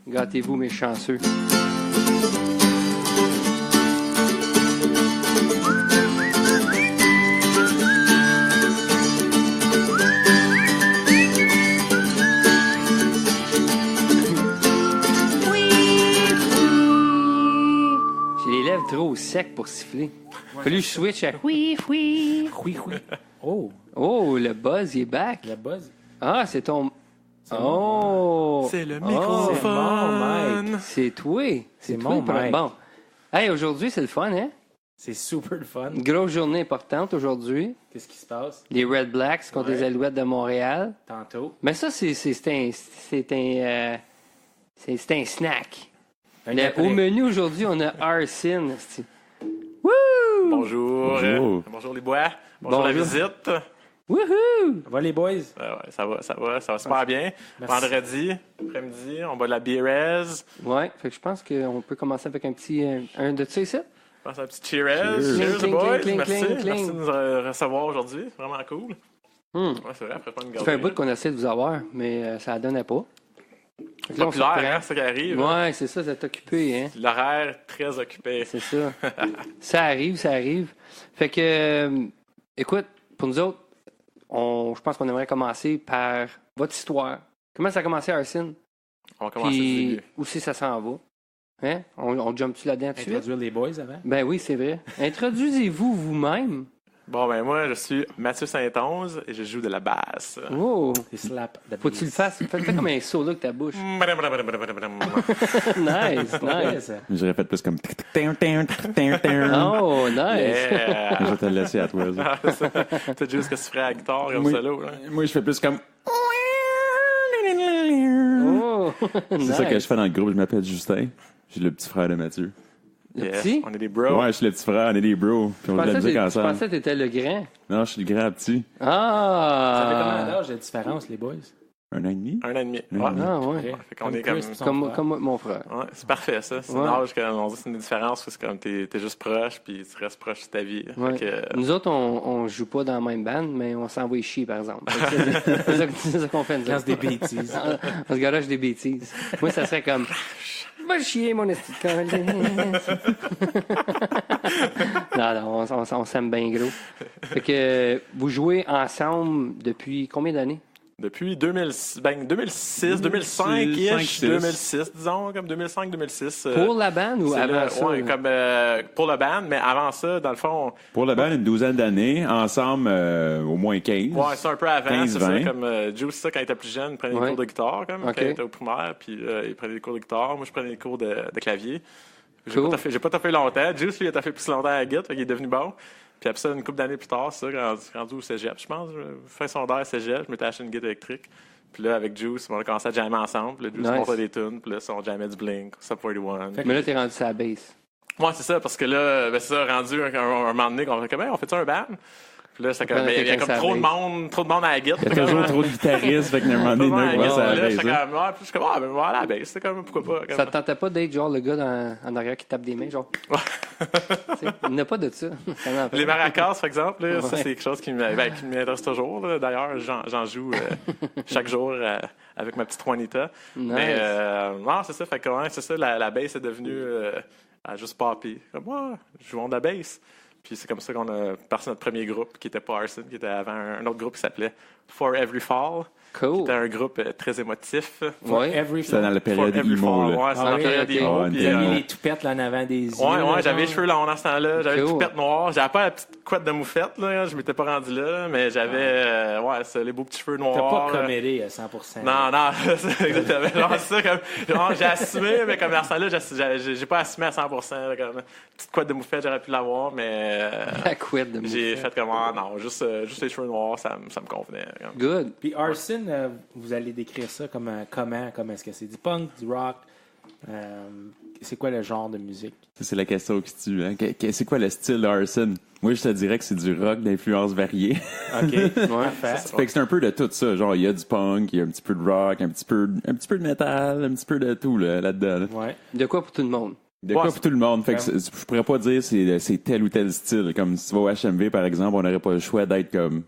Gâtez-vous, mes chanceux. J'ai les lèvres trop secs pour siffler. Fallu que je switch à oui. Oui. Oh, Oh, le buzz, il est back. le buzz. Ah, c'est ton... mon- C'est le C'est mon microphone. mic. C'est toi. C'est toi, mon mic. Bon. Hey, aujourd'hui, c'est le fun, hein? C'est super le fun. Une grosse journée importante aujourd'hui. Qu'est-ce qui se passe Les Red Blacks contre Ouais. les Alouettes de Montréal. tantôt? Mais ça, c'est un snack. Un Au menu aujourd'hui, on a Arsin. Wouh! Bonjour. Bonjour les bois. Bonjour la Bonjour. visite. Wouhou! Va les boys. Ouais, ça va super bien. Merci. Vendredi, après-midi, on boit de la Beerez. Ouais, fait que je pense qu'on peut commencer avec un petit... un de ça ici. Je pense à un petit Cheers. Cheers. Cheers, Cling, boys. cling, Merci. cling, cling. Merci de nous recevoir aujourd'hui. C'est vraiment cool. Ouais, c'est vrai, après pas une Ça fait un bout qu'on essaie de vous avoir, mais ça ne donnait pas. Fait que là, on se populaire, reprend. hein, c'est ça qui arrive. Ouais, c'est ça, c'est occupé, hein? L'horaire très occupé. C'est ça. Ça arrive. Fait que, écoute, pour nous autres, je pense qu'on aimerait commencer par votre histoire. Comment ça a commencé, Arsin? On va commencer du Puis, début. où c'est ça s'en va? Hein? On jump-tu là-dedans tout de suite? Introduire les boys avant. Ben oui, c'est vrai. Introduisez-vous vous-même. Bon, ben moi, je suis Mathieu Saint-Onge et je joue de la basse. Oh! Les slap de Faut que tu le fasses. Fais comme un saut là avec ta bouche. Nice. J'aurais fait plus comme. Oh, nice. Yeah. Je vais te le laisser à toi. ça. T'as juste que tu ferais à la guitare comme Oui. solo. Hein? Moi, je fais plus comme. Oh, C'est ça que je fais dans le groupe. Je m'appelle Justin. Je suis le petit frère de Mathieu. Le Yes. petit? On est des bros. Ouais, je suis le petit frère. On est des bros. Puis on joue de la musique Je ensemble. pensais que t'étais le grand. Non, je suis le grand petit. Ça fait combien Ah! d'âge de différence, les boys? 1 an et demi. 1 an et demi. Un Ouais. an et demi. Ah, ouais. Ouais. Fait qu'on est comme... Chris puis son Comme, frère. comme mon frère. Ouais, c'est parfait, ça. C'est Ouais. un âge qu'on dit c'est une différence, c'est comme t'es juste proche, puis tu restes proche de ta vie. Ouais. Fait que, Nous autres, on joue pas dans la même bande, mais on s'envoie chier, par exemple. C'est ça qu'on fait, nous Lance autres. des bêtises. On se garage des bêtises. Moi, ça serait comme... Va chier, mon esti de Non, on s'aime bien gros. Fait que vous jouez ensemble depuis combien d'années? depuis 2006, 2005-ish, 2006, disons, comme 2005-2006. Pour la bande ou avant ça? Ouais, comme pour le band, mais avant ça, dans le fond, Pour le band, une douzaine d'années. Ensemble, au moins 15. ouais, c'est un peu avant, 15, c'est ça, 20. comme Juice, ça, quand il était plus jeune, il prenait Ouais. des cours de guitare, comme, Ok. quand il était au primaire, puis il prenait des cours de guitare. Moi, je prenais des cours de clavier. Cool. J'ai pas taffé longtemps. Juice, lui, il a taffé plus longtemps à la guitare, fait qu'il est devenu bon. Puis après ça, une couple d'années plus tard, ça, rendu au cégep, je pense, fin secondaire cégep, je m'étais acheté une guitare électrique. Puis là, avec Juice, on a commencé à jammer ensemble. Puis là, Juice Nice. montait des tunes. Puis là, on jammait du Blink, Sub 41. Mais là, t'es rendu sur la base. Ouais, c'est ça, parce que là, ben, c'est ça, rendu un moment donné qu'on fait comme, hey, on fait-tu un band? Puis là, c'est comme, Prendre ben, il y a quelqu'un comme sur la trop de monde à la guitare. Il y a toujours trop de guitaristes. Fait qu'à un moment donné, il y en a un qui Là, va à la j'étais base. comme, puis je suis comme, ah, ben voilà, la bass, c'est comme, pourquoi pas? Comme... Ça te tentait pas d'être genre le gars en arrière qui tape des mains, genre? Tu sais, il n'y a pas de ça. Ça m'en fait. Les maracas, par exemple, là, ça, Ouais. c'est quelque chose qui m'intéresse toujours. Là. D'ailleurs, j'en joue chaque jour avec ma petite Juanita. Nice. Mais non, c'est ça. Fait que, ouais, c'est ça, la bass est devenue juste poppy. Comme, ouais, jouons de la bass. Puis c'est comme ça qu'on a parti notre premier groupe, qui était pas Arson, qui était avant un autre groupe qui s'appelait For Every Fall. Cool. C'était un groupe très émotif. Ouais. Every C'était dans la For période Every emo, Fall, là. ouais, c'est Ah dans la oui, période ok. emo. Ah, Puis, t'as T'as mis les toupettes là, en avant des yeux. Ouais, là, j'avais les genre. cheveux longs dans ce temps-là. J'avais Cool. une toupette noire. J'avais pas la petite couette de moufette, là. Je m'étais pas rendu là, mais j'avais, les beaux petits cheveux T'as noirs. pas là. commédé à 100%. Non, c'est exactement. Genre, c'est ça, comme, genre, j'ai assumé, mais comme dans ce temps-là, j'ai pas assumé à 100%. Là, comme, petite couette de moufette, j'aurais pu l'avoir, mais La couette de j'ai moufette. fait comme, ah non, juste les cheveux noirs, ça me convenait. Comme. Good. Puis Arson, vous allez décrire ça comme comment est-ce que c'est du punk, du rock? C'est quoi le genre de musique? Ça, c'est la question qui tue. Hein? C'est quoi le style d'Arson? Moi, je te dirais que c'est du rock d'influence variée. OK, parfait. Fait que c'est un peu de tout ça. Genre, il y a du punk, il y a un petit peu de rock, un petit peu de métal, un petit peu de tout là-dedans. Là. Ouais. De quoi pour tout le monde? De quoi Ouais, pour tout le monde. Fait que je pourrais pas dire c'est tel ou tel style. Comme si tu vas au HMV, par exemple, on n'aurait pas le choix d'être comme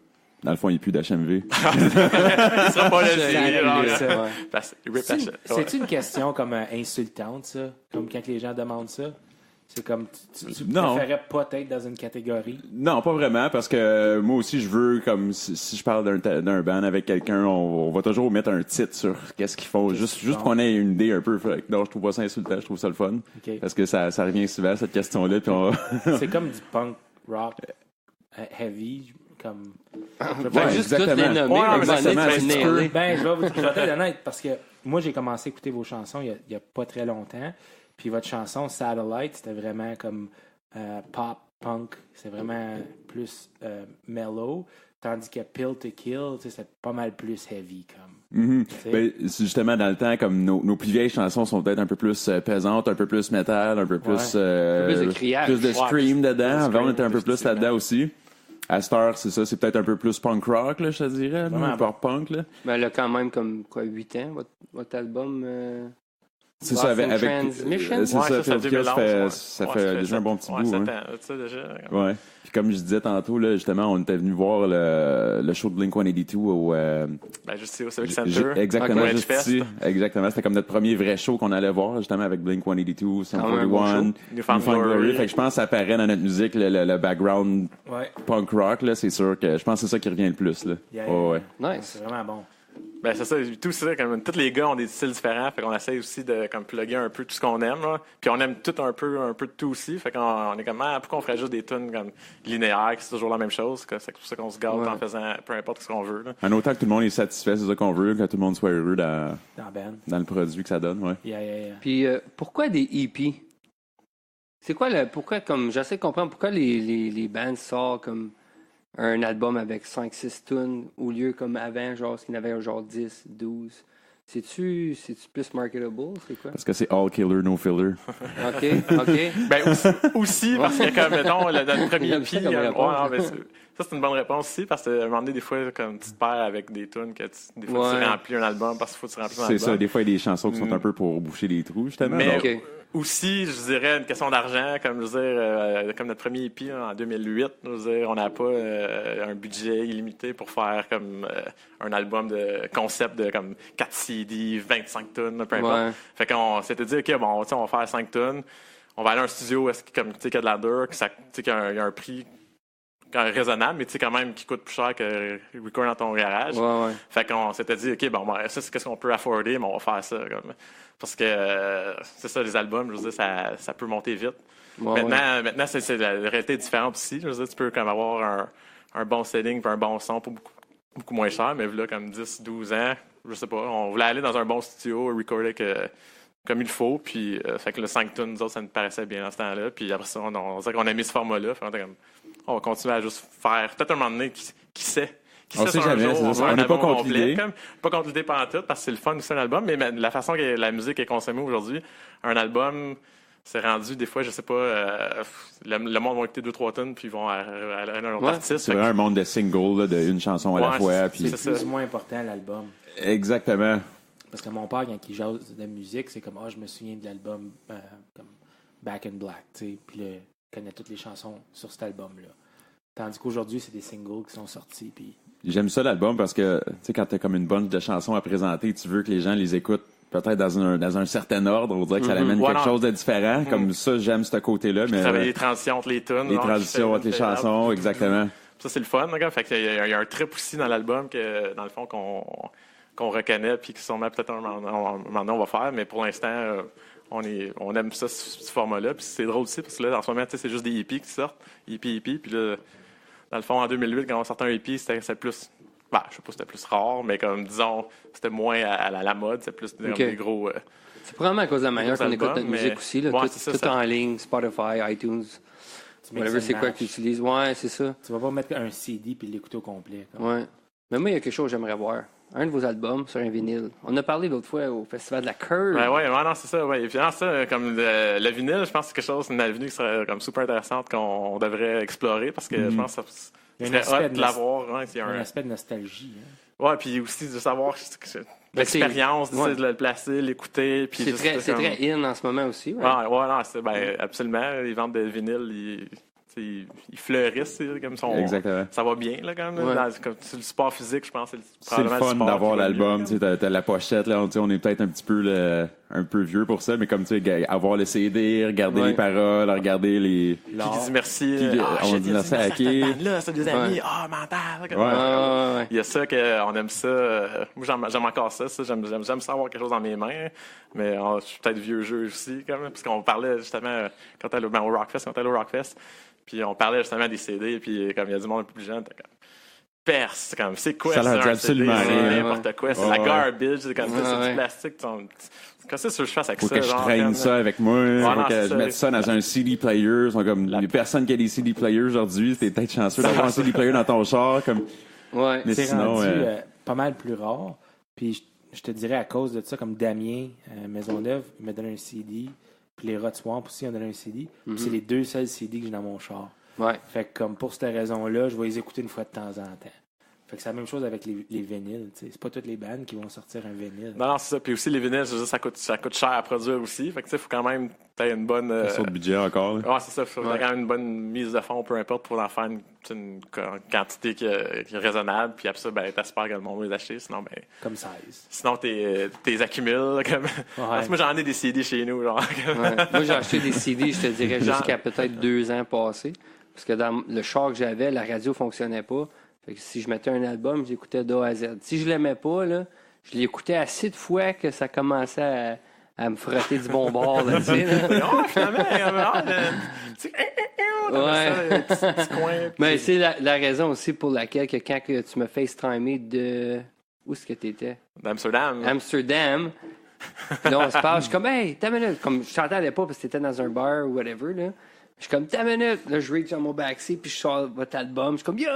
Dans le fond, il n'y a plus d'HMV. Il sera pas là. ça. Ouais. C'est-tu une question comme insultante, ça? Comme quand les gens demandent ça? C'est comme, tu Non. préférais pas être dans une catégorie? Non, pas vraiment, parce que moi aussi, je veux, comme si je parle d'un band avec quelqu'un, on va toujours mettre un titre sur qu'est-ce qu'ils font, juste qu'on ait une idée un peu. Non, je trouve pas ça insultant, je trouve ça le fun. Okay. Parce que ça revient souvent, cette question-là. Puis C'est comme du punk rock heavy, comme... Juste toutes les nommer, exactement. Ben, je vais être honnête, parce que moi, j'ai commencé à écouter vos chansons il y a pas très longtemps. Puis votre chanson Satellite, c'était vraiment comme pop, punk. C'est vraiment plus mellow. Tandis que Pill to Kill, c'est pas mal plus heavy. Comme, Ben, c'est justement, dans le temps, comme nos plus vieilles chansons sont peut-être un peu plus pesantes, un peu plus métal, un peu plus... plus de criage. Plus de scream dedans. Plus de Avant, on était un peu plus effectivement. là-dedans aussi. À cette heure, c'est ça. C'est peut-être un peu plus punk rock, là, je te dirais. Vraiment Pop punk, là. Ben là, quand même, comme quoi, 8 ans, votre album. C'est ça, avec Transmission? c'est Ouais, ça, ça Phil fait Kiss 2011, ça fait déjà un bon petit bout. 7 hein. ans, ça, déjà. Ouais. Puis comme je disais tantôt, là, justement, on était venu voir le show de Blink-182 au... Ben, juste ici, au Civic Center. Exactement, Ok. juste Wedgefest. ici. Exactement. C'était comme notre premier vrai show qu'on allait voir, justement, avec Blink-182, Sum Quand même un bon 41, Newfound Glory. Fait que je pense que ça apparaît dans notre musique, le background ouais. punk rock, là, c'est sûr que je pense que c'est ça qui revient le plus, là. Yeah, Ouais. Nice. C'est vraiment bon. Ben, c'est ça, tout ça, comme tous les gars ont des styles différents, fait qu'on essaie aussi de comme plugger un peu tout ce qu'on aime, là. Puis on aime tout un peu de tout aussi, fait qu'on est comme, pourquoi on ferait juste des tunes comme linéaires, que c'est toujours la même chose, que c'est pour ça qu'on se gâte en faisant peu importe ce qu'on veut, là. En autant que tout le monde est satisfait, c'est ça qu'on veut, que tout le monde soit heureux Dans la band. dans le produit que ça donne, ouais. Yeah. Puis pourquoi des EP? C'est quoi pourquoi, comme, j'essaie de comprendre pourquoi les bands sortent comme un album avec 5-6 tunes au lieu comme avant, genre, ce qu'il y en avait genre 10, 12. C'est-tu plus marketable? C'est quoi? Parce que c'est all killer, no filler. OK. Ben, aussi parce que, comme, mettons, notre premier J'aime EP, ça comme réponse. ça, c'est une bonne réponse aussi, parce que, à un moment donné, des fois, comme tu te perds avec des tunes, que des fois, tu remplis un album parce qu'il faut que tu remplisses un C'est album. ça, des fois, il y a des chansons qui sont un peu pour boucher les trous, justement. Mais Donc, aussi, je dirais, une question d'argent, comme je veux dire, comme notre premier EP en 2008, je veux dire, on n'a pas un budget illimité pour faire comme un album de concept de comme 4 CD, 25 tonnes, peu importe. Ouais. Fait qu'on s'était dit, OK, bon, on va faire 5 tonnes, on va aller à un studio comme, qu'il y a de la dure, qu'il y a un prix raisonnable, mais quand même qui coûte plus cher que record dans ton garage. Ouais. Fait qu'on s'était dit, OK, bon, ça, c'est qu'est-ce qu'on peut afforder, mais on va faire ça. Parce que c'est ça, les albums, je veux dire, ça peut monter vite. Maintenant, c'est la réalité est différente aussi. Je veux dire, tu peux comme avoir un bon setting et un bon son pour beaucoup moins cher, mais là, comme 10-12 ans, je sais pas, on voulait aller dans un bon studio, recorder comme il faut, puis fait que le 5 tonnes, nous autres, ça nous paraissait bien dans ce temps-là. Puis après ça, on dirait qu'on a mis ce format-là. Fait qu'on était comme, on va continuer à juste faire, peut-être un moment donné, qui sait? On sait jamais, c'est ça. On n'est pas contre l'idée. Pas contre l'idée pendant tout, parce que c'est le fun aussi un album, mais la façon que la musique est consommée aujourd'hui, un album, c'est rendu des fois, je sais pas, le monde va écouter 2-3 tonnes, puis ils vont aller à un autre artiste. C'est vraiment un monde de singles, là, d'une chanson à la fois. Puis... C'est plus ou moins important, l'album. Exactement. Parce que mon père, quand il jase de musique, c'est comme, je me souviens de l'album comme Back in Black, tu sais, puis il connaît toutes les chansons sur cet album-là. Tandis qu'aujourd'hui, c'est des singles qui sont sortis, puis... J'aime ça l'album parce que, tu sais, quand t'as comme une bunch de chansons à présenter, tu veux que les gens les écoutent peut-être dans un certain ordre. On dirait que ça amène quelque chose de différent. Comme ça, j'aime ce côté-là. Mais travailler les transitions entre les tunes. Les transitions entre les chansons, exactement. Ça, c'est le fun. Fait qu'il y a un trip aussi dans l'album que, dans le fond, qu'on reconnaît puis que sûrement peut-être un moment donné, on va faire. Mais pour l'instant, on aime ça, ce format-là. Puis c'est drôle aussi parce que là, en ce moment, c'est juste des EP qui sortent. EP. Puis là, dans le fond, en 2008, quand on sortait un EP, c'était plus... je sais pas si c'était plus rare, mais comme, disons, c'était moins à la mode. C'était plus des gros... c'est probablement à cause de la manière qu'on écoute notre musique aussi. Là, ouais, tout en ligne, Spotify, iTunes, whatever c'est quoi que tu utilises. Ouais, c'est ça. Tu vas pas mettre un CD puis l'écouter au complet. Comme. Ouais. Mais moi, il y a quelque chose que j'aimerais voir. Un de vos albums sur un vinyle. On a parlé l'autre fois au Festival de la Curve. Non, c'est ça. Ouais. Et puis, ça, comme le vinyle, je pense que c'est quelque chose, une avenue qui serait comme super intéressante qu'on devrait explorer parce que je pense que ça serait hot de l'avoir. Il y a un aspect de nostalgie. Hein. Ouais, puis aussi de savoir l'expérience, de le placer, l'écouter. Puis c'est très in en ce moment aussi. Ouais, non, absolument. Les ventes de vinyle, ils fleurissent, comme Exactement. ça va bien, là, quand même. Ouais. Comme sur le support physique, je pense que c'est C'est le probablement fun sport d'avoir qui va l'album, mieux, tu sais, t'as la pochette, là, on est peut-être un peu vieux pour ça, mais comme tu sais, avoir le CD, regarder Ouais. les paroles, regarder les... Qui dit merci. on dit merci à qui? Là, c'est des amis. Ouais. Mental. Comme, Ouais. Il y a ça qu'on aime ça. Moi, j'aime encore ça. J'aime ça avoir quelque chose dans mes mains. Mais je suis peut-être vieux jeu aussi, quand même. Parce qu'on parlait justement quand t'es au Rockfest. Puis on parlait justement des CD. Puis comme il y a du monde un peu plus jeune, t'es comme. Perse, comme c'est quoi Ça leur dit un absolument CD, rien. c'est n'importe quoi, c'est Ouais, la ouais. garbage, c'est comme ça, c'est Ouais. du plastique. Qu'est-ce que je fasse avec Faut ça? que je genre, traîne comme, ça avec moi, non, faut que c'est je ça. mette ça dans un CD player. Ils sont comme, les personnes qui ont des CD players aujourd'hui, t'es peut-être chanceux d'avoir un CD player dans ton char, comme, Ouais. mais C'est sinon, rendu pas mal plus rare. Puis je te dirais à cause de ça, comme Damien Maisonneuve, il m'a donné un CD. Puis les Rod Swamp aussi, ils ont donné un CD. Puis c'est les deux seuls CD que j'ai dans mon char. Ouais. Fait que comme pour cette raison-là, je vais les écouter une fois de temps en temps. Fait que c'est la même chose avec les vinyles. T'sais. C'est pas toutes les bandes qui vont sortir un vinyle. Non, c'est ça. Puis aussi, les vinyles, ça coûte cher à produire aussi. Fait que, tu sais, il faut quand même que une bonne. sur le budget encore, là. Ouais, c'est ça. Il faut quand même une bonne mise de fond, peu importe, pour en faire une quantité qui est raisonnable. Puis après ça, ben, t'espères que le monde va les acheter. Sinon, ben. Comme 16. Sinon, t'es accumules. Comme... Parce que moi, j'en ai des CD chez nous. Genre. Ouais. Moi, j'ai acheté des CD, je te dirais, Genre- jusqu'à peut-être 2 ans passés. Parce que dans le char que j'avais, la radio fonctionnait pas. Fait que si je mettais un album, j'écoutais d'A à Z. Si je l'aimais pas, là, je l'écoutais assez de fois que ça commençait à me frotter du bon bord. Là, tu sais, là. Non, finalement, petit coin. Mais c'est la raison aussi pour laquelle que quand que tu me FaceTimé de... Où est-ce que tu étais? D'Amsterdam. Amsterdam. Puis là, on se parle. Je suis comme, hey, t'as une minute. Comme je t'entendais pas parce que t'étais dans un bar ou whatever, là. Je suis comme, t'as une minute. Là, je reach dans mon backseat puis je sors votre album. Je suis comme, yo!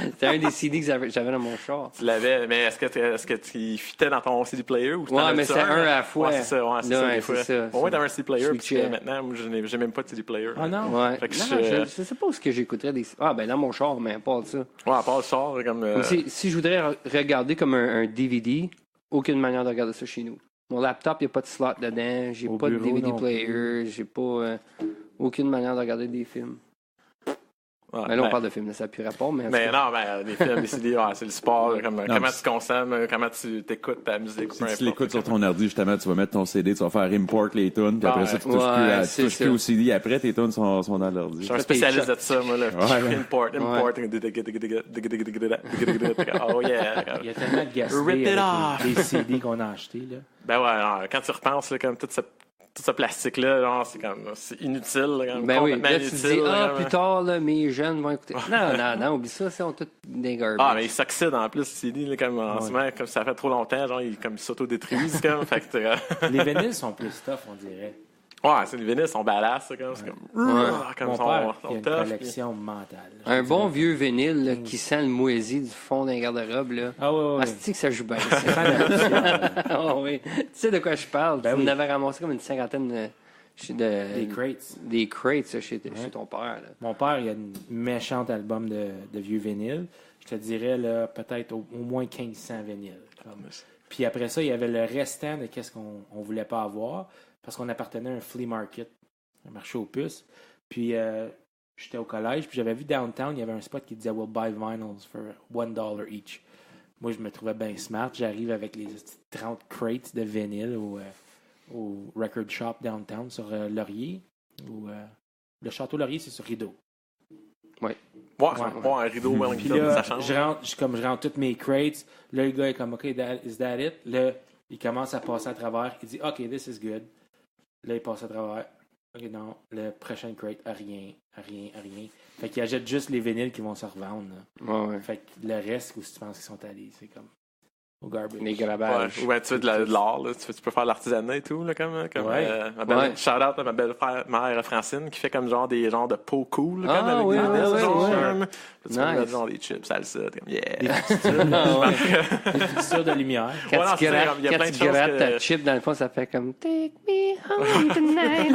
C'était un des CD que j'avais dans mon char. Tu l'avais, mais est-ce que tu fitais dans ton CD player ou Ouais, mais c'est un à la fois. Ouais, c'est ça, ouais, c'est Là, ça, ouais, des fois. c'est ça. Au moins, t'avais un CD player, parce Switcher. que maintenant, moi, j'ai même pas de CD player. Ah non? Ouais. Fait que Non, je- je sais pas où est-ce que j'écouterais des... Ah, ben dans mon char, mais pas de ça. Ouais, à part le sort, comme. Comme si je voudrais regarder comme un DVD, aucune manière de regarder ça chez nous. Mon laptop, il n'y a pas de slot dedans, j'ai Au pas de bureau, DVD non player, j'ai pas aucune manière de regarder des films. ouais, Mais là, on ben, parle de films, là, ça n'a plus rapport, mais... en tout Mais cas. non, ben, les films, les CD, ouais, c'est le sport, là, comment mais- tu consommes, comment tu t'écoutes ta musique, Si peu tu importe. l'écoutes sur ton ordi, justement, tu vas mettre ton CD, tu vas faire import les tunes, puis après Ouais. ça, tu touches Ouais, plus, c'est tu touches ça. plus au CD. Après, tes tunes sont dans Je l'ordi. suis un spécialiste de ça, moi, là. Ouais. Import. Oh yeah. Il y a tellement de Rip gaspillage it avec off. les CD qu'on a achetés. Là. Ben ouais, non, quand tu repenses, là, comme tout ce plastique-là, genre, c'est inutile, là, comme Ben oui, complètement là, tu te inutile. dis, là, plus tard, là, mes jeunes vont écouter. Non, oublie ça, c'est on tout des garbage. Ah, mais ils s'oxydent en plus, CD, là, comme en ce moment, comme ça fait trop longtemps, genre, ils s'autodétruisent, comme, fait que Les vinyles sont plus tough, on dirait. ouais, c'est les vinyles sont badass, là, comme, c'est comme, Ouais. comme Mon sont père, il a une tough, puis- collection mentale. Un bon vieux vinyle là, qui sent le moisi du fond d'un garde-robe, là. Ah oui, oui. Asti que ça joue bien. ça. Ça sent la poussière. Ah oui. Tu sais de quoi je parle? Ben tu oui. en avais ramassé comme une cinquantaine Des crates. Des crates ça, chez ton père. Là. Mon père, il a une méchante album de vieux vinyles. Je te dirais là, peut-être au moins 1500 vinyles. Comme. Puis après ça, il y avait le restant de qu'est-ce qu'on ne voulait pas avoir parce qu'on appartenait à un flea market, un marché aux puces. Puis j'étais au collège, puis j'avais vu downtown, il y avait un spot qui disait We'll buy vinyls for $1 each. Moi, je me trouvais bien smart. J'arrive avec les 30 crates de vinyle au record shop downtown sur Laurier. Le Château Laurier, c'est sur Rideau. Ouais, Ouais. un rideau Puis Wellington, là, ça change. je rentre toutes mes crates. Là, le gars est comme, OK, is that it? Là, il commence à passer à travers. Il dit, OK, this is good. Là, il passe à travers. OK, non, le prochain crate, rien. Fait qu'il achète juste les vinyles qui vont se revendre. Là. Ouais. Fait que le reste, où tu penses qu'ils sont allés? C'est comme au garbage. Les Ouais, grabages. ouais, tu fais de l'art, là. Tu peux faire de l'artisanat et tout, là, comme Ouais. ma belle, Ouais. shout-out à ma belle mère Francine qui fait comme genre des genres de pots cool, là, Ah, comme avec oui, des oui, vis, oui, genre, oui. charme. Puis tu peux Nice. mettre genre des chips, salsa, t'es comme yeah. Des fixtures, Ah, ouais. des fixtures de lumière. Quand Voilà, tu c'est grattes, comme, il y a plein de choses ta que- chip, dans le fond, ça fait comme Take me home tonight.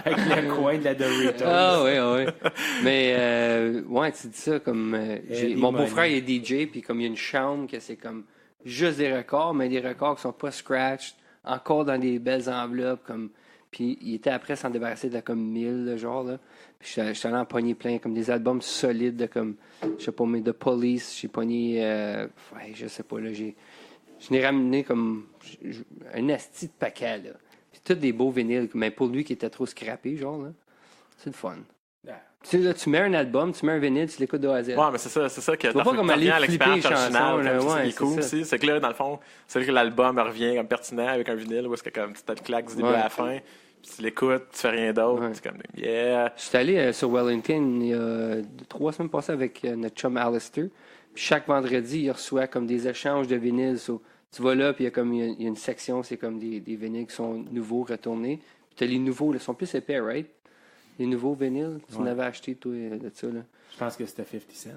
Avec le coin de la Doritos. Ah oui. Mais ouais, tu dis ça comme mon money. beau-frère il est DJ puis comme il y a une chambre que c'est comme juste des records, mais des records qui sont pas scratched, encore dans des belles enveloppes comme Puis il était après s'en débarrasser de comme 1000, là, genre. Là. Puis j'étais allé en pogner plein, comme des albums solides, de, comme, je sais pas, mais The Police. J'ai pogné, ouais, je sais pas, là, je n'ai ramené comme un asti de paquet, là. Puis tous des beaux vinyles, mais pour lui qui était trop scrappé, genre, là. C'est le fun. Yeah. Tu sais, là, tu mets un album, tu mets un vinyle, tu l'écoutes de A à Z. Ouais, mais c'est ça que Tu vas pas comme aller à flipper l'expérience les chansons, originale, là, comme ouais, c'est c'est cool ça. aussi. C'est que là, dans le fond, c'est vrai que l'album revient comme pertinent avec un vinyle où est-ce que comme tu te le claques du début Ouais. à la fin, puis tu l'écoutes, tu fais rien d'autre, Ouais. c'est comme yeah. Je suis allé sur Wellington il y a 3 semaines passées avec notre chum Alistair. Puis chaque vendredi, il reçoit comme des échanges de vinyles. So, tu vas là, puis il y a une section, c'est comme des vinyles qui sont nouveaux, retournés. Puis tu as les nouveaux, ils sont plus épais, right? Les nouveaux vinyles, tu en avais acheté, toi, de ça, là. Je pense que c'était 50 Cent.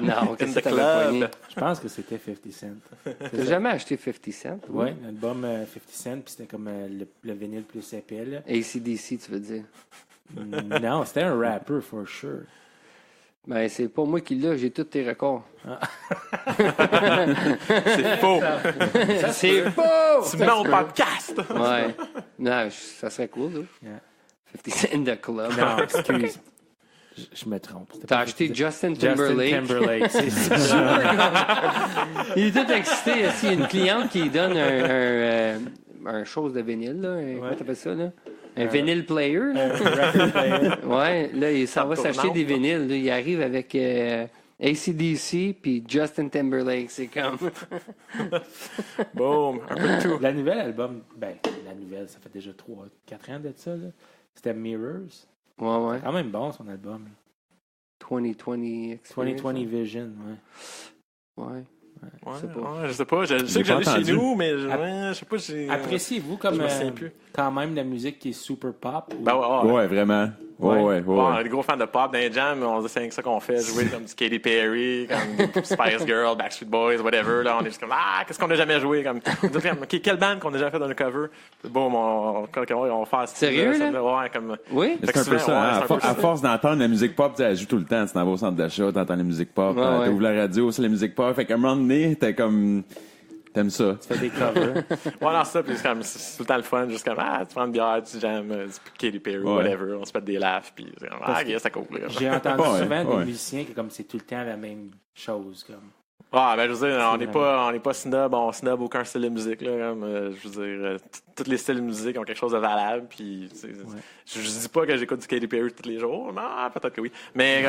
Non, In qu'est-ce the que t'avais pogné? club. Je pense que c'était 50 Cent. T'as jamais acheté 50 Cent? Ouais, l'album 50 Cent, puis c'était comme le vinyle plus épais, là. AC/DC, tu veux dire? Non, c'était un rapper, for sure. Ben, c'est pas moi qui l'ai, j'ai tous tes records. C'est faux. C'est faux! Tu mets au podcast. Ouais. Non, ça serait cool, là. Yeah. 50 Cent in the club. Non, excuse. Je me trompe. C'était T'as pas acheté 50 Justin Justin Timberlake. Timberlake, c'est ça. Il est tout excité. Il y a une cliente qui lui donne un chose de vinyle, là. Comment t'appelles ça, là? Un vinyle player. Record player. Ouais, là, il s'en va Tournante. s'acheter des vinyles. Là. Il arrive avec AC/DC puis Justin Timberlake. C'est comme... Boom, un peu de tout. La nouvelle album, ben, la nouvelle, ça fait déjà 3-4 ans de ça, là. C'était Mirrors. Ouais, ouais. Quand même bon, son album. 2020 Experience. 2020 Vision, ouais. Ouais. Ouais, sais pas. ouais, je sais pas. Je sais que pas j'allais chez entendu. nous, mais je sais pas. Appréciez-vous comme je me souviens plus. quand même la musique qui est super pop? Ou... Ben ouais. Ouais, vraiment. Ouais. Bon, on est des gros fans de pop dans les jams, on dit c'est ça qu'on fait, jouer comme du Katy Perry, comme Spice Girl, Backstreet Boys, whatever. Là, on est juste comme qu'est-ce qu'on n'a jamais joué comme quelle bande qu'on a déjà fait dans le cover. Bon, on va faire ce Sérieux, style-là, là? ça, ouais, comme Oui? C'est un peu ça. Hein? Ouais, c'est un peu À ça. force d'entendre la musique pop, tu sais, elle joue tout le temps. Tu t'en vas au centre d'achat, t'entends la musique pop. Ouais, ouais. T'ouvres la radio, c'est la musique pop. Fait qu'à un moment donné, t'es comme... T'aimes ça. Tu fais des covers. Ouais, non, ça, puis c'est tout le temps le fun, juste comme tu prends une bière, tu jammes, du Katy Perry, Ouais. whatever, on se fait des laughs, puis c'est comme c'est cool. Là. J'ai entendu Ouais, souvent ouais. des musiciens qui comme c'est tout le temps la même chose. Comme. Ah, ben, je veux dire, C'est on n'est pas snob, on snob aucun style de musique, là. Comme, je veux dire, tous les styles de musique ont quelque chose de valable, puis, je dis pas que j'écoute du Katy Perry tous les jours, non, peut-être que oui. Mais,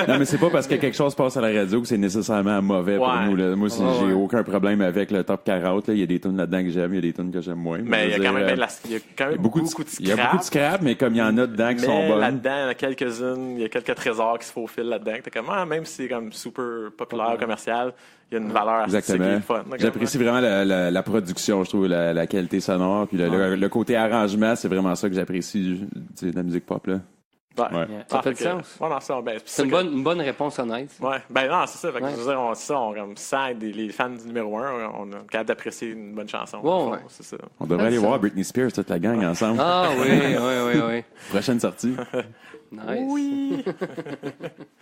Non, mais c'est pas parce que quelque chose passe à la radio que c'est nécessairement mauvais pour Ouais. nous. Là. Moi, j'ai Ouais. aucun problème avec le top 40. Là. Il y a des tunes là-dedans que j'aime, il y a des tunes que j'aime moins. mais il y a je veux quand même, dire, il y a quand même beaucoup de scrap. Il y a beaucoup de scrap, mais comme il y en a dedans qui sont Mais bonnes. là-dedans, il y en a quelques-unes, il y a quelques trésors qui se faufilent là-dedans. T'es comme, même si c'est comme super populaire, commercial, il y a une valeur artistique qui est Exactement. fun. là, J'apprécie vraiment la production, je trouve, la qualité sonore. Puis le côté arrangement, c'est vraiment ça que j'apprécie de la musique pop. Là. Ouais. Ouais. Yeah. Ça fait que- du sens. Ouais, non, ça, ben, C'est une bonne réponse honnête. Ouais, ben non, c'est ça. Fait que, Ouais. je veux dire, on comme ça, les fans du numéro 1, on est capable d'apprécier une bonne chanson. Ouais, au fond, ouais. C'est ça. On devrait aller ça. voir Britney Spears, toute la gang, ensemble. Ah oui. Prochaine sortie. Nice. Oui!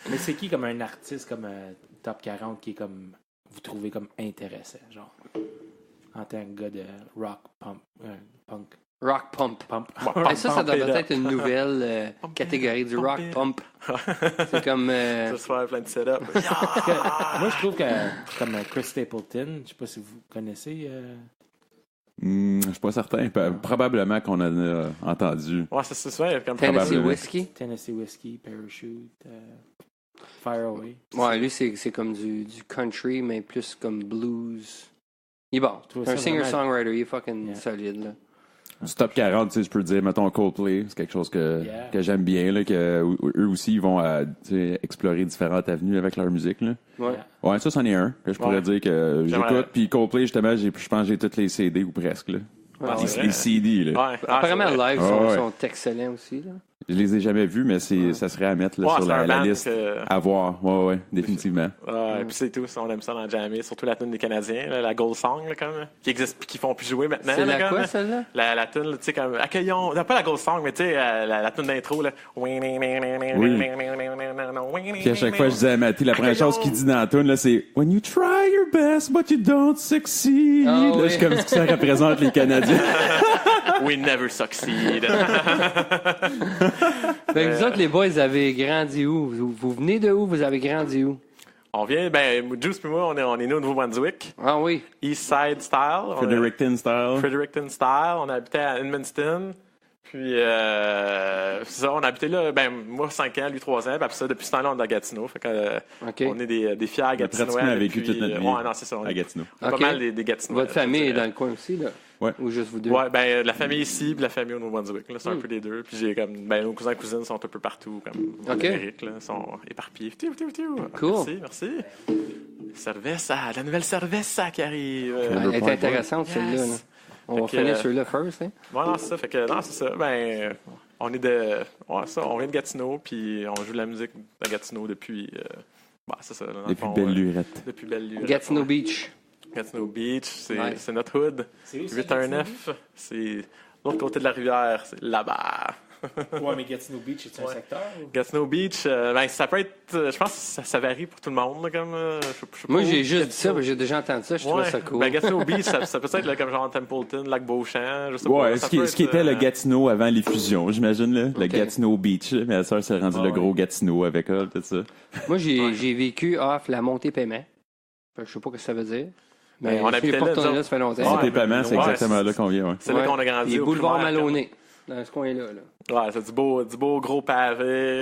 Mais c'est qui comme un artiste comme Top 40 qui est comme vous trouvez comme intéressant, genre en tant que gars de rock punk. Rock Pump. Pump. Et ça Pump it devrait up. être une nouvelle catégorie du Rock it. Pump. C'est comme... Ça se faire plein de setup. Parce que moi, je trouve que comme Chris Stapleton, je sais pas si vous connaissez. Je suis pas certain. Probablement qu'on en a entendu. Ouais, c'est ça. Il y a comme Tennessee probablement. Whiskey. Tennessee Whiskey, Parachute, Fire Away. Ouais, lui, c'est comme du country, mais plus comme blues. Il est bon. trouve Un ça singer-songwriter, il est fucking Yeah. solide, là. Du top 40, tu sais, je peux dire, mettons Coldplay, c'est quelque chose que j'aime bien, là, que eux aussi, ils vont tu sais, explorer différentes avenues avec leur musique. Là. Ouais. Ouais, ça, c'en est un que je pourrais Ouais. dire que J'aimerais- j'écoute. Puis Coldplay, justement, je pense que j'ai toutes les CD ou presque. Là. Ah, Les, c'est vrai. les CD, là. Ouais. Apparemment, c'est vrai. live, Ouais. sont excellents aussi, là. Je les ai jamais vus, mais ça serait à mettre là, Ouais, sur c'est la un band liste. que- À voir, ouais, définitivement. Ouais, puis c'est tout, on aime ça dans le jammer, surtout la tune des Canadiens, là, la Gold Song, là, comme, qui existe puis qui font plus jouer maintenant. C'est là, la comme, quoi, celle-là? La tune, tu sais, comme, accueillons, non, pas la Gold Song, mais tu sais, la tune d'intro, là. Puis à chaque fois, je disais à Mathieu, la première chose qu'il dit dans la tune, là, c'est When you try your best, but you don't succeed. Ah, Là, oui. je suis comme ce que ça représente les Canadiens. We never succeed. Ben, vous autres, les boys, vous avez grandi où? Vous venez de où? Vous avez grandi où? On vient, Juice et moi, on est nés au Nouveau-Brunswick. Ah oui. East Side style. Fredericton style. Fredericton style. On habitait à Edmundston. Puis, c'est ça, on habitait là, moi 5 ans, lui 3 ans. Puis après ça, depuis ce temps-là, on est à Gatineau. Fait que, on est des fiers Gatinois. On a vécu toute notre vie non, c'est ça, à Gatineau. On est pas mal des Gatinois. Votre famille est dans le coin aussi, là? Ouais. Ou juste vous deux? Ouais, la famille ici, puis la famille au Nouveau-Brunswick. C'est un peu les deux. Puis j'ai comme, nos cousins et cousines sont un peu partout, comme en Amérique, là, sont éparpillés. Cool. Merci. La nouvelle cerveza qui arrive. Elle est intéressante, celle-là. Là. On va finir celui-là first, hein? Ouais, non, c'est ça. Fait que, non, c'est ça. On est on vient de Gatineau, puis on joue de la musique à Gatineau depuis. C'est ça. Depuis Belle Lurette. Depuis Belle Lurette. Gatineau Beach. Gatineau Beach, c'est Nice. notre hood. C'est où, ça, 819. C'est l'autre côté de la rivière, c'est là-bas. Ouais, mais Gatineau Beach, c'est un secteur? Ou... Gatineau Beach, ça peut être. Je pense que ça varie pour tout le monde. Là, comme, je sais Moi, pas j'ai où, juste dit ça, j'ai déjà entendu ça, je trouvais ça cool. Gatineau Beach, ça peut être là, comme genre Templeton, Lac-Beauchamp, je sais pas. Ouais, Ça ce qui était le Gatineau avant les fusions, j'imagine, là. Le Ok. Gatineau Beach, là. Mais la sœur s'est rendu le gros Gatineau avec elle, tout ça. Moi, j'ai vécu off la montée paiement. Fait que je sais pas ce que ça veut dire. Mais on je suis habitait pas là, retourné disons. là, ça fait longtemps. Ouais, Monté paiement, c'est ouais, exactement là qu'on vient, ouais. C'est là qu'on a grandi. Les au boulevards primaire, Maloney, dans ce coin-là. Là. Ouais, c'est du beau gros pavé,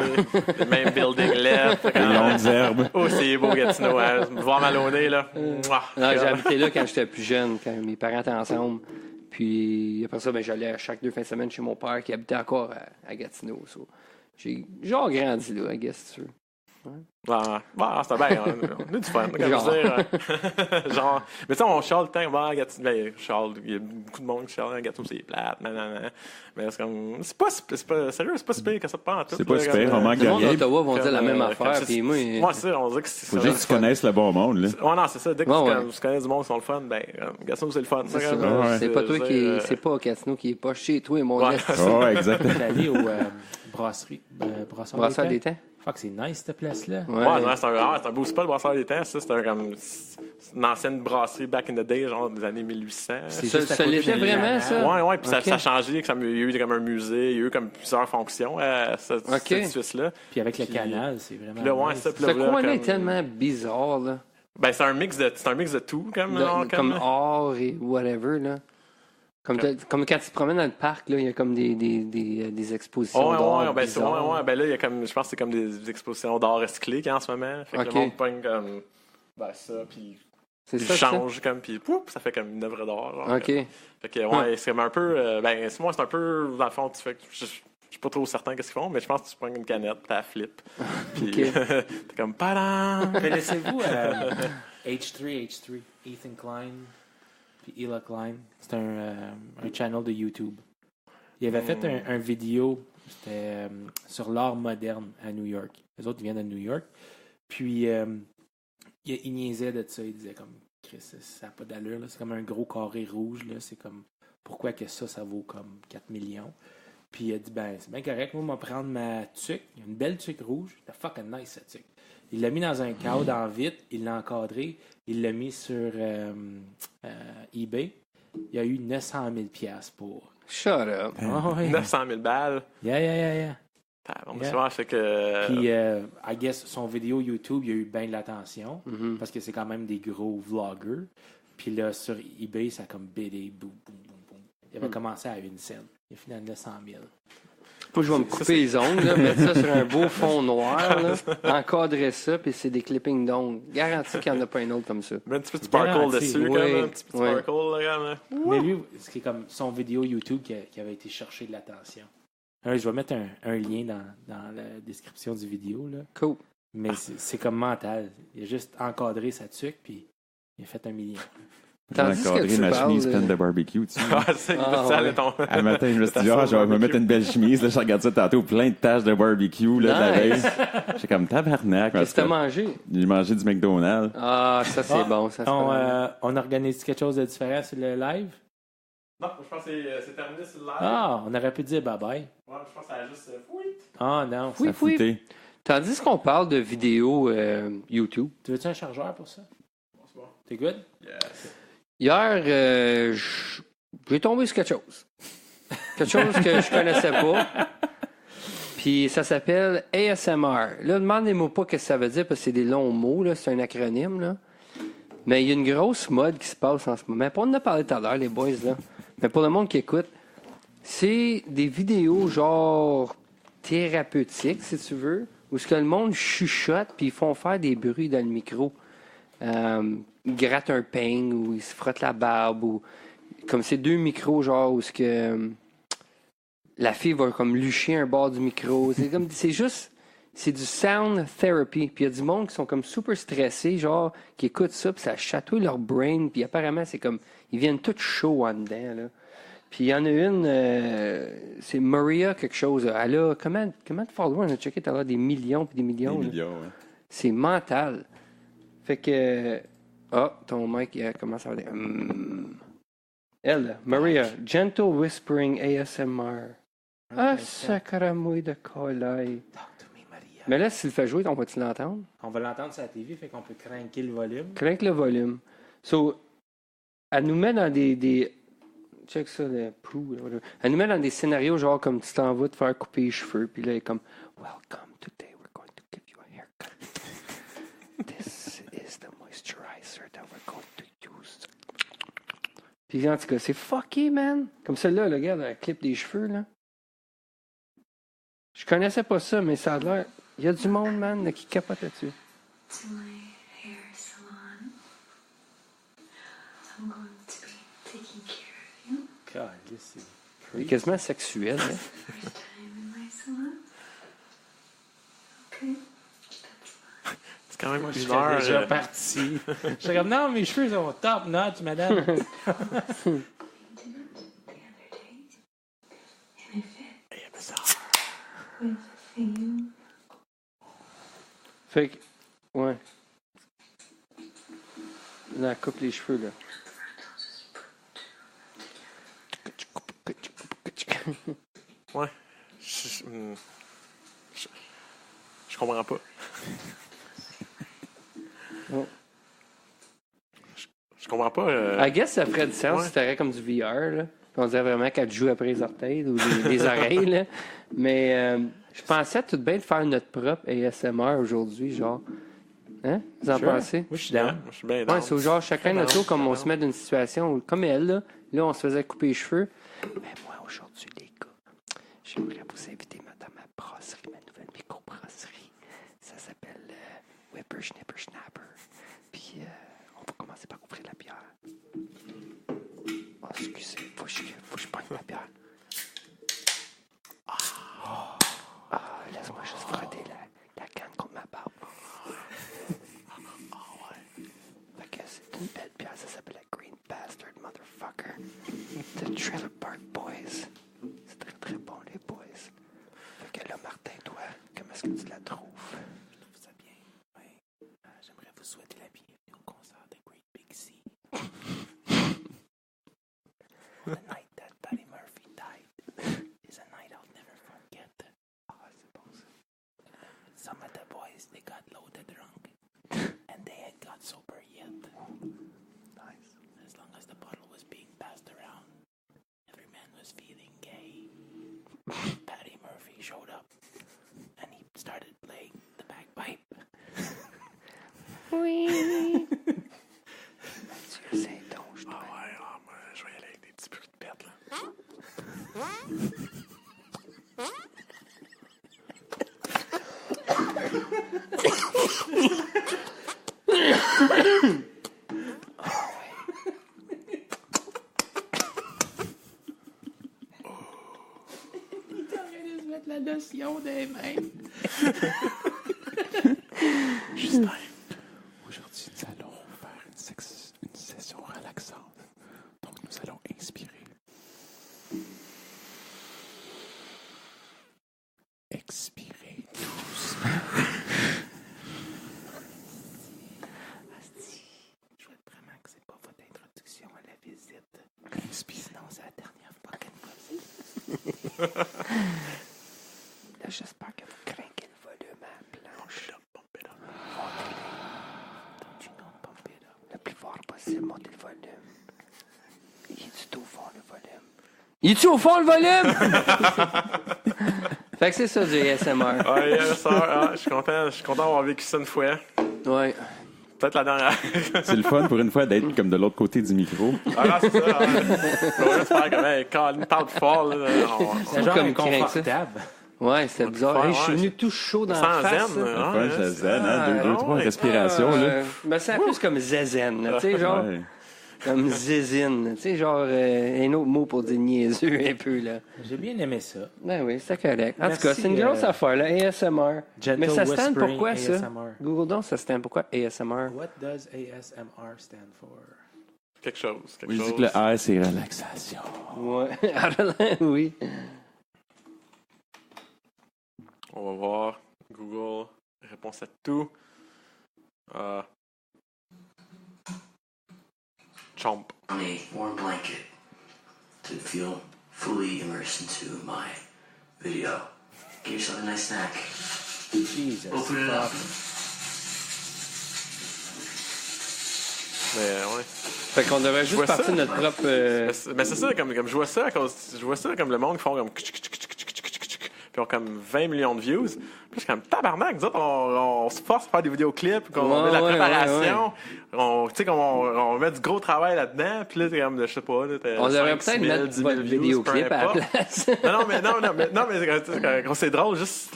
le même building left. Les longues herbes. Oh, c'est beau Gatineau, hein. Voir Maloney, là. Mouah. Non, j'ai habité là quand j'étais plus jeune, quand mes parents étaient ensemble. Puis après ça, j'allais à chaque 2 fins de semaine chez mon père qui habitait encore à Gatineau. So. J'ai genre grandi là, I guess, si tu veux. C'était bien, on a du fun, comme Genre. je veux dire. Genre, mais tu sais, on chiale le temps, Gatineau, il y a beaucoup de monde qui chiale, Gatineau, c'est plate, nanana. Mais c'est comme, c'est pas, sérieux, c'est pas si pire que ça te prend en tout. C'est pas là, si comme, pire, on manque Le de monde rien. d'Ottawa vont dire la même affaire. comme Puis moi, Moi, c'est ça, on dirait que c'est Faut juste que tu connaisses le bon monde, là. Ouais, non, c'est ça. Dès que Ouais, tu connais du monde qui sont le fun, Gatineau, c'est le fun. c'est ça. Ouais. C'est pas toi je veux qui dire, c'est pas Gatineau qui est pas chez toi, mon Ouais. esti. Ouais, exactement. T'es allé au brasserie. Brasseur des temps. Fuck, c'est nice, cette place-là. Ouais. Ouais, c'est un beau spot, Brasseur des Temps. Ça, c'est une ancienne brasserie back in the day, genre des années 1800. C'est Ça, juste à ça côté l'était de vraiment, Lana. ça? Ouais, puis Ok. ça a changé. Il y a eu comme un musée, il y a eu comme plusieurs fonctions à cet édifice-là. Puis avec le Puis- canal, c'est vraiment. Puis là, ouais, nice. ça, puis Ce là, voilà, coin-là est comme- tellement bizarre, là. c'est un mix de tout, comme. genre, Comme art et whatever, là. Comme quand tu te promènes dans le parc, là, il y a comme des expositions d'art bizarres. là, il y a comme, je pense que c'est comme des expositions d'art recyclé qu'il y a en ce moment. Fait que Ok. le monde pogne comme, ça, puis C'est il ça, ça? change comme, puis pouf, ça fait comme une œuvre d'art. Genre, OK. Fait que, ouais, c'est comme un peu, moi, c'est un peu, dans le fond, tu fais que je suis pas trop certain qu'est-ce qu'ils font, mais je pense que tu prends une canette, tu la flippes, puis t'es comme, padam! Connaissez-vous H3, Ethan Klein, puis Hila Klein? C'est un channel de YouTube. Il avait fait un vidéo, c'était sur l'art moderne à New York. Les autres, ils viennent de New York. Puis, il niaisait de ça. Il disait comme, Chris, ça n'a pas d'allure. Là. C'est comme un gros carré rouge. Là. C'est comme, pourquoi que ça vaut comme 4 millions? Puis il a dit, c'est bien correct. Moi, je vais prendre ma tuque. Il y a une belle tuque rouge. C'est fucking nice, cette tuque. Il l'a mis dans un cadre en vitre. Il l'a encadré. Il l'a mis sur eBay. Il a eu 900 000 $. Pour. Shut up. Ah ouais. 900 000 balles. Yeah. Souvent, fait que. Puis, I guess, son vidéo YouTube, il a eu bien de l'attention. Parce que c'est quand même des gros vloggers. Puis là, sur eBay, ça a comme BD, boum. Il avait commencé à 1 cent. Il a fini à 900 000. Faut que je vais me couper les ongles, là, mettre ça sur un beau fond noir, là, encadrer ça, puis c'est des clippings d'ongles. Garanti qu'il n'y en a pas un autre comme ça. Mais un petit peu de sparkle Garanti, dessus, oui. comme un petit peu de Oui. sparkle, là, comme. Mais lui, c'est comme son vidéo YouTube qui avait été chercher de l'attention. Alors, je vais mettre un lien dans la description du vidéo. Là. Cool. Mais c'est comme mental. Il a juste encadré sa tuque, puis il a fait 1 million. Tandis que encadré tu ma parles, chemise pleine de barbecue, tu sais. Ah, c'est Ah, ça, ouais. ton. Un matin, je me suis dit, je vais me mettre une belle chemise. Là, je regarde ça tantôt, plein de taches de barbecue, là, de la veille. Nice. J'étais comme tabarnak. Qu'est-ce que t'as mangé? J'ai mangé du McDonald's. Ah, ça c'est bon. Ça, c'est On organise quelque chose de différent sur le live? Non, je pense que c'est terminé sur le live. Ah, on aurait pu dire bye-bye. Ouais, je pense que ça a juste. Oui. Ah non. Oui, Ça foutait. Tandis qu'on parle de vidéos YouTube, Tu veux-tu un chargeur pour ça? C'est bon. T'es good? Yes. hier, j'ai tombé sur quelque chose. Quelque chose que je connaissais pas. Puis ça s'appelle ASMR. Là, demandez-moi pas ce que ça veut dire parce que c'est des longs mots, là. C'est un acronyme, là. Mais il y a une grosse mode qui se passe en ce moment. On en a parlé tout à l'heure, les boys, là. Mais pour le monde qui écoute, c'est des vidéos genre thérapeutiques, si tu veux, où ce que le monde chuchote puis ils font faire des bruits dans le micro. Ils grattent un peigne ou ils se frottent la barbe ou comme c'est deux micros genre où ce que la fille va comme lucher un bord du micro. C'est du sound therapy. Puis il y a du monde qui sont comme super stressés, genre, qui écoutent ça, puis ça chatouille leur brain. Puis apparemment, c'est comme, ils viennent tous chauds en dedans, là. Puis il y en a une, c'est Maria quelque chose. Elle a, comment de followers? On a checké tout à l'heure des millions puis des millions. Des là. millions, ouais. C'est mental. Fait que, ton mic, il commence à dire, Elle, Maria, Gentle Whispering ASMR. Ah, sacramouille de colaille. Talk to me, Maria. Mais là, s'il le fait jouer, on va-tu l'entendre? On va l'entendre sur la TV, fait qu'on peut cranker le volume. Crank le volume. So, elle nous met dans des check ça, le prou. Elle nous met dans des scénarios genre comme tu t'en vas te faire couper les cheveux, puis là, elle est comme Welcome, today we're going to give you a haircut. This is the moisturizer that we're going to use. Puis en tout cas, c'est fucké, man. Comme celle-là, le gars, elle clip des cheveux, là. Je connaissais pas ça, mais ça a l'air. Il y a du monde, man, là, qui capote là-dessus. To my hair salon. I'm going to be taking care of you. God, this is Il est quasiment sexuel, là. First time in my salon. Okay, that's fine. C'est quand même Moi, je une serais heure. déjà parti. Je serais comme, non, mes cheveux sont top notch, madame. The other day, and it fit with you. Fait que, ouais. Là, elle coupe les cheveux, là. Ouais. Je comprends pas. Oh. Je comprends pas. I guess ça ferait du sens Ouais. si t'aurais comme du VR, là. Puis on dirait vraiment qu'elle joue après les orteils ou les oreilles, là. Mais je pensais tout bien de faire notre propre ASMR aujourd'hui, genre. Hein? Vous en pensez? Moi, je suis Ouais, down. moi, je suis bien Ouais, down. c'est au genre chacun notre tour, comme on se met dans une situation où, comme elle, là, on se faisait couper les cheveux. Mais moi, aujourd'hui, les gars, j'aimerais vous inviter dans ma brasserie, ma nouvelle micro-brasserie. Ça s'appelle Whipper Snipper Snapper. Puis, on va commencer par ouvrir la bière. Oh, excusez, faut que je pogne la bière. Laisse-moi juste frotter la canne contre ma barbe. Fait que c'est une belle bière, ça s'appelle la Green Bastard Motherfucker. The Trailer Park Boys. C'est très très bon, les boys. Fait que là, Martin, toi, comment est-ce que tu la trouves? Je trouve ça bien. Ouais. J'aimerais vous souhaiter la bienvenue au concert de Great Big Sea. The night that Patty Murphy died is a night I'll never forget. Ah, c'est bon ça. Some of the boys, they got loaded drunk. And they had got sober yet. Nice. As long as the bottle was being passed around, every man was feeling gay. Patty Murphy showed up, and he started playing the bagpipe. Oui. Mathieu, c'est donc, je Ah ouais, moi, je vais y aller avec des petits bruits de pète, là. La lotion des mains. Justin, aujourd'hui, nous allons faire une session relaxante. Donc, nous allons inspirer. Expirer doucement. Je souhaite vraiment que c'est pas votre introduction à la visite. Inspire. Sinon, c'est la dernière fucking fois. Là, j'espère que vous craquez le volume à la planche. Don't you don't pump it up. Le plus fort possible, montez le volume. Il est du tout fort, le volume. Il est-tu au fond le volume? Fait que c'est ça du ASMR. Ouais, je suis content d'avoir vécu ça une fois. Ouais. Peut-être la dernière. C'est le fun pour une fois d'être comme de l'autre côté du micro. Ah non, c'est ça. On va juste faire comme, hey, quand il parle fort, là, C'est genre comme inconfortable. Ouais, c'était bizarre. faire, Hey, je suis ouais, venu tout chaud dans sans la face. zen. là. Ouais, Ça zen, Ah, hein? Deux, trois ouais. respirations, là. Je me sens plus comme zézen, là, tu sais, genre, Ouais. comme zézine, tu sais, genre, un autre mot pour dire niaiseux un peu, là. J'ai bien aimé ça. Ben oui, c'est correct. En Merci, tout cas, c'est une grosse affaire, là, ASMR. Gentle Mais ça stand whispering pourquoi, ça? ASMR. Google donc, ça stand pourquoi ASMR? What does ASMR stand for? quelque chose. Oui, je dis que le R, c'est relaxation. Ouais, oui. On va voir. Google, réponse à tout. Chomp. On a warm blanket to feel fully immersed into my video. Get yourself a nice snack. Jesus. Open it up. Mais ouais. Fait qu'on devrait juste vois ça. partir de notre propre... Mais c'est ça, comme je vois ça, je vois ça comme le monde qui font comme puis on comme 20 millions de views. Puis je suis comme tabarnak, nous autres, on se force à faire des vidéoclips, qu'on Ouais, met de la ouais, préparation, tu sais, on met du gros travail là-dedans, puis là, t'es comme, je sais pas, là, t'as On devrait 5 peut-être 000, mettre 10 000 votre views, vidéoclip peu à la importe. place. Non, mais quand c'est drôle, juste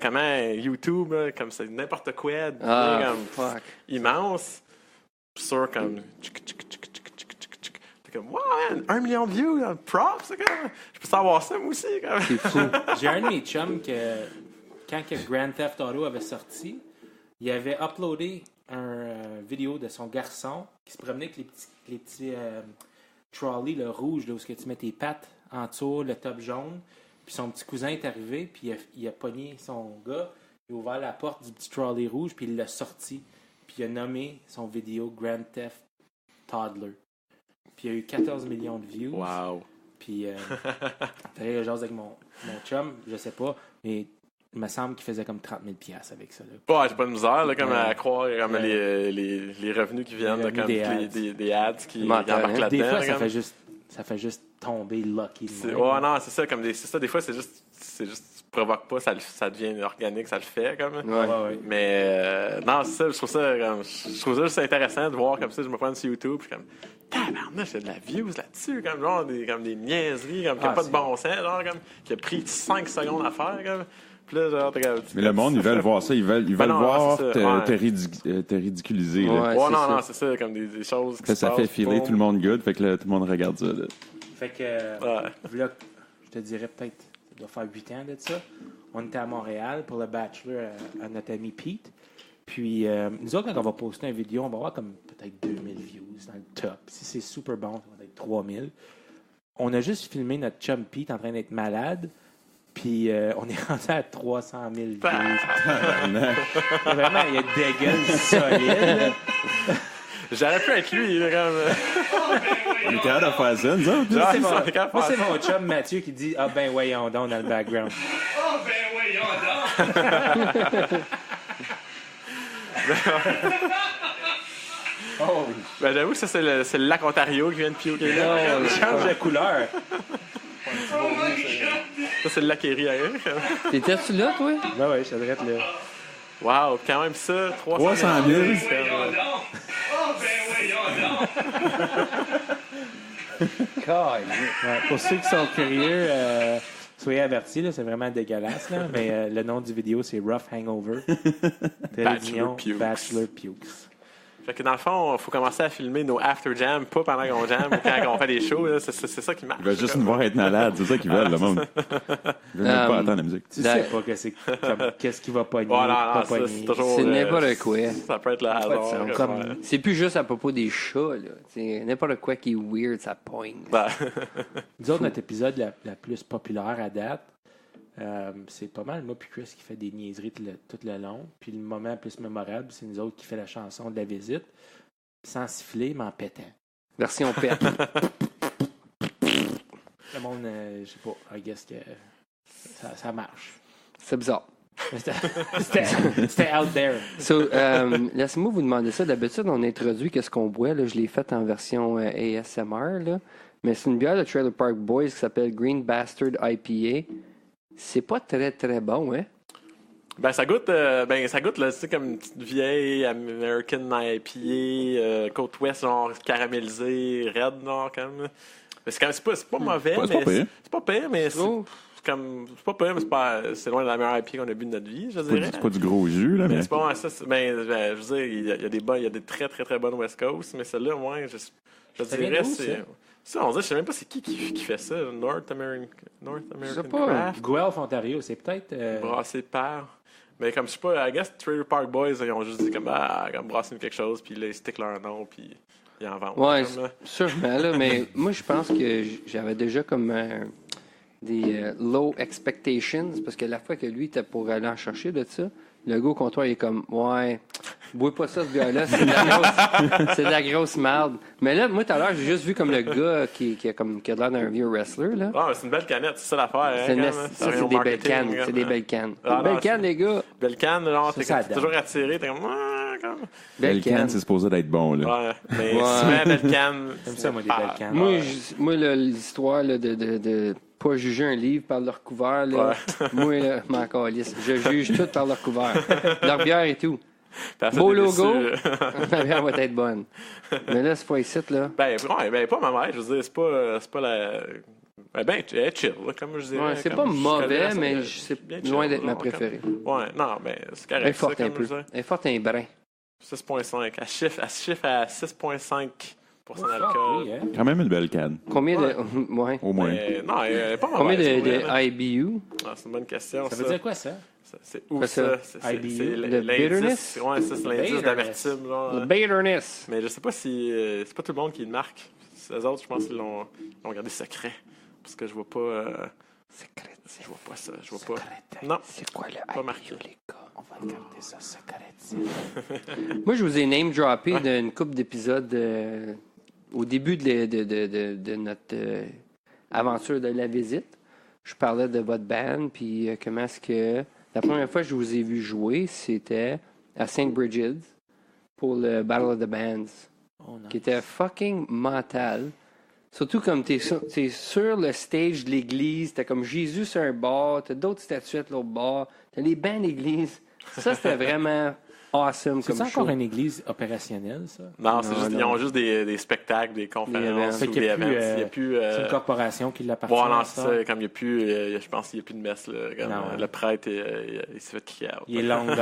comment YouTube, là, comme c'est n'importe quoi, Ah, comme fuck. immense, sur comme t'es comme wow, man, 1 million de views, props, c'est comme, je peux savoir ça moi aussi, comme. C'est fou. J'ai un de mes chums que, quand que Grand Theft Auto avait sorti, il avait uploadé une vidéo de son garçon qui se promenait avec les petits trolleys, le rouge, là, où est-ce que tu mets tes pattes en dessous, le top jaune. Puis son petit cousin est arrivé, puis il a pogné son gars, il a ouvert la porte du petit trolley rouge, puis il l'a sorti. Puis il a nommé son vidéo Grand Theft Toddler. Puis il y a eu 14 millions de views. Wow. Puis, je jase avec mon chum, je sais pas, mais il me semble qu'il faisait comme 30 000 $ avec ça. Là. Ouais, j'ai pas de misère, là, comme Ouais. à croire, comme Ouais. les revenus qui viennent, Les là, revenus comme des ads. des ads qui Mental, embarquent hein. là-dedans. Des fois, là, comme. ça fait juste tomber lucky. de même. Ouais, non, c'est ça, comme c'est ça, des fois, c'est juste, tu provoques pas, ça devient organique, ça le fait, comme. Ouais. Ouais. Mais, non, c'est ça, je trouve ça juste intéressant de voir comme ça, je me prends sur YouTube, puis comme, tabarnak, j'ai de la views là-dessus, comme genre, comme des niaiseries, comme, qui a pas de bon sens, genre, comme, qui a pris 5 secondes à faire, comme. Puis là, genre, t'es comme. Mais le monde, ils veulent voir ça. Ils veulent non, voir c'est ça, te ridiculiser. Là. Ouais. Ouais, c'est non, ça. non, c'est ça, comme des choses qui Ça, se ça fait passent filer pas. tout le monde good. Fait que là, tout le monde regarde ça. Là. Fait que, Ouais. là, je te dirais peut-être, ça doit faire 8 ans de ça. On était à Montréal pour le Bachelor à notre ami Pete. Puis, nous autres, quand on va poster une vidéo, on va avoir comme peut-être 2000 views dans le top. Si c'est super bon, ça va être 3000. On a juste filmé notre chum Pete en train d'être malade. Puis, on est rendu à 300 000 views. Vraiment, il y a des gueules solides. là. J'aurais pu être lui, là, comme. On était hâte de faire ça, nous autres. Moi, c'est ça, mon, c'est capable. moi, c'est mon chum Mathieu qui dit « Ah ben voyons donc dans le background. Oh, Ben, j'avoue que ça, c'est le lac Ontario qui vient de pioquer là. il change de couleur. Ça, c'est le lac Erie ailleurs. T'étais-tu là, toi? Ben ouais, je te dirais là. Wow, quand même ça, 300 000. Ouais, pour ceux qui sont curieux, soyez avertis, là, c'est vraiment dégueulasse. Là, mais le nom du vidéo, c'est Rough Hangover. Bachelor Pukes. Bachelor Pukes. Fait que dans le fond, il faut commencer à filmer nos after jam, pas pendant qu'on jam ou quand on fait des shows. Là, c'est ça qui marche. Ils veulent juste nous voir être malades. C'est ça qu'ils veulent, le monde. Ils veulent même pas entendre la musique. Tu sais pas que c'est comme, qu'est-ce qui va pogner, Ouais, non, pas ça, pogner. c'est toujours. C'est n'importe quoi. Ça peut être le hasard. Comme- C'est plus juste à propos des chats, là. C'est n'importe quoi qui est weird, ça pogne. Ben, Nous autres, notre épisode la plus populaire à date, c'est pas mal moi puis Chris qui fait des niaiseries tout le long. Puis le moment le plus mémorable, c'est nous autres qui fait la chanson de la visite, sans siffler, mais en pétant. Version pète. Le monde, je sais pas, I guess que ça marche. C'est bizarre. C'était out there. So, laissez-moi vous demander ça. D'habitude, on introduit qu'est-ce qu'on boit. Là. Je l'ai fait en version ASMR. Là. Mais c'est une bière de Trailer Park Boys qui s'appelle Green Bastard IPA. C'est pas très, très bon, hein? Ben, ça goûte, là, tu sais, comme une petite vieille American IPA, côte ouest, genre caramélisée, raide, non, comme. Mais c'est pas mauvais, C'est pas pire. c'est pas pire, mais c'est Oh. comme. C'est pas pire, mais c'est loin de la meilleure IPA qu'on a bu de notre vie, je dirais. C'est pas du gros jus, là, mais. Mais c'est pas ça. Je veux dire, il y a des très, très, très bonnes West Coast, mais celle-là, moi, je Ça dirais, vient d'où, c'est. Ça, on dirait, je sais même pas c'est qui fait ça. North American sais pas. Craft. Guelph, Ontario, c'est peut-être. Brassé par. Mais comme je sais pas, I guess Trailer Park Boys, ils ont juste dit comme brasser quelque chose, puis là, ils stickent leur nom, puis ils en vendent. Ouais, Comme, sûrement, là. Mais moi, je pense que j'avais déjà comme des low expectations, parce que la fois que lui était pour aller en chercher de ça, le gars au comptoir, il est comme, ouais, bois pas ça, ce gars-là, c'est de la grosse merde. Mais là, moi, tout à l'heure, j'ai juste vu comme le gars qui a l'air d'un vieux wrestler, là. Ah, mais c'est une belle canette, c'est ça l'affaire. Hein, C'est comme, ça, c'est des belles cannes. C'est des belles cannes. Ah, Belles non, cannes, les gars. Belle canne, genre, Ça, t'es ça t'es toujours attiré, t'es comme. Belles Belcan, cannes. c'est supposé d'être bon, là. Ouais, mais Ouais. souvent, belle canne. J'aime ça, moi, des pas- belles cannes. Moi, là, l'histoire là, de pas juger un livre par leur couvert, là, moi, là, m'en calisse. Je juge tout par leur couvert. Leur bière et tout. Personne Beau n'est logo. déçu. La bière va être bonne. Mais là, c'est pas ici, là. Ben, pas ma mère, je veux dire, c'est pas la. Ben, elle est chill, là, comme je dirais. Ouais, c'est comme pas je mauvais, connais, mais c'est c'est bien chill, loin d'être ma genre, comme- préférée. Ouais, non, mais c'est correct. Elle est forte ça, un comme peu. je disais. Elle est forte un brin. 6,5. Elle chiffre à 6,5% d'alcool. Oui, hein? Quand même une belle canne, Combien de. Ouais. au moins. Mais, non, elle est pas mauvaise. Combien c'est vrai, de là. IBU? Ah, c'est une bonne question. Ça veut dire quoi, ça? C'est où Quoi, ça? ça? IBU? C'est Le bitterness? Ouais, ça, c'est l'indice Bitterness. d'amertume. Genre. The bitterness. Mais je sais pas si. C'est pas tout le monde qui le marque. Les autres, je pense qu'ils l'ont gardé secret. Parce que je vois pas. Je vois pas ça. Je vois pas. Non. C'est quoi le Pas marqué. IBU, les gars? On va garder ça secret. Moi, je vous ai name droppé d'une couple d'épisodes au début de notre aventure de la visite. Je parlais de votre band, puis comment est-ce que... La première fois que je vous ai vu jouer, c'était à St. Bridget's pour le Battle of the Bands, Oh, non. qui était fucking mental. Surtout comme t'es sur le stage de l'église, t'as comme Jésus sur un bord, t'as d'autres statuettes l'autre bord, t'as les bancs d'église. Ça, c'était vraiment awesome C'est comme encore show. une église opérationnelle, ça? Non, c'est Non, juste, non. ils ont juste des spectacles, des conférences Des ou events. des Fait qu'il y a events. plus, Il y a plus. C'est une corporation qui l'appartient. Bon, non, à c'est ça. ça. Comme il n'y a plus. Je pense qu'il n'y a plus de messe. Là, comme, Non, ouais. le prêtre, il s'est fait kick out. Il est long gone.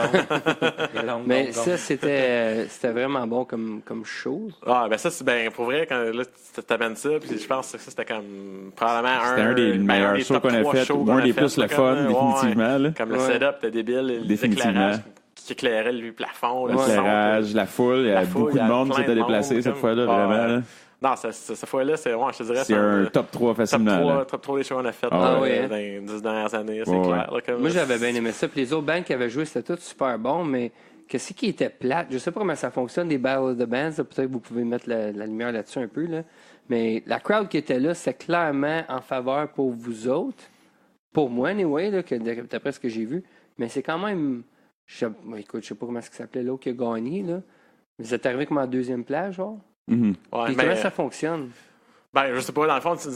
Il est long Mais gone. ça, c'était vraiment bon comme show. Ah, ben ça, c'est ben, pour vrai, quand là, tu t'amènes ça, puis je pense que ça, c'était comme probablement C'était un des meilleurs shows qu'on a fait, ou un des plus le fun, définitivement, là. Comme le Ouais. setup était débile, les Définitivement. éclairages qui éclairaient le plafond, le son. L'éclairage, la foule, il y a La foule, beaucoup il y de a monde qui plein s'était de déplacé monde, cette comme- fois-là, Ah, vraiment. ouais. là. Non, cette fois-là, je te dirais, C'est un top 3 facilement. là. top 3 des shows qu'on a fait Ah ouais. dans les 10 dernières années, c'est Ouais, clair. là, comme- Moi, j'avais bien aimé ça. Puis les autres bands qui avaient joué, c'était tout super bon, mais qu'est-ce qui était plate? Je sais pas comment ça fonctionne, des Battle of the Bands. là. Peut-être que vous pouvez mettre la lumière là-dessus un peu. Là. Mais la crowd qui était là, c'est clairement en faveur pour vous autres. Pour moi, anyway, là, d'après ce que j'ai vu. Mais c'est quand même... écoute, je sais pas comment ça s'appelait l'autre qui a gagné. Là. Vous êtes arrivé comme en deuxième place, genre? Mhm. Ouais, Puis mais- comment ça fonctionne? Ben, je sais pas, dans le fond, tu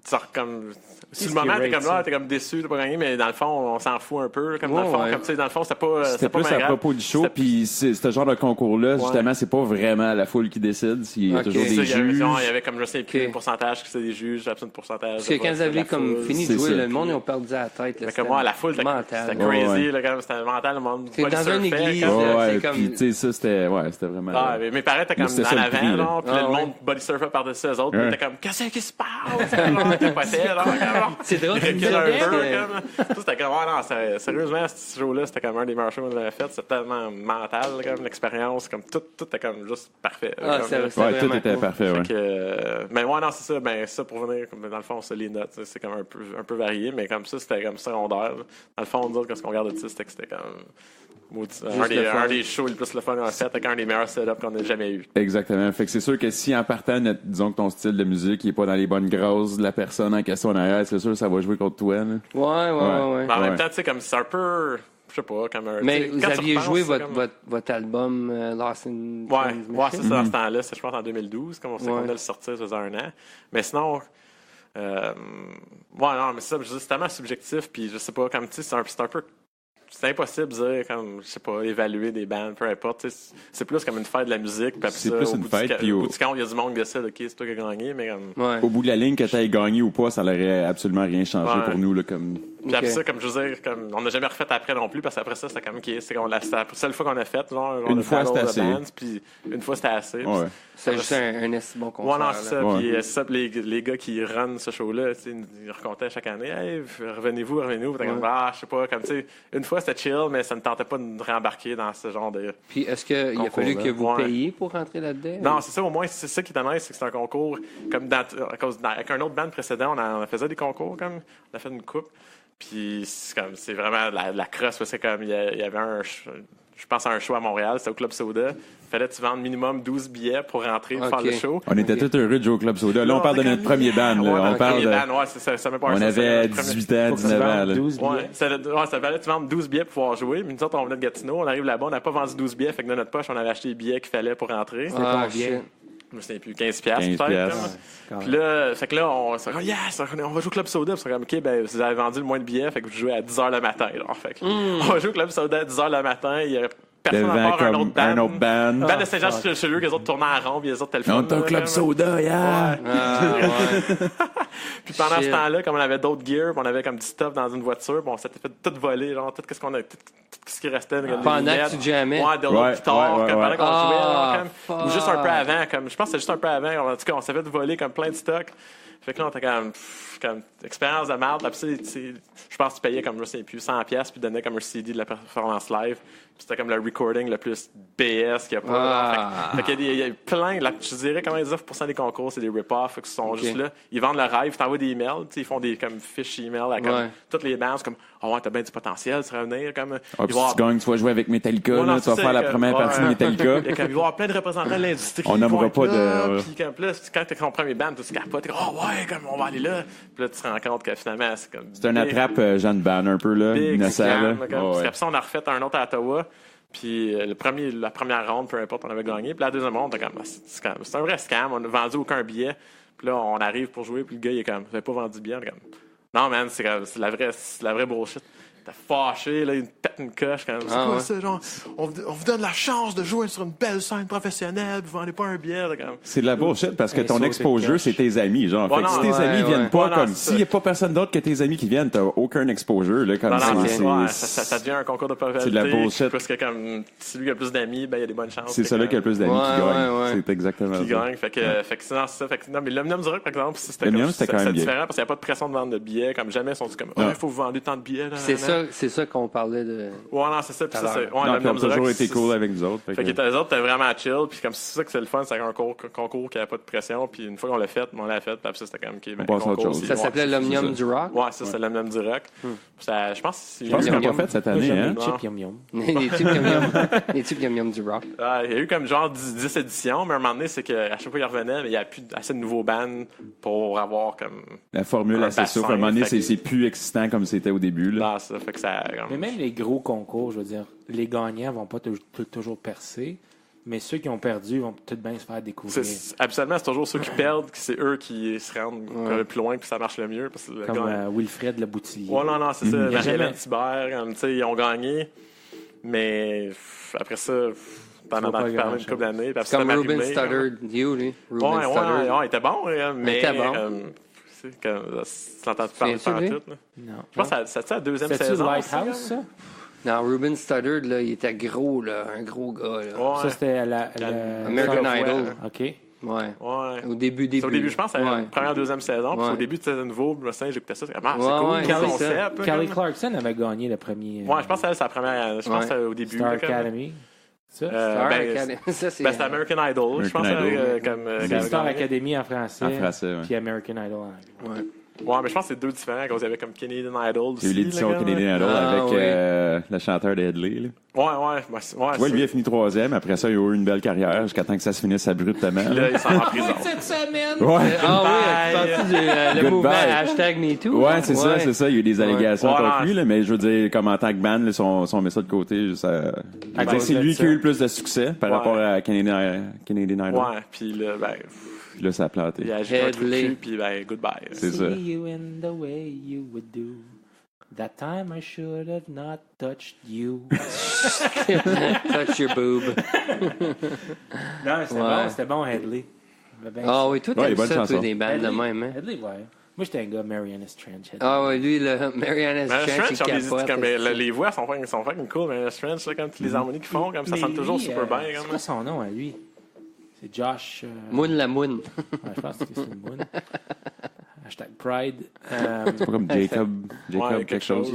sors comme. Sur le moment, t'es comme là, t'es comme déçu, t'as pas gagné, mais dans le fond, on s'en fout un peu. Comme dans le Ouais, fond, ouais. comme tu sais, dans le fond, c'était pas. C'était pas plus à grave. propos du show, C'était- puis ce genre de concours-là, justement, c'est pas vraiment la foule qui décide. Il y a Ok. toujours Ça, des il y avait, juges. genre, il y avait comme je sais plus Ok. le pourcentage que c'était des juges, absolument le pourcentage. Parce que quand vous avez comme fini de c'est jouer, ça. le monde, ils ont perdu la tête. là. Mais C'était comme moi, la foule, c'était mental. crazy, Ouais, là, quand c'était mental, le monde. C'est dans une église, Comme, là. Ouais, c'est comme- puis tu sais, ça, c'était vraiment... ah, mais mes parents étaient comme C'était en ça le avant, prix, là. là, puis Ah, le ouais. monde body surfait par-dessus eux autres, Ouais. puis t'es comme, qu'est-ce qui se passe? Genre, capotait, là, comme- C'est drôle, Il tu me recule un disais peu, que- comme. Ça, c'était comme, ah non, sérieusement, ce show-là, c'était comme un des meilleurs shows qu'on avait fait. C'était tellement mental, là, comme l'expérience, comme tout était comme juste parfait. là, Ah, comme, c'est- là. c'est Ouais, tout vraiment était cool. parfait, ouais. Fait que, mais ouais, non, c'est ça. Ben, ça, pour venir, comme, dans le fond, c'est les notes. C'est comme un peu varié, mais comme ça, c'était comme secondaire. Là. Dans le fond, nous, quand on regarde de ça, c'était que c'était comme. maudit, le fun. un des shows les plus le fun qu'on a fait, avec un des meilleurs setups qu'on a jamais eu. Exactement. Fait que c'est sûr que si en partant, disons que ton style de musique n'est pas dans les bonnes grosses de la personne en question en arrière, c'est sûr que ça va jouer contre toi. Là. Ouais. Mais en même Ouais. temps, tu sais, comme c'est un peu. je sais pas, comme un. Mais tu sais, vous quand tu aviez repenses, joué c'est comme- votre album Lost in Ouais, c'est ça, dans ce temps-là. C'est, je pense, en 2012, comme on sait qu'on Ouais. venait de le sortir, ça faisait un an. Mais sinon, non, mais ça, je dis, c'est tellement subjectif, puis je sais pas, comme, tu sais, c'est un peu. C'est impossible de dire, comme, je sais pas, évaluer des bands, peu importe. Tu sais, c'est plus comme une fête de la musique, puis après C'est ça, plus au une bout fête, du, puis au au- bout du compte, il y a du monde qui décide, OK, c'est toi qui as gagné, mais comme. Ouais. Au bout de la ligne, que tu aies gagné ou pas, ça n'aurait absolument rien changé Ouais. pour nous. Là, comme... Puis après Ok. ça, comme je veux dire, comme, on n'a jamais refait après non plus, parce qu'après ça, c'était comme, OK, c'était la seule fois qu'on a fait, genre Une de fois, battle c'était de assez. bands, puis une fois, c'était assez. Puis Ouais. C'est juste un esti bon concert. Ouais, non, là. c'est ça. Ouais. Puis c'est ça, puis les gars qui run ce show-là, tu sais, ils racontaient chaque année, hey, revenez-vous. Puis t'es comme, je sais pas, comme, tu sais, une fois c'était chill, mais ça ne tentait pas de rembarquer dans ce genre de. Puis est-ce qu'il a Concours, fallu là. que vous Ouais. payiez pour rentrer là-dedans? Non, c'est ça, au moins, c'est ça qui est nice, c'est que c'est un concours, comme avec un autre band précédent, on faisait des concours, comme, on a fait une coupe. Puis c'est vraiment la crosse, parce que comme, il y avait je pense à un show à Montréal, c'était au Club Soda. Fallait que tu vendes minimum 12 billets pour rentrer, Ok. faire le show. On était tous heureux de jouer au Club Soda. Là, on parle de notre premier band. Là. Ouais, On notre parle premier de... band, ouais, c'est ça, ça met pas un On ça, c'est avait notre premier- 18 ans, Faut que tu 19 ans. vendes Là. 12 billets. Ouais, ça valait de vendre 12 billets pour pouvoir jouer. Mais nous autres, on venait de Gatineau, on arrive là-bas, on n'a pas vendu 12 billets, fait que dans notre poche, on avait acheté les billets qu'il fallait pour rentrer. Ah, combien? shit. Je me souviens plus, 15 piastres 15 peut-être. piastres. comme. Quand Puis même. là, fait que là, on s'est dit, yes, on va jouer au Club Soda. Puis on s'est dit, OK, ben, vous avez vendu le moins de billets, fait que vous jouez à 10h le matin. Alors, fait que, on va jouer au Club Soda à 10h le matin. Il y avait personne à Devant part un comme autre band. un autre band. Le band de Saint-Jean chez eux, les autres tournaient en rond, puis les autres téléphones. On est au Club Soda, yeah! Ah, ouais. Puis pendant Shit. ce temps-là, comme on avait d'autres gears, puis on avait comme du stuff dans une voiture, puis on s'était fait tout voler, genre tout ce qui restait. comme des Pendant lunettes. que tu jammais? Ouais, de l'autre Ouais, guitare, ouais, comme ouais, pendant qu'on ouais. jouait, genre, Ah, comme, ou juste un peu fuck. avant, comme, je pense que c'était juste un peu avant, en tout cas, on s'est fait voler comme plein de stock. Fait que là, on était comme expérience de merde. Puis, tu sais, je pense que tu payais comme, je me souviens plus, 100$, puis tu donnais comme un CD de la performance live. Puis c'était comme le recording le plus BS qu'il n'y a pas. Ah. Fait qu'il y a plein, je dirais 99% des concours, c'est des rip-offs, qui sont Ok. juste là. Ils vendent le rêve, ils t'envoient des emails, tu sais, ils font des comme fiches emails à comme, Ouais. toutes les bandes, c'est comme, oh ouais, t'as bien du potentiel, tu vas venir, comme, Ah, il puis va y si tu gagnes, tu vas jouer avec Metallica. Ouais, non, là, tu vas c'est faire ça, la première partie de ouais. Metallica. Il y a comme, il va y avoir plein de représentants de l'industrie. On qui nommera vont être pas là, de- Puis comme, là, quand t'es ton premier band, tu capotes, t'es comme, oh ouais, comme, on va aller là. Puis là, tu te rends compte que finalement, c'est comme. C'est un attrape Jeanne Ban un peu, là. Big Innocent, là. scam, comme, Ouais, parce ouais. qu'après ça, on a refait un autre à Ottawa. Puis la première ronde, peu importe, on avait gagné. Puis la deuxième ronde, t'es comme, c'est un vrai scam. On n'a vendu aucun billet. Puis là, on arrive pour jouer. Puis le gars, il est comme, vous n'avez pas vendu de billet. On est comme, non, man, c'est la vraie bullshit. T'es fâché, là, il pète une coche. Comme, c'est Ah, quoi ouais. ça, genre, on vous donne la chance de jouer sur une belle scène professionnelle. Vous vendez pas un billet. Là, comme. C'est de la bullshit parce que Un ton saut exposure, de c'est tes amis. Genre. Ouais, Fait que si non, tes ouais, amis viennent ouais. pas, Ouais, non, comme c'est s'il n'y a pas personne d'autre que tes amis qui viennent, t'as aucun exposure. Là, comme Non, non, c'est- ouais, c'est- ça devient un concours de popularité. c'est de la bullshit. Parce que comme, si lui a plus d'amis, ben, il y a des bonnes chances. c'est que celui comme- qui a le plus d'amis Ouais, qui gagne. ouais, ouais. C'est exactement qui ça. gagne. Fait que sinon, c'est ça. Fait que, non, mais l'Omnium du Rock, par exemple, c'était L'Omnium, comme, c'était quand même c'est bien. différent parce qu'il n'y a pas de pression de vendre de billets. Comme jamais, ils sont comme, Non. il faut vous vendre tant de billets. Là, C'est là, là. c'est ça qu'on parlait de. Ouais, non, c'est ça. Puis Tout à ça, c'est. l'heure. Ouais, Non, puis on l'Omnium a du Rock. toujours été c'est- cool avec nous autres. Fait que les autres, t'es vraiment chill. Puis comme c'est ça que c'est le fun, c'est un concours qui n'avait pas de pression. Puis une fois qu'on l'a fait, on l'a fait. Puis après ça, c'était comme, OK, ben, On passe à autre concours, chose. c'est- Ça ouais, s'appelait c'est- l'Omnium c'est du Rock. Ouais, ça, c'est l'Omnium du Rock. Ça, je pense que Je pense qu'on Yum l'a Yum. pas fait cette Moi, année. j'aime Hein? les chips yum yum. Les tubes Yum Yum. Les tubes Yum Yum du Rock. Il y a eu comme genre 10 éditions, mais à un moment donné, c'est qu'à chaque fois qu'il revenait, mais il n'y a plus assez de nouveaux bands pour avoir comme. La formule Un assez bassin, souple. À un moment donné, fait que- c'est plus excitant comme c'était au début. Là. Là, ça fait que ça. Comme... Mais même les gros concours, je veux dire, les gagnants vont pas toujours percer, mais ceux qui ont perdu vont peut-être bien se faire découvrir. Absolument, c'est toujours ceux qui perdent, que c'est eux qui se rendent le plus loin, puis ça marche le mieux. Parce que le Comme gars- Wilfred Le Boutillier. Ouais, non, c'est ça. Il y a Marie-Hélène jamais- Thibert, comme, tu sais, ils ont gagné, mais après ça, t'en as pas entendu parler grand-chose. une couple d'années. puis après, C'est comme c'était Ruben Marie-Mé, Studdard. You, lui. Ouais, Ruben Studdard. il était bon, mais. Il était bon. C'est comme. Tu l'entends parler Souviens-tu, par lui? tout, là. Non. Je pense que c'était la deuxième C'est-tu saison. Lighthouse, ça? Non, Ruben Studdard, là, il était gros, là. Un gros gars, là. Ouais. Ça, c'était à la American Ouais. Idol. OK. Ouais. Ouais. Au début. C'est au début, je pense, c'était Ouais. la première, deuxième saison. Puis Ouais. au début, c'était nouveau. Je me souviens, j'écoutais ça. C'est comme, ah, c'est Ouais, cool, ouais, quel c'est concept. là, Kelly comme. Clarkson avait gagné le premier Ouais, je pense que c'est sa première. Je pense que c'était au début. Star là, comme. Academy. Ça? Star Ben, Academy. Ça, c'est. c'était American Idol. Je pense American que Idol. comme. C'est Star Academy en français. En français, ouais. Puis American Idol en anglais. Ouais. Ouais, mais je pense que c'est deux différents. Quand il y avait comme Canadian Idol Il y a eu aussi. l'édition là, Canadian Idol Ah, avec oui. le chanteur de Headley. Là. Ouais. Tu vois, lui a fini 3e. Après ça, il a eu une belle carrière jusqu'à temps que ça se finisse abruptement. Là, il s'en va en prison. Cette semaine! Ouais. Ah oui, tu penses le Goodbye. mouvement hashtag MeToo? Ouais, c'est ça. Il y a eu des allégations Ouais, contre non, lui, là, mais je veux dire, comme en tant que band, là, si on met ça de côté, ça... À cause c'est de lui ça. qui a eu le plus de succès par Ouais. rapport à Canadian Idol. Ouais, puis là, Puis là, ça a planté. il a agité un truc Headley. dessus, puis goodbye. C'est ça. See you in the way you would do. That time I should have not touched you. Touch your boob. Non, c'était bon, Headley. Ah oui, toi, Ouais, les t'aimes bonnes ça, toi, chansons. des bandes de même, hein? Headley, ouais. Moi, j'étais un gars Marianas Trench. Headley. Ah oui, lui, le Mariana Mais Trench, il Strange, capote. comme, les voix sont fucking cool, mais Strange, là, comme toutes les harmonies qu'ils font, comme ça Mais sonne toujours lui, super bien. C'est Comme. quoi son nom à lui? C'est Josh... Moon la Moon. Ouais, je pense que c'est une moon. Hashtag Pride. C'est pas comme Jacob Ouais, quelque chose.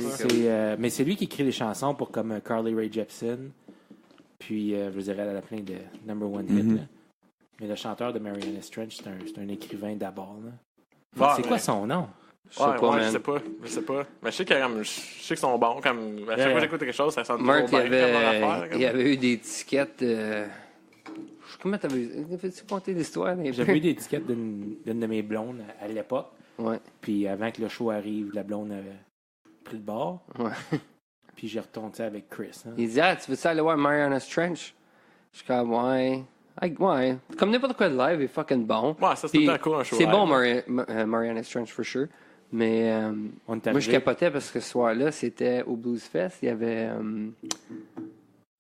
Mais c'est lui qui écrit les chansons pour comme Carly Rae Jepsen. Puis, je vous dirais, elle a plein de number one hits. là. Mais le chanteur de Mariana Trench, c'est un écrivain d'abord. là. Ah, C'est mais- quoi son nom? Je sais pas, Je man. sais pas. Mais je sais qu'ils sont bons. Comme, à chaque fois Yeah. que j'écoute quelque chose, ça sonne Marc, toujours bien. comme leur affaire, il y avait eu des étiquettes. Comment t'avais. Fais-tu compter l'histoire? J'avais eu des étiquettes d'une de mes blondes à l'époque. Ouais. Puis avant que le show arrive, la blonde avait pris le bord. Ouais. Puis j'ai retourné avec Chris. hein. Il dit, ah, tu veux-tu aller voir Mariana Trench? Je suis comme, ouais. Ouais. Comme n'importe quoi de live, il est fucking bon. Ouais, ça, c'est Puis tout le temps cool, un show C'est live. bon, Mariana Trench, for sure. Mais On est moi, je arrivé. capotais parce que ce soir-là, c'était au Blues Fest. Il y avait.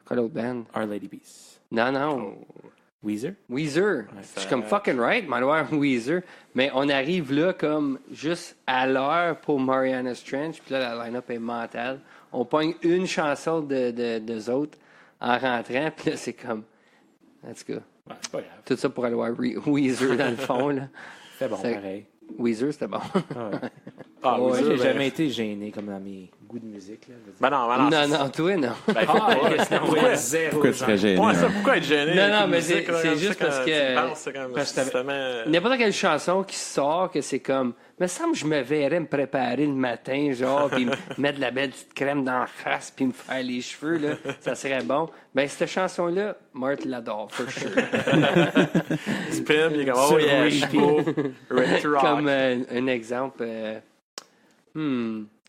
Quoi l'autre band? Our Lady Peace. Non. Weezer? Weezer. Je suis comme fucking right, m'en voir Weezer. Mais on arrive là comme juste à l'heure pour Mariana Trench. Puis là, la line-up est mentale. On pogne une chanson d'eux autres en rentrant. Puis là, c'est comme. Let's go. Ouais, c'est pas grave. Tout ça pour aller voir Weezer dans le fond. Là. C'était bon, C'est- pareil. Weezer, c'était bon. Ouais. Ah, Ouais, oui, Moi, j'ai ça, jamais été gêné comme dans mes goûts de musique. Là, je veux dire. Ben non, non, toi, non. Ben, Ah, pourquoi? pourquoi? Zéro. Pourquoi tu serais gêné? Ouais, ça, hein? pourquoi être gêné? Non, avec une mais musique, c'est là, comme juste ça, parce quand que- tu penses, c'est comme Parce que justement- N'importe quelle chanson qui sort, que c'est comme. Me semble que je me verrais me préparer le matin, genre, puis mettre de la belle petite crème dans la face, puis me faire les cheveux, là. Ça serait bon. Ben, cette chanson-là, Marthe l'adore, for sure. Tu pimes, il est comme, oh yeah, je suis beau, ready to rock. Comme un exemple.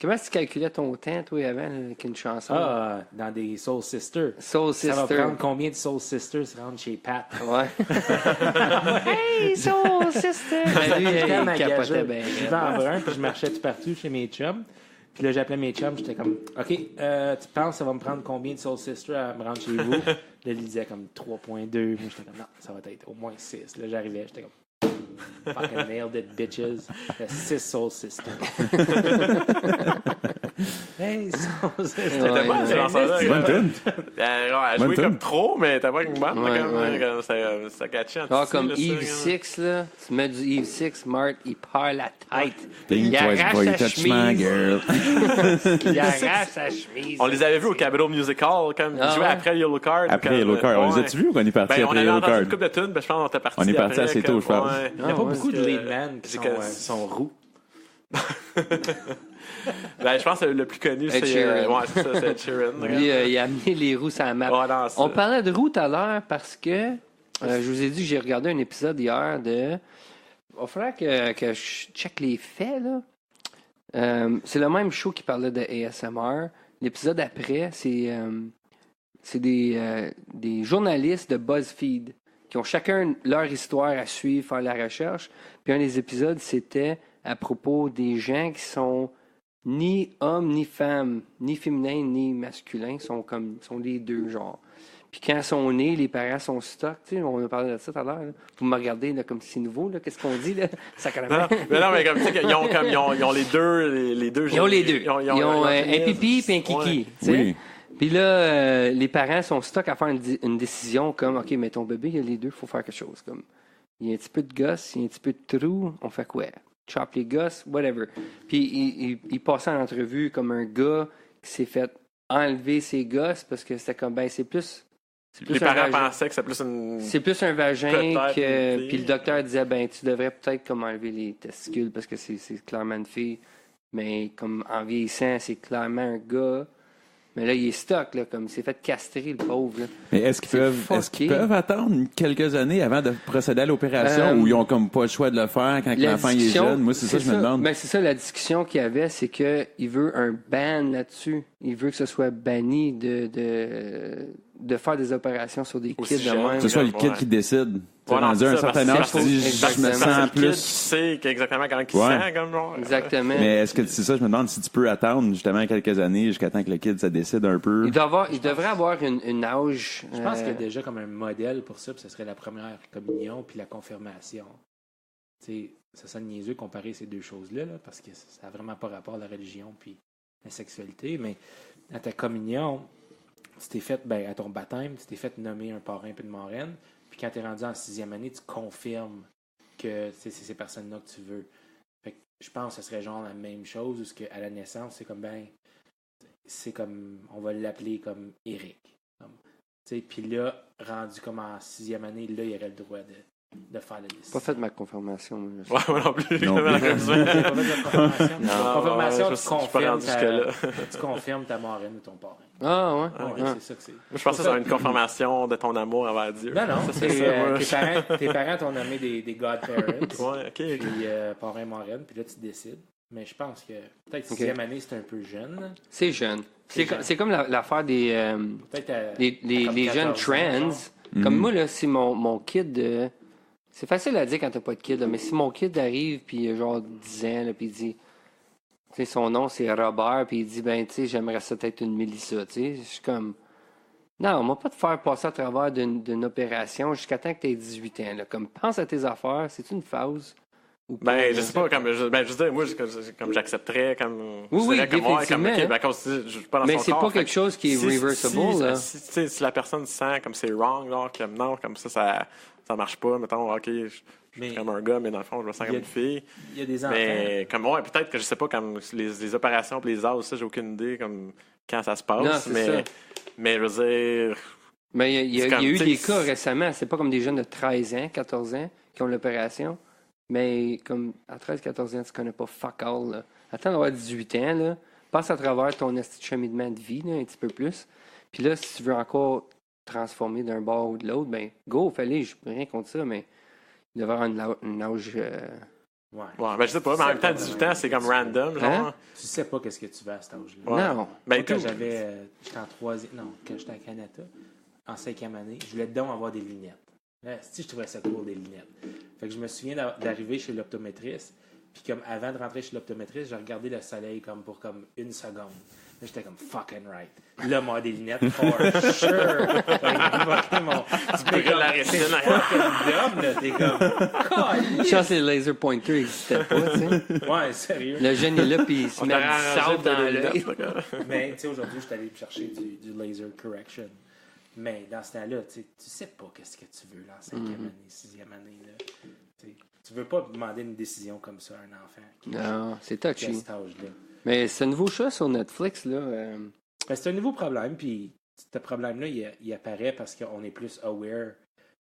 Comment tu calculais ton temps, toi, avant, là, avec une chanson? Ah, dans des Soul Sisters. Soul Ça va Sister. prendre combien de Soul Sisters se rendre chez Pat? Ouais. Hey, Soul Sister! Ben, lui, J'étais à il ma capotait gageure. bien. Je vivais en brun, puis je marchais tout partout chez mes chums. Puis là, j'appelais mes chums, j'étais comme, OK, tu penses que ça va me prendre combien de Soul Sisters à me rendre chez vous? Là, il disait comme 3.2. Moi, j'étais comme, non, ça va être au moins 6. Là, j'arrivais, j'étais comme, fucking nailed it, bitches. 6 Soul Sisters. Hey, Soul Sisters. T'étais bonne, cette chanson-là. Bonne tune. Elle Bonne jouait tune. comme trop, mais t'as pas une bonne. Ouais, comme, ouais. comme ça catchait en Ah, dessous, comme là, ça, Eve comme- 6, là. Tu mets du Eve 6, Marthe, il perd la tête. Think Il twice arrache before you sa touch my chemise. girl. Il arrache sa chemise. On les avait vus au Capitol Music Hall, comme ils Ah jouaient ouais? après Yellow Card. Après comme, Yellow Card. On les ouais. a-tu vus ou on est parti Ben, on après avait Yellow entendu Card? une couple de tunes, ben, je pense qu'on était parti. On est parti assez tôt, je pense. Il n'y a pas beaucoup de lead men qui sont roux. Ben, je pense que le plus connu, Ed c'est. Sheeran. Ouais, c'est ça, c'est Ed Sheeran. Lui, il a amené les roues sur la map. Ouais, non, c'est- On parlait de roues tout à l'heure parce que je vous ai dit que j'ai regardé un épisode hier de. Il va falloir que je check les faits, là. C'est le même show qui parlait de ASMR. L'épisode après, c'est des journalistes de BuzzFeed qui ont chacun leur histoire à suivre, faire la recherche. Puis un des épisodes, c'était à propos des gens qui sont ni hommes ni femmes, ni féminins ni masculins, sont les deux genres. Puis quand ils sont nés, les parents sont stock, tu sais, on a parlé de ça tout à l'heure. Là. Vous me regardez là, comme si c'est nouveau, là, qu'est-ce qu'on dit là? Ça Non, mais comme tu sais, ils ont les deux. Ils ont les deux. Ils ont un pipi et un kiki. Ouais. tu sais. Oui. Puis là, les parents sont stock à faire une décision comme, OK, mais ton bébé, il y a les deux, il faut faire quelque chose. Comme, il y a un petit peu de gosse, il y a un petit peu de trou, on fait quoi? Chop les gosses, whatever. Puis il passait en entrevue comme un gars qui s'est fait enlever ses gosses parce que c'était comme, ben c'est plus plus Les un parents vagin. pensaient que c'était plus une. C'est plus un vagin Peut-être que. une fille. Puis le docteur disait, ben, tu devrais peut-être comme enlever les testicules parce que c'est clairement une fille. Mais comme en vieillissant, c'est clairement un gars. Mais là, il est stock, là, comme il s'est fait castrer, le pauvre. Là. Mais est-ce qu'ils fucké. peuvent attendre quelques années avant de procéder à l'opération ou ils ont comme pas le choix de le faire quand l'enfant il est jeune? Moi, c'est ça que je me demande. Ben, c'est ça, la discussion qu'il y avait, c'est qu'il veut un ban là-dessus. Il veut que ce soit banni de faire des opérations sur des Aussi kids de jeune. même. Que ce soit le kid Ouais. qui décide. Tu sais, Ouais, non, rendu c'est à un ça, certain parce âge, que tu dis, je me exactement. sens C'est le kid qui plus. sait exactement quand il Ouais. sent, comme genre. Exactement. Mais est-ce que c'est ça, je me demande si tu peux attendre justement quelques années jusqu'à temps que le kid se décide un peu. Il devrait avoir une âge. Je pense qu'il y a déjà comme un modèle pour ça, puis ce serait la première communion puis la confirmation. Tu sais, ça sonne niaiseux de comparer ces deux choses-là, là, parce que ça n'a vraiment pas rapport à la religion puis la sexualité, mais à ta communion, tu t'es fait, à ton baptême, tu t'es fait nommer un parrain puis une marraine, puis quand tu es rendu en 6e année, tu confirmes que c'est ces personnes-là que tu veux. Fait que je pense que ce serait genre la même chose, où ce que à la naissance, c'est comme, on va l'appeler comme Eric. Puis là, rendu comme en 6e année, là, il aurait le droit de faire la décision. Pas fait de ma confirmation. Moi, je- Ouais, moi non plus. Non Comme plus. la Pas fait de confirmation. Non. Confirmation, Ouais, tu je suis pas confirmes rendu jusque-là. tu confirmes ta marraine ou ton parrain. Ah, ouais. Ouais, Ouais. c'est ça que c'est. Moi, je pensais que c'était une confirmation de ton amour envers Dieu. Non, non, Ça, c'est ça, moi. tes parents t'ont nommé des godparents. Ouais, ok. Puis parrain, marraine, puis là, tu décides. Mais je pense que peut-être Ok. 6e année, c'est un peu jeune. C'est jeune. C'est jeune. C'est comme l'affaire des Peut-être à- les comme jeunes 14 ans, trans. genre. Comme moi, là, si mon kid. C'est facile à dire quand t'as pas de kid, là, mais si mon kid arrive, puis il a genre 10 ans, là, puis il dit. Tu sais, son nom, c'est Robert, puis il dit, ben, tu sais, j'aimerais ça être une Mélissa, tu sais. Je suis comme. Non, on va pas te faire passer à travers d'une opération jusqu'à temps que tu aies 18 ans. Là. Comme, pense à tes affaires, c'est une phase. Ou pas, Ben, je là? sais pas, comme je veux dire, moi, comme j'accepterais, comme. Oui, je oui, dirais comme, ouais, comme, définitivement. ok, ben, comme si je suis pas dans Mais son c'est corps, pas fait quelque que chose qui est reversible, là. Si la personne sent comme c'est wrong, genre, comme non, comme ça marche pas, mettons, ok, je suis comme un gars, mais dans le fond, je me sens Il y comme a- une fille. Il y a des enfants. Mais, comme, ouais, peut-être que je sais pas, comme les opérations pis les âges, ça, j'ai aucune idée, comme, quand ça se passe. Non, c'est ça. Mais, je veux dire, Mais il y C'est a comme, eu tu sais, des cas récemment, c'est pas comme des jeunes de 13 ans, 14 ans qui ont l'opération, mais comme à 13, 14 ans, tu connais pas fuck all. Là. Attends d'avoir 18 ans, là, passe à travers ton esti de cheminement de vie, là, un petit peu plus. Puis là, si tu veux encore transformer d'un bord ou de l'autre, ben go, fallait, je peux rien contre ça, mais il devrait avoir une âge. Ouais. ouais, ben, je sais pas, mais en même temps, 18 ans, c'est comme random, genre. Hein? Tu sais pas qu'est-ce que tu veux à cet âge-là. Ouais. Non. Ben, Moi, quand tout. j'étais en 3e, non, quand j'étais à Canada, en 5e année, je voulais donc avoir des lunettes. Là, si je trouvais ça cool, des lunettes. Fait que je me souviens d'arriver chez l'optométriste, puis comme avant de rentrer chez l'optométriste, j'ai regardé le soleil comme pour comme une seconde. Là, j'étais comme fucking right. Là, moi, des lunettes, for sure. Tu peux la rétine, c'est fucking dumb, là. T'es comme, Je pense que les laser pointers n'existaient pas, tu sais. ouais, sérieux. Le jeune est là, puis il se On met t'a du arrangé sable pour dans les l'œil. lunettes, là. Mais tu sais, aujourd'hui, je suis allé me chercher du laser correction. Mais dans ce temps-là, tu sais pas qu'est-ce que tu veux là, en 5e année, 6e année. Là. Tu veux pas demander une décision comme ça à un enfant qui Non, c'est qui a touchy. cet âge-là. Mais c'est un nouveau chat sur Netflix, là. Ben, c'est un nouveau problème, puis ce problème-là, il apparaît parce qu'on est plus aware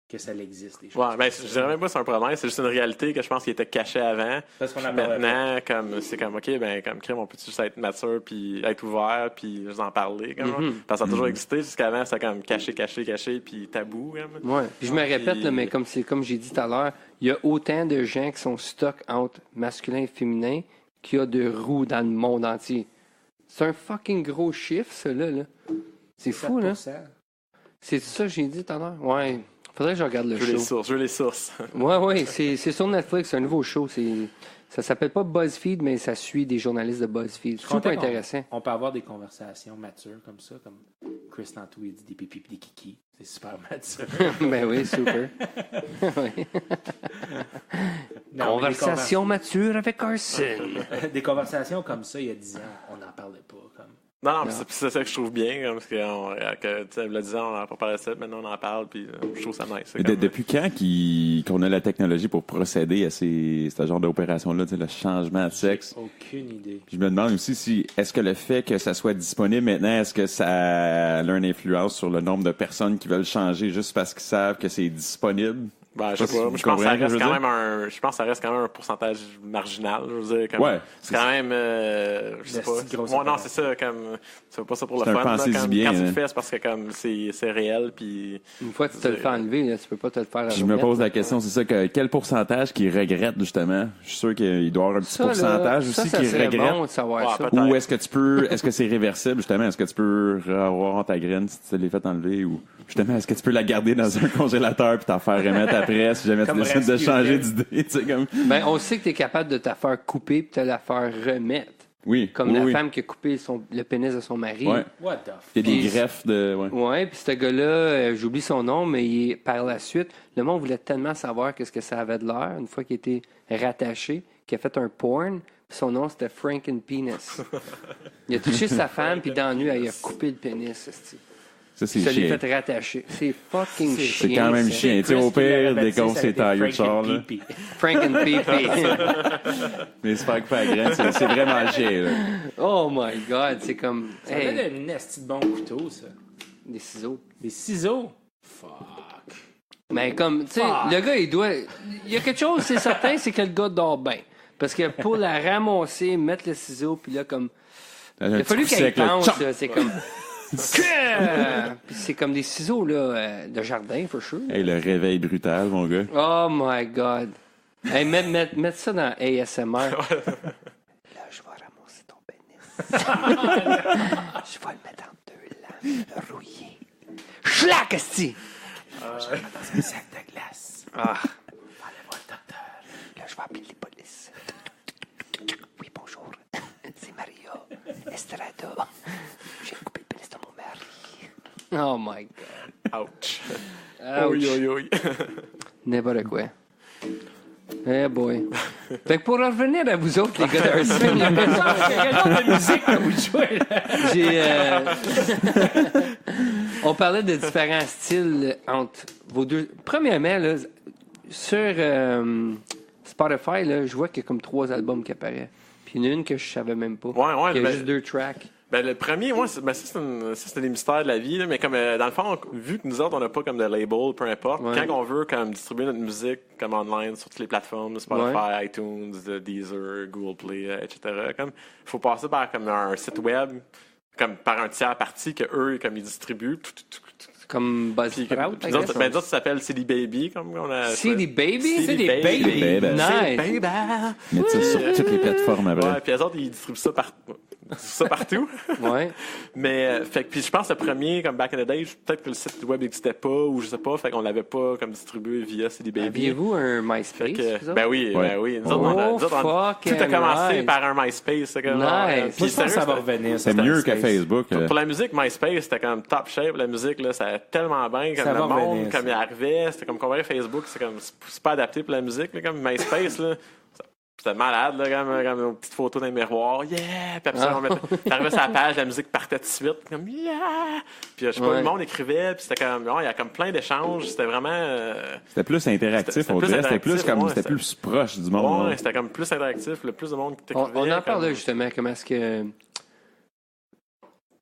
que ça existe. Des choses Ouais, ben, comme je ça. dirais même pas que c'est un problème, c'est juste une réalité que je pense qu'il était caché avant. Parce qu'on en parlait pas. Maintenant, comme, c'est comme, OK, ben, comme crime, on peut juste être mature, puis être ouvert, puis juste en parler, comme, parce que ça a toujours existé, jusqu'avant, c'était comme caché, puis tabou, comme. Ouais. Puis je me répète, Puis- là, mais comme j'ai dit tout à l'heure, il y a autant de gens qui sont stock entre masculin et féminin qu'il y a de roues dans le monde entier. C'est un fucking gros chiffre, ça, là. C'est fou, là. 7%. C'est ça que j'ai dit tout à l'heure? Ouais. Faudrait que je regarde le Je veux les show. sources, je veux les sources. Ouais, c'est sur Netflix, c'est un nouveau show. Ça s'appelle pas BuzzFeed, mais ça suit des journalistes de BuzzFeed. Je suis Super content qu'on- intéressant. On peut avoir des conversations matures comme ça, comme Chris Nantou, il dit des pipis et des kikis. C'est super mature. Ben oui, super. Oui. Non, Conversation mature avec Carson. Des conversations comme ça, il y a 10 ans, on n'en parlait pas. Comme, Non, mais Non. c'est ça que je trouve bien, comme, parce que tu sais, le disant, on n'a pas parlé de ça, maintenant on en parle, puis je trouve ça nice. C'est Mais comme- depuis quand qu'on a la technologie pour procéder à ce genre d'opération-là, tu sais, le changement de sexe? Aucune idée. Je me demande aussi si est-ce que le fait que ça soit disponible maintenant, est-ce que ça a une influence sur le nombre de personnes qui veulent changer juste parce qu'ils savent que c'est disponible? Ben, je sais pas. Vous Moi, je pense que ça comprenez ce que reste je quand veux même je pense que ça reste quand même un pourcentage marginal. Je veux dire, comme, Ouais. c'est quand même, je sais La pas. si grosse Ouais, non, opération. c'est ça, comme, c'est pas ça pour le C'est un fun. Là, pensez-y comme, bien, quand tu le hein. fais, c'est parce que comme c'est réel, puis. Une fois que tu te le fais enlever, là, tu peux pas te le faire Je me remettre, pose là. la question, c'est ça, quel pourcentage qui regrette justement? Je suis sûr qu'il doit y avoir un petit Ça, là, pourcentage ça aussi ça qui serait regrette. bon de savoir Ouais, ça. peut-être. Ou est-ce que c'est réversible justement? Est-ce que tu peux avoir ta graine si tu te l'es fait enlever? Ou justement, est-ce que tu peux la garder dans un congélateur puis t'en faire remettre après si jamais tu Comme décides de Rescue changer Kit. d'idée? Tu sais, comme... Ben, on sait que tu es capable de te faire couper puis te la faire remettre. Oui, Comme oui, la oui. femme qui a coupé le pénis de son mari. Ouais. What the Il y a des Puis- greffes de... Ouais. Ouais, puis ce gars-là, j'oublie son nom, mais par la suite, le monde voulait tellement savoir qu'est-ce que ça avait de l'air, une fois qu'il était rattaché, qu'il a fait un porn, puis son nom c'était Frankenpenis. Il a touché sa femme, puis dans la nuit, il a coupé le pénis. esti. Ça, c'est Ça l'est chiant. fait rattacher. C'est fucking C'est chiant. C'est quand même ça. chiant. Tu sais, au pire, des cons, c'est taillé de char, là. Frankenpeepee. Mais se faire couper la graine, c'est vraiment chiant, là. Oh my God, c'est comme... Ça hey, donne un nasty de bon couteau, ça. des ciseaux. Des ciseaux. Fuck. Mais comme, tu sais, Fuck. le gars, il y a quelque chose, c'est certain, c'est que le gars dort bien. Parce que pour la ramasser, mettre le ciseau, puis là, comme... Il a fallu qu'elle pense, là, c'est comme... Puis c'est comme des ciseaux, là, de jardin, for sure. Hey, le réveil brutal, mon gars. Oh my God. Hey, mettre ça dans ASMR. Là, je vais ramasser ton pénis. Je vais le mettre en deux lames, le rouiller. Schlac, esti! Dans un sac de glace. Ah. Allez voir le docteur. Là, je vais appeler les polices. Oui, bonjour. C'est Maria Estrada. J'ai coupé le pénis de mon mari. Oh my God. Ouch. Ouch. Oui, oui, oui. N'importe quoi. Eh boy. Fait que pour revenir à vous autres, les gars d'Arson, il y a Quel genre de musique que vous jouez, là? On parlait de différents styles entre vos deux. Premièrement, là, sur Spotify, là, je vois qu'il y a comme 3 albums qui apparaissent. Puis il y en a une que je savais même pas. Ouais, Il y a ben- juste 2 tracks. Ben, le premier, moi, ça, c'est des mystères de la vie, là, mais comme, dans le fond, vu que nous autres, on n'a pas comme de label, peu importe, Ouais. quand on veut comme distribuer notre musique comme online sur toutes les plateformes, Spotify, iTunes, Deezer, Google Play, etc., comme, faut passer par comme un site web, comme par un tiers parti que eux, comme ils distribuent. Comme Puis, Buzzsprout, comme, I nous autres, guess. ben, nous autres, ça s'appelle CD Baby, comme on a. CD Baby? CD Baby. Baby. Nice. Baby. Mettre ça sur toutes les plateformes après. Ouais, puis les autres, ils distribuent ça, partout. Ouais. Mais, fait que, puis je pense que le premier, comme back in the day, peut-être que le site web n'existait pas, ou je sais pas, fait qu'on l'avait pas comme distribué via CD Baby. Aviez-vous un Fait MySpace? que, vous autres? ben oui, Ouais. ben oui. Nous Oh, autres, tout a fucking commencé right. par un MySpace. C'est comme, Nice. puis Moi, je pense que sérieux, ça va c'était- revenir. C'est ça, mieux MySpace. que Facebook. Pour la musique, MySpace, c'était comme top shape. La musique, là, ça allait tellement bien. Comme Ça le va monde, revenir, comme ça. il arrivait, c'était comme comparé à Facebook, c'est pas adapté pour la musique. Là, comme MySpace, là, c'était malade, là, comme une petite photo dans le miroir. Yeah! Puis après ça, t'arrivais sur la page, la musique partait tout de suite. Comme yeah! Puis je sais pas, Ouais. le monde écrivait, puis c'était comme, il y a comme plein d'échanges. C'était vraiment. C'était plus interactif, C'était on plus dirait. C'était plus interactif, comme, ouais, c'était c'était- plus proche du monde. Ouais, là. c'était comme plus interactif, le plus de monde qui t'écrivait. On en parlait comme- justement, comment est-ce que...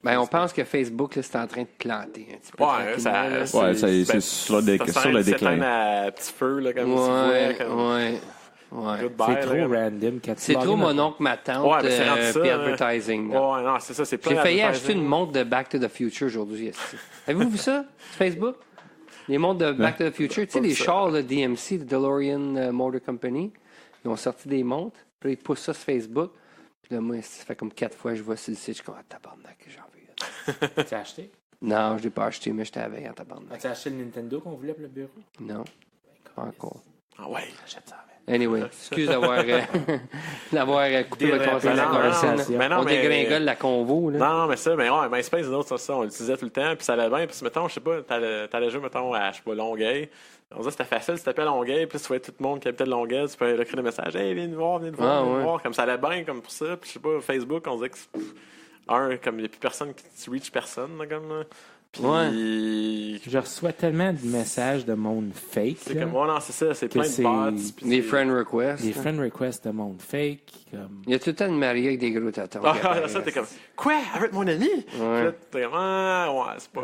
Ben, on pense que Facebook, là, c'est en train de planter un petit peu. Ouais, ça. tranquillement, là. Ouais, c'est sur le déclin. à petit feu, là, comme tu vois. Ouais, Comme... ouais. Ouais. Goodbye, C'est là, trop comme- random. quand tu C'est logs trop in mon dans- oncle, ma tante, Ouais, mais c'est rendu ça, puis hein. advertising. là. Ouais, non, c'est ça, c'est plein J'ai failli d'advertising. acheter une montre de Back to the Future aujourd'hui. esti. Avez-vous vu ça sur Facebook? Les montres de Back to the Future. Tu sais, les ça. chars de DMC, de DeLorean Motor Company, ils ont sorti des montres. Puis là, ils poussent ça sur Facebook. Puis là, moi, ça fait comme 4 fois que je vois sur le site. Je suis comme, ah, tabarnak, j'en veux. Tu as acheté? Non, je l'ai pas acheté, mais j'étais avec en tabarnak. As-tu acheté le Nintendo qu'on voulait pour le bureau? Non, pas encore. Ah ouais. Achète ça avec. Anyway, excuse d'avoir coupé le Dérapé conseil de la Carson. conversation. Mais non, On mais- dégringole la convo. Là. Non, mais ça, mais ouais, MySpace, nous autres, ça, on l'utilisait tout le temps, puis ça allait bien. Puis, mettons, je sais pas, t'allais jouer, mettons, à, je sais pas, Longueuil. On disait, c'était facile, tu t'appelles Longueuil, puis tu voyais tout le monde qui habitait de Longueuil, tu peux écrire des messages, hey, viens nous voir, viens nous voir, Ah, viens nous ouais. voir. Comme ça allait bien, comme pour ça. Puis, je sais pas, Facebook, on disait que comme il n'y a plus personne tu reach personne, là, comme. Puis, Je reçois tellement de messages de monde fake. c'est là, comme, non, c'est ça, c'est que plein c'est- de bots. puis Des c'est- friend requests. Des friend requests de monde fake. Comme... Il y a tout le temps une Marie avec des gros tatons. Ah, qui apparaissent. ça, t'es comme, quoi, arrête mon ami? Puis là, t'es comme, ouais, c'est pas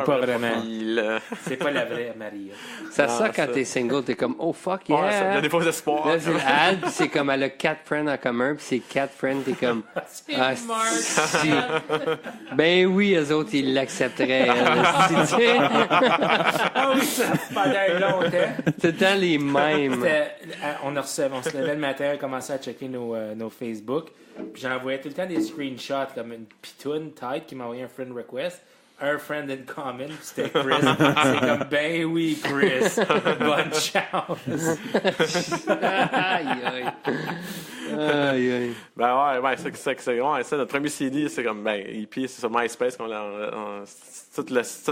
pas un vrai vraiment. profil. C'est pas la vraie Maria. Ça, Non, ça, quand ça. t'es single, t'es comme, oh fuck Ouais, ça yeah. donne des faux espoirs. Là, c'est Anne, puis c'est comme, elle a 4 friends en commun, puis c'est 4 friends, t'es comme, ah, si. Ben oui, eux autres, ils l'accepteraient. elle, si, tu sais. Ah oui, ça, pendant longtemps. Tout le temps les mêmes. On se levait le matin, on commençait à checker nos Facebook. Puis j'envoyais tout le temps des screenshots comme une pitoune tête qui m'envoyait un friend request. Un friend in common, puis c'était Chris. C'est comme, ben oui, Chris. Bonne chance. Aïe, aïe. Aïe, aïe. Ben ouais, c'est ouais, ça, notre premier CD, c'est comme, ben, EP, c'est sur MySpace, tout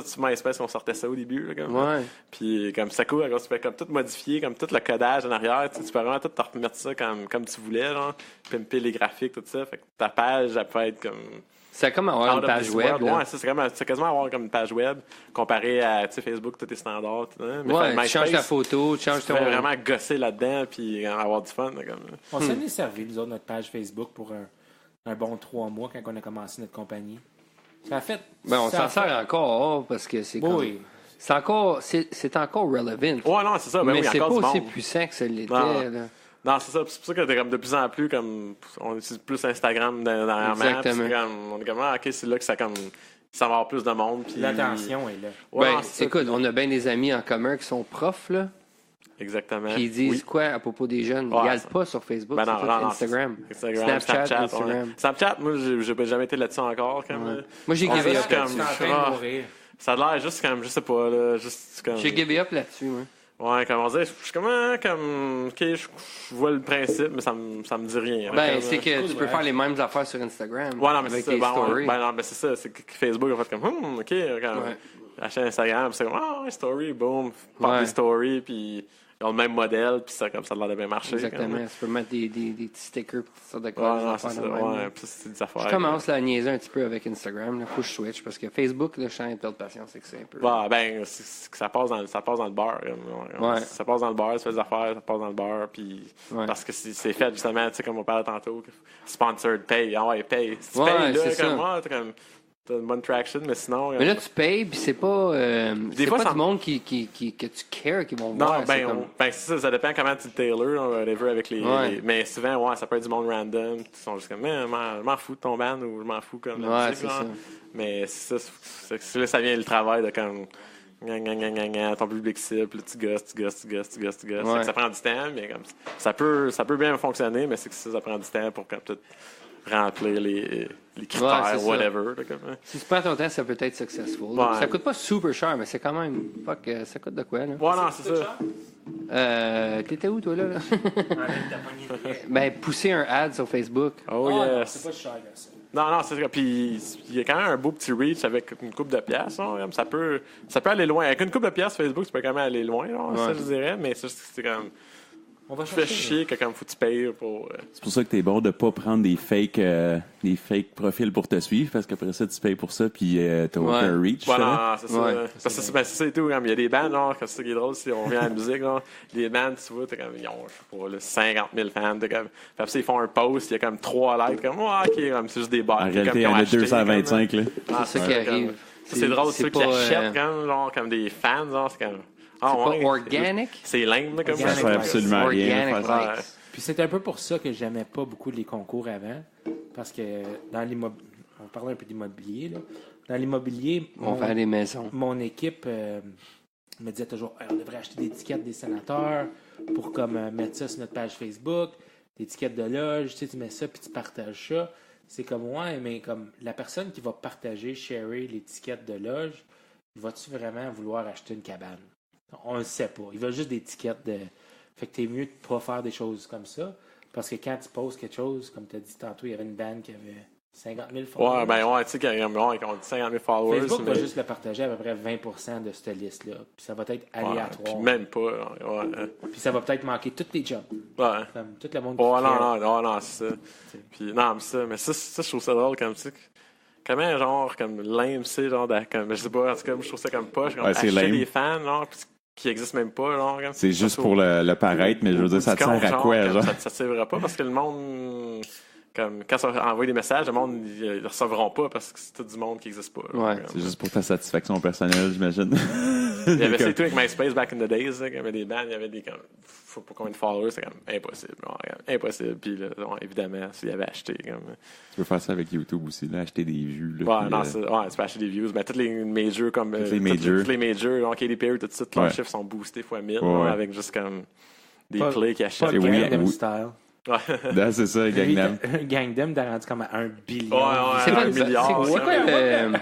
sur MySpace, on sortait ça au début, là, comme. Ouais. Puis comme ça court, tu peux comme tout modifier, comme tout le codage en arrière, tu peux vraiment tout te remettre ça comme tu voulais, genre, pimper les graphiques, tout ça, fait que ta page, elle peut être comme... C'est comme avoir out une of page this web. world. là. Ouais, c'est quasiment avoir comme une page web comparé à, tu sais, Facebook, tout est standard, hein, mais Ouais, tu MySpace, changes ta photo, tu changes tu ton. peux vraiment gosser là-dedans, puis avoir du fun, là, comme... On s'en est servi, nous autres, notre page Facebook pour un bon 3 mois quand on a commencé notre compagnie. Ça a fait. Ben, on ça s'en a fait- sert encore parce que c'est comme. Oui. C'est encore relevant. Ouais, non, c'est ça, ben mais oui, c'est pas encore du aussi monde. puissant que ça l'était. Non. là. Non, c'est ça. C'est pour ça que t'es comme de plus en plus comme on utilise plus Instagram dernièrement. Exactement. Puis on est comme ok, c'est là que ça comme ça va avoir plus de monde. Puis L'attention est là. Ouais, Ben, non, c'est ça. écoute, on a bien des amis en commun qui sont profs, là, Exactement. qui disent Oui. quoi à propos des jeunes. Ouais, Ils n'allent ça. pas sur Facebook, Ben c'est non, tout non, non, Instagram. Instagram, Snapchat, ouais. Instagram. Snapchat, moi, j'ai jamais été là-dessus encore. Comme, Ouais. Moi, j'ai on givé dirait up que Tu là-dessus. es en train de ah, mourir. ça a l'air juste comme, je sais pas, là, juste comme. J'ai givé up là-dessus, moi. Ouais, comment dire, je suis comme, ok, je vois le principe, mais ça me dit rien. Ben, Comme, c'est que cool, tu peux ouais. faire les mêmes affaires sur Instagram. Ouais, non, mais c'est avec ça. tes Ben, stories. ben, non, mais c'est ça. C'est que Facebook a fait comme, ok, comme, Ouais. acheter Instagram, puis c'est comme, ouais, story, boom, pop Ouais. des stories, puis ils ont le même modèle, puis ça, comme ça a l'air de bien marcher. Exactement. comme. Tu peux mettre des petits stickers, toutes sortes de Ouais, choses. non, c'est ça. Ouais, puis ça, c'est des affaires. Je commence là, à niaiser un petit peu avec Instagram. Là, faut que je switch parce que Facebook, là, je sens un peu de patience, c'est que c'est un peu. Ouais, ben, c'est que ça passe dans le bar. Ouais. Ça passe dans le bar, tu fais des affaires, ça passe dans le bar, puis Ouais. parce que c'est fait justement, tu sais, comme on parlait tantôt, sponsored pay. Ah ouais, pay. Si tu Ouais, payes, là, c'est comme, ça. t'as une bonne traction, mais sinon. Mais là, tu payes, puis c'est pas, c'est fois, pas ça- du monde que tu cares qui vont Non, voir. c'est ben, comme- ben c'est ça dépend comment tu le tailor, whatever, avec les, Ouais. mais souvent, ouais, ça peut être du monde random, qui sont juste comme, je m'en fous de ton band, ou je m'en fous comme la Ouais, musique, c'est genre. ça. Mais c'est ça, là, ça vient le travail de comme, ton public cible, là, tu gosses. Ouais. C'est que ça prend du temps, mais comme, ça peut bien fonctionner, mais c'est que ça prend du temps pour comme, tout remplir les critères, c'est ça. whatever. Là, comme, Si tu prends ton temps, ça peut être successful. Ouais. Ça coûte pas super cher, mais c'est quand même. Fuck, ça coûte de quoi, là? Ouais, non, c'est ça. T'étais où, toi, là? Ben, pousser un ad sur Facebook. Oh, yes. C'est pas cher, là, ça. Non, c'est ça. Puis il y a quand même un beau petit reach avec une coupe de pièces. Ça peut aller loin. Avec une coupe de pièces Facebook, tu peux quand même aller loin, là, ça, Ouais. je dirais. Mais ça, c'est comme. On va Tu fais chercher. chier que comme faut que tu payes pour. C'est pour ça que t'es bon de pas prendre des fake profils pour te suivre, parce qu'après ça, tu payes pour ça, puis t'as aucun reach. Ouais, hein. non, c'est ça. Ouais. Parce que c'est ça et tout. Comme il y a des bands, genre, comme c'est ça qui est drôle, si on revient à la musique, genre, les bands, tu vois, t'as comme, ils ont, je sais pas, là, 50 000 fans. T'as comme, puis après ça, ils font un post, il y a comme 3 likes, comme, ok, comme, c'est juste des bots. En réalité, il y en a 225, là. C'est ça qui arrive. C'est drôle, ceux qui pas, achètent, genre, comme des fans, genre, c'est comme. Ah, C'est ouais, pas organic? C'est lame, là, comme Organic. ça. Ça fait absolument rien. Organic Faire ça. likes. Puis c'est un peu pour ça que j'aimais pas beaucoup les concours avant. Parce que dans l'immobilier, on parlait un peu d'immobilier, là. Dans l'immobilier, On va faire des maisons. mon équipe me disait toujours hey, on devrait acheter des étiquettes des sénateurs pour comme mettre ça sur notre page Facebook, des étiquettes de loge, tu sais, tu mets ça puis tu partages ça. C'est comme ouais, mais comme la personne qui va partager, sharer l'étiquette de loge, vas-tu vraiment vouloir acheter une cabane? On le sait pas. Il veut juste des étiquettes de. Fait que t'es mieux de pas faire des choses comme ça. Parce que quand tu poses quelque chose, comme tu as dit tantôt, il y avait une bande qui avait 50 000 followers. Ouais, ben ouais, tu sais, quand ils ont dit 50 000 followers. Facebook va mais- juste le partager à peu près 20% de cette liste-là. Puis ça va être Ouais, aléatoire. puis même pas. Ouais. Puis ça va peut-être manquer tous tes jobs. Ouais. Comme tout le monde Ouais, qui crée. non, c'est ça. Puis, non, mais ça, je trouve ça drôle comme ça. comment, genre, comme lame, c'est, genre, comme, je sais pas, en tout cas, je trouve ça comme poche, comme Ouais, c'est acheter lame. des fans, genre, qui existent même pas, genre. Comme, C'est juste pour le paraître, mais je veux dire, ça te sert à quoi, genre? Ça servira pas parce que le monde, comme, quand ça envoie des messages, le monde, ils le recevront pas parce que c'est tout du monde qui existe pas. Là, Ouais. comme, C'est juste pour ta satisfaction personnelle, j'imagine. il y avait ça et tout avec MySpace back in the days, là, quand il y avait des bands, il y avait des, comme, faut pas combien de followers, c'est comme impossible, genre, impossible. Puis là, bon, évidemment, s'il avait acheté, comme. Tu peux faire ça avec YouTube aussi, là, acheter des vues. Là, Ouais, puis, non, tu peux acheter des views, mais toutes les majors, comme. Toutes les majors. Toutes les majors, genre Katy Perry, tout ça, tous leurs Ouais. chiffres sont boostés fois 1000, Ouais, là, ouais. avec juste comme des Pas- plays qui Pas achètent. C'est weird. Gangnam oui. Style. Ouais. là, c'est ça, Gangnam. Gangnam, t'as rendu comme à 1 billion. Ouais, C'est ouais, quoi, un milliard. c'est quoi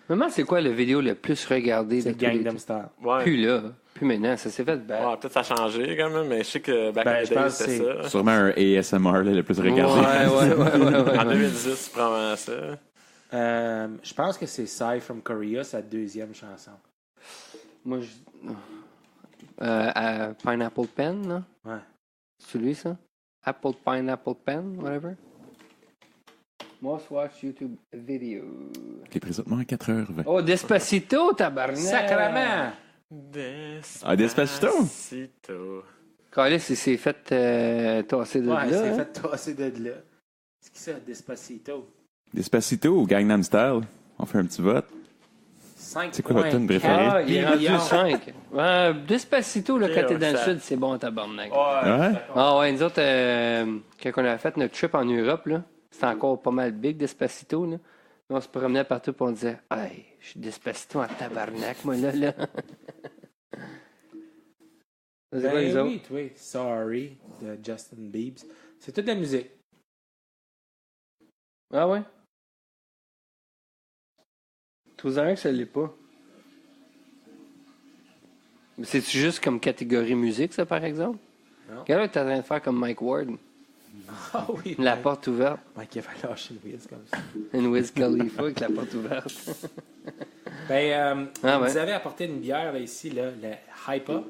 Maman, c'est quoi le vidéo le plus regardé C'est de tous les Gangnam temps? Style. Ouais. Plus là. Plus maintenant. Ça s'est fait bad. Ouais, peut-être ça a changé quand même, mais je sais que back Ben, in the je days, pense que c'était ça. Sûrement un ASMR, là, le plus regardé. En 2010, c'est probablement ça. Je pense que c'est Psy from Korea, sa deuxième chanson. Moi, je... Pineapple Pen, non? Ouais. C'est lui, ça? Apple Pineapple Pen, whatever. Most watch YouTube video. Il est présentement à 4h20. Oh, Despacito, tabarnak! Sacrement! Ah, Despacito? Despacito. Calais, il s'est fait tasser de Ouais, là. il s'est hein? fait tasser de là. C'est qui ça, Despacito? Despacito ou Gangnam Style? On fait un petit vote. 5 C'est quoi votre tune préférée? Ah, il est rendu billions. 5. Despacito, là, quand Ok, t'es dans le ça- sud, c'est bon, tabarnak. Ouais? Ah ouais, nous autres, quand on a fait notre trip en Europe, là, c'était encore pas mal big, Despacito, là. On se promenait partout et on disait « Hey, je suis Despacito en tabarnak, moi, là, là. » C'est quoi, les Ben autres? oui, oui. Sorry, de Justin Bieber. C'est toute la musique. Ah ouais? Trouve-en un que ça l'est pas. Mais c'est-tu juste comme catégorie musique, ça, par exemple? Non. Quel autre t'es en train de faire comme Mike Ward? Ah oui. La porte ouverte. Mike il avait lâché une whiz comme ça. Une Wiz Khalifa avec la porte ouverte. Ben, Ah ouais. vous avez apporté une bière là, ici, là, le Hypa.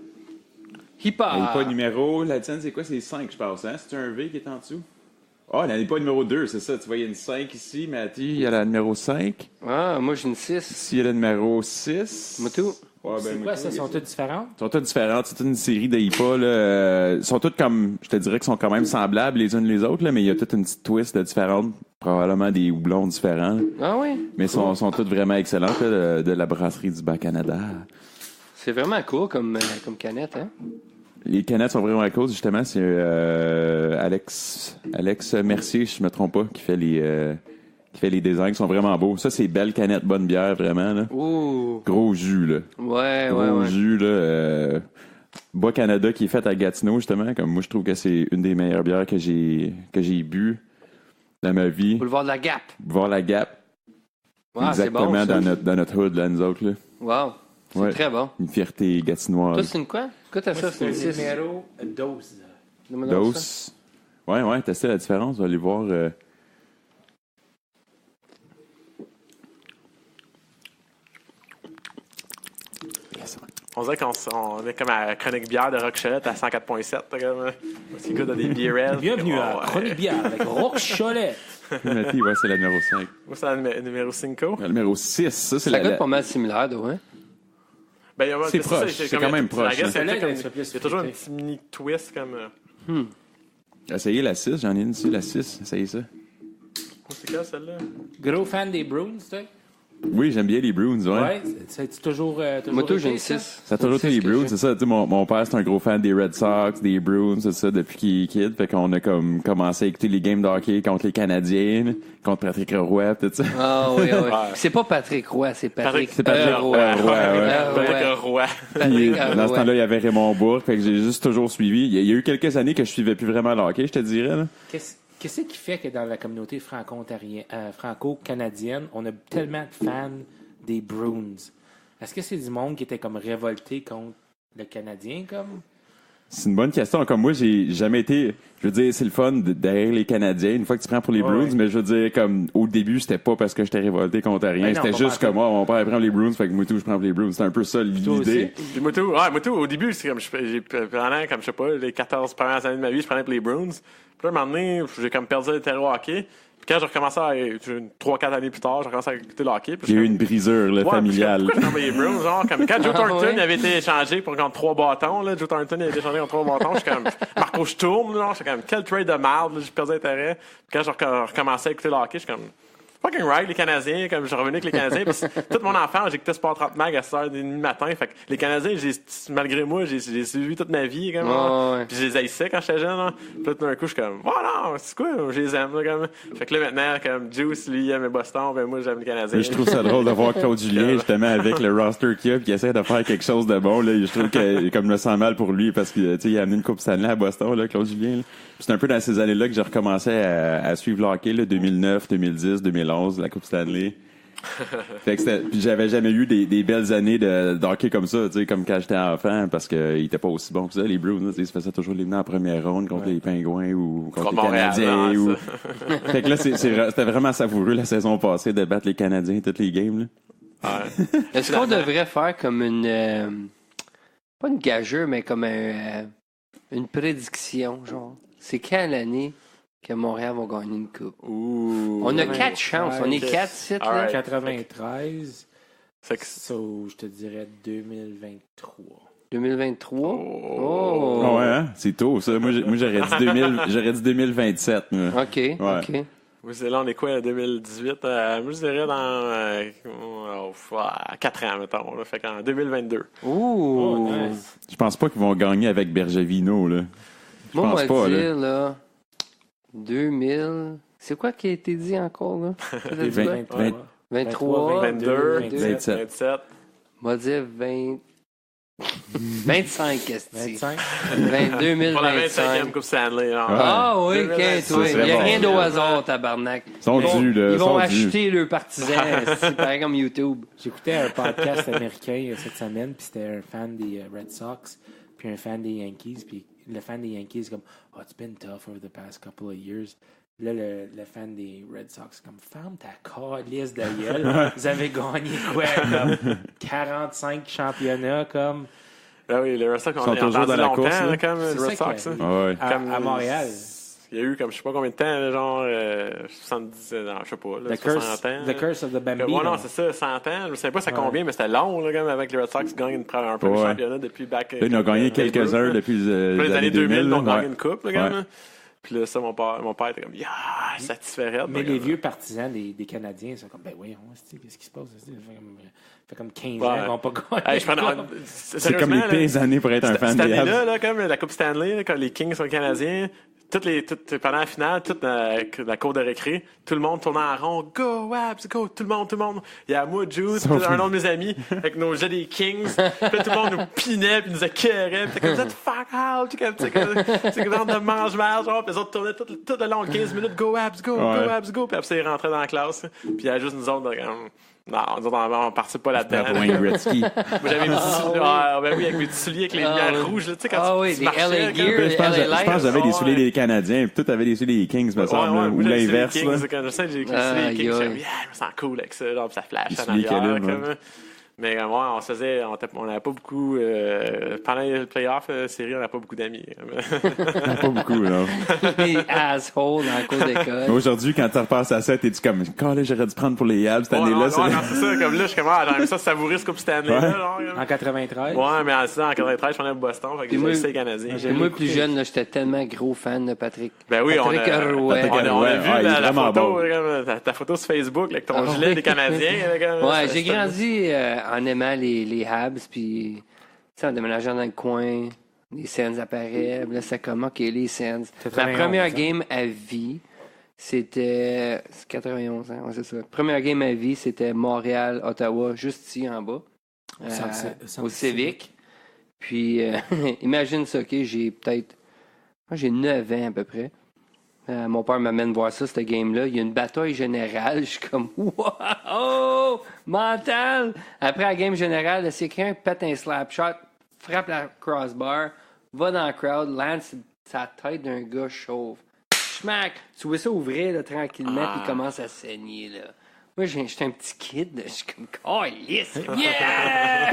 Hip-hop! Elle n'est pas numéro. La tienne, c'est quoi? C'est 5, je pense. Hein? C'est un V qui est en dessous? Ah, elle n'est pas numéro 2, c'est ça. Tu vois, il y a une 5 ici. Mathieu, il y a la numéro 5. Ah, moi j'ai une 6. Ici, il y a la numéro 6. Moi tout. Ouais, C'est moi quoi, tout, ça? il y a Sont toutes différentes? Ils sont toutes différentes. C'est une série d'IPA. Ils sont toutes comme, je te dirais qu'ils sont quand même semblables les unes les autres, là, mais il y a toute une petite twist de différentes. Probablement des houblons différents. Là. Ah oui? Mais sont toutes vraiment excellentes là, de la brasserie du Bas-Canada. C'est vraiment cool comme canette, hein? Les canettes sont vraiment à cause, justement. C'est Alex Mercier, si je me trompe pas, qui fait les designs. Ils sont vraiment beaux. Ça, c'est belle canette, bonne bière, vraiment. Là. Ouh! Gros jus, là. Ouais, Gros ouais, ouais. jus, là. Bas-Canada qui est faite à Gatineau, justement. Comme moi, je trouve que c'est une des meilleures bières que j'ai bu dans ma vie. Boulevard de la Gap. Voir la Gap. Wow, c'est bon. Exactement Ça. dans notre hood, là, nous autres. Là. Wow. C'est Ouais. très bon. Une fierté Toi, gatinoise. c'est une quoi? Écoute à ça, c'est une 6. numéro 12. Dose. Ouais, testez la différence. On va aller voir. On dirait qu'on est comme à Chronique Bière de Rock-Cholette à 104.7. C'est quoi, dans des beer ales. Bienvenue à Ouais. Chronique Bière avec Rock-Cholet. Mathieu, ouais, c'est la numéro 5. Moi, c'est la numéro 5. La numéro 6, ça, c'est Ça la. coûte pas mal similaire, ouais. Ben, C'est proche, c'est quand même proche, Il y hein. a Celle-là, toujours un fruité. petit mini twist comme. Essayez la 6, j'en ai une ici, la 6. Essayez ça. C'est quoi celle-là? Gros fan des Bruins, toi? Oui, j'aime bien les Bruins, ouais. Ouais. C'est toujours. Moi, tout, été, j'ai une ça? 6. Ça a toujours été les Bruins, c'est ça. Tu sais, mon père, c'est un gros fan des Red Sox, des Bruins, c'est ça, depuis qu'il est kid. Fait qu'on a comme commencé à écouter les games de hockey contre les Canadiens, contre Patrick Roy, tout ça. Ah oui, oui. Ouais. C'est pas Patrick Roy, c'est Patrick. C'est Patrick Roy. Roy, ouais. Patrick Roy. Puis, Patrick dans ce Roy. temps-là, il y avait Raymond Bourque, fait que j'ai juste toujours suivi. Il y a eu quelques années que je suivais plus vraiment le hockey, je te dirais, là. Qu'est-ce qui fait que dans la communauté franco-canadienne, on a tellement de fans des Bruins? Est-ce que c'est du monde qui était comme révolté contre le Canadien, comme? C'est une bonne question. Comme moi, j'ai jamais été. Je veux dire, c'est le fun derrière les Canadiens, une fois que tu prends pour les Bruins, ouais. mais je veux dire, comme au début, c'était pas parce que j'étais révolté contre rien. Ben non, C'était pas juste partout. que moi, mon père prend les Bruins, fait que moi tout, je prends pour les Bruins. C'est un peu ça Toi l'idée. aussi? Puis moi tout, au début, c'est comme, pendant, comme, je sais pas, les 14 premières années de ma vie, je prenais pour les Bruins. Puis là, un moment donné, j'ai comme perdu le terreau hockey. Puis quand j'ai recommencé, 3-4 années plus tard, j'ai recommencé à écouter le hockey. Il y a eu une brisure là, familiale. Pourquoi je suis les Bruins? Genre, comme quand Joe Thornton ouais. avait été échangé pour contre 3 bâtons, là, Joe Thornton avait été échangé contre 3 bâtons, je suis comme, Marco Sturm, là, je suis comme, quel trade de merde, là, j'ai perdu intérêt. Puis quand j'ai recommencé à écouter le hockey, je suis comme, fucking right, les Canadiens, comme je revenais avec les Canadiens, puis toute mon enfance, j'écoutais Sport 30 Mag à 6h30 du matin, fait que les Canadiens, malgré moi, j'ai suivi toute ma vie, comme, Ouais. puis je les haïssais quand j'étais jeune, là. Puis là, tout d'un coup, je suis comme, oh non, c'est quoi, je les aime, là, comme. Fait que là, maintenant, comme Juice, lui, il aime Boston, ben moi, j'aime les Canadiens. Mais je trouve ça drôle de voir Claude Julien, justement, avec le roster qu'il a, puis qui essaie de faire quelque chose de bon, là. Je trouve que, comme je me sens mal pour lui, parce que, tu sais, il a amené une Coupe Stanley à Boston, là, Claude Julien, là. C'est un peu dans ces années-là que j'ai recommencé à suivre le hockey, là, 2009, 2010, 2011, la Coupe Stanley. Fait que puis j'avais jamais eu des belles années de hockey comme ça, tu sais, comme quand j'étais enfant, parce qu'il était pas aussi bon que ça, les Bruins, tu sais, ils se faisaient toujours éliminer en première ronde contre les Pingouins ou contre les Montréal, Canadiens. non, Fait que là, c'était vraiment savoureux la saison passée de battre les Canadiens toutes les games, là. Ouais. Est-ce qu'on devrait faire comme pas une gageure, mais comme une prédiction, genre? C'est quand l'année que Montréal va gagner une coupe? Ouh. On a 4 chances. On est Ok. 4 sites, là. Alright. 93, Fait que je te dirais 2023. 2023? Oh. Ah ouais, hein? C'est tôt, ça. Moi, j'aurais dit 2027, moi. OK, OK. Vous savez, là, on est quoi, 2018? Moi, je dirais dans 4 ans, mettons. Là. Fait qu'en 2022. Ouh! Nice. Je pense pas qu'ils vont gagner avec Bergevino, là. Moi, on pense va pas, dire, là, 2000... C'est quoi qui a été dit encore, là? Ça veut dire quoi? 20. 23, 22, 27. 27. on va dire 20... 25, qu'est-ce que c'est? 25? 2025. Pour la 25e Coupe Stanley. Hein. Ah oui, ok, 2025. toi. Il n'y a bon. rien au hasard, tabarnak. Ils sont dus, là. Ils vont sont acheter leurs partisans, c'est pareil comme YouTube. J'écoutais un podcast américain cette semaine, puis c'était un fan des Red Sox, puis un fan des Yankees, puis le fan des Yankees comme « Oh, it's been tough over the past couple of years ». Là, le fan des Red Sox comme « Ferme ta calisse de gueule, vous avez gagné quoi, comme 45 championnats, comme Ah oui, les Red Sox, Ils on sont a toujours dans entendu la longtemps, course, là. là, comme C'est les Red ça Sox. qu'il y a. hein. Ouais. Comme, à Montréal ». Il y a eu comme je sais pas combien de temps, là, genre 70, non, je sais pas, là, The 60 ans. The Curse of the Bambino. Ouais, non, c'est ça, 100 ans. Je sais pas c'est combien, mais c'était long, là, comme avec les Red Sox qui gagnent un peu de Ouais. championnat depuis back. Là, ils ont gagné quelques-uns depuis les années 2000, ils ont là. gagné une coupe, là, Ouais. comme. Puis là, ça, mon père était comme, satisfait. Mais les vieux partisans des Canadiens sont comme, ben oui, qu'est-ce qui se passe? Ça fait comme 15 ans qu'ils n'ont pas gagné. Hey, C'est comme les pires années pour être un fan cette des année-là, Habs. là, comme la Coupe Stanley, là, quand les Kings sont canadiens, pendant la finale, toute la cour de récré, tout le monde tournait en rond. Go, Habs, go! Tout le monde. Il y a moi, Jude, Sauf un autre de mes amis, avec nos jets des Kings. Puis là, tout le monde nous pinait, puis nous écœurait. Puis comme, vous êtes fuck out! C'est comme de mange-marge, genre. Puis les autres tournaient tout le long, 15 minutes. Go, Habs, go! Ouais. Go, Habs, go! Puis après, ça, ils rentraient dans la classe. Puis il y a juste nous autres, comme, non, nous autres, on participe pas là-dedans. Wayne Gretzky. Moi, j'avais mes petits souliers. Ben oui, avec mes petits souliers avec les lumières rouges, là, tu sais, quand oui, tu les marchais, LA comme- Gear. Je pense que j'avais des souliers Ouais. des Canadiens, puis tout avait des souliers des Kings, me semble, là, moi, ou j'avais l'inverse, les là. Kings, quand je sais que j'ai les Aïe, Kings, je aïe. me sens cool avec ça, genre, puis ça flash Les en souliers arrière, Kellen, comme. Mais ouais, on n'avait pas beaucoup, pendant les playoffs, série, on n'avait pas beaucoup d'amis. Pas beaucoup, là. Les assholes dans la cour Mais d'école. aujourd'hui, quand tu repasses à ça, t'es-tu comme, là, j'aurais dû prendre pour les Habs cette année-là. Ouais, non, c'est ça, comme là, je suis comme, j'aimerais ça savourer ce Coupe Stanley, Ouais. là, genre, comme. En 93. Ouais, mais en 93, je prenais Boston, fait que Puis j'ai moi- laissé les Canadiens. Et moi, plus jeune, là, j'étais tellement gros fan de Patrick. Ben oui, Patrick Roy. Patrick on a Ouais, vu il est la vraiment photo, bon. comme, ta photo sur Facebook, là, avec ton Ah, gilet oui. des Canadiens. là, comme, Ouais, ça, j'ai c'était- grandi en aimant les Habs, puis tu sais, en déménageant dans le coin, les Sens apparaissent, puis là, c'est comme, OK, les Sens. Ma 91, première hein? game à vie, c'était... C'est 91, hein, ouais, c'est ça. Première game à vie, c'était Montréal-Ottawa, juste ici, en bas, au Civic. Puis, imagine ça, OK, j'ai 9 ans à peu près. Mon père m'amène voir ça, cette game-là. Il y a une bataille générale. Je suis comme, wow! Mental! Après la game générale, c'est quelqu'un pète un slap shot, frappe la crossbar, va dans le crowd, lance sa tête d'un gars chauve. Schmack! Tu vois ça ouvrir là, tranquillement, puis il commence à saigner. Là. Moi, Moi, j'étais un petit kid. Je suis comme, oh, yes! Yeah!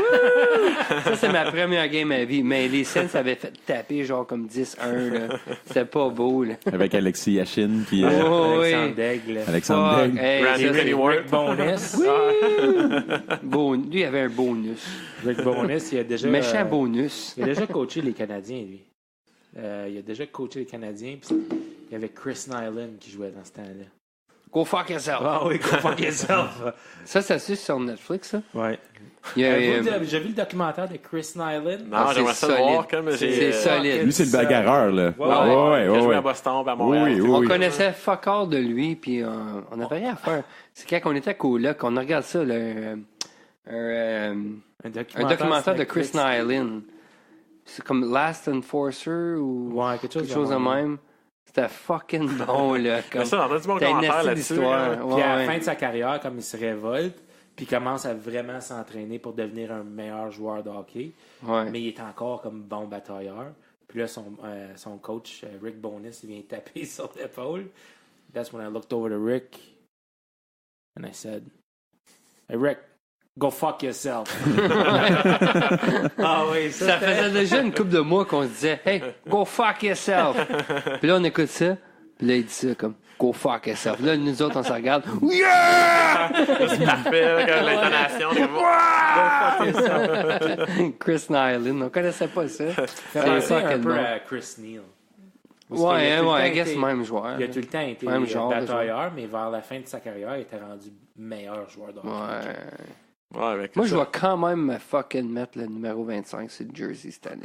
Ça, c'est ma première game à vie. Mais les Saints avaient fait taper genre comme 10-1. Là. C'était pas beau. Là. Avec Alexis Yashin, puis Oh, oui. Alexandre Daigle. Alexandre Fuck, Daigle. hey, Randy ça, c'est Pennyworth. Rick Bonus. Lui, il avait un bonus. Rick Bonus, il a déjà... Méchant bonus. Il a déjà coaché les Canadiens, lui. Il a déjà coaché les Canadiens. Puis il y avait Chris Nyland qui jouait dans ce temps-là. Go fuck yourself. Ah oui, go fuck yourself. Ça, c'est sur Netflix, ça. Ouais. Il y a, J'ai vu le documentaire de Chris Nyland. Non, c'est j'aimerais ça le solide. voir comme j'ai. C'est solide. Lui, c'est le bagarreur, là. Ouais, Il a joué ouais. à Boston, puis à Montréal. Oui, oui, On oui. connaissait fuck all de lui, puis on n'avait rien à faire. C'est quand on était à Coloc, on regarde ça, un documentaire de Chris Nyland. C'est comme Last Enforcer ou Ouais, quelque chose de même. C'était fucking bon, là. Comme... Mais ça, on a du bon T'as une commentaire astuce là-dessus. d'histoire. hein. Puis à la Ouais, fin de sa carrière, comme il se révolte, puis il commence à vraiment s'entraîner pour devenir un meilleur joueur de hockey, ouais. mais il est encore comme bon batailleur. Puis là, son coach, Rick Bonus, il vient taper sur l'épaule. That's when I looked over to Rick and I said, "Hey Rick, go fuck yourself." Ah oui, Ça faisait déjà une couple de mois qu'on se disait, hey, go fuck yourself. Puis là, on écoute ça. Puis là, il dit ça comme, go fuck yourself. Là, nous autres, on se regarde. Yeah! C'est parfait, là, comme l'intonation. Chris Nyland, on connaissait pas ça. fait C'est penser un fucking peu bon. à Chris Neal. Parce qu'il a Ouais, tout le ouais, temps I guess été- même joueur. Il a tout le temps été Même genre de batailleur, mais vers la fin de sa carrière, il était rendu meilleur joueur de hockey. Ouais. Ouais, mais Moi, je ça. vais quand même me fucking mettre le numéro 25 sur le jersey cette année.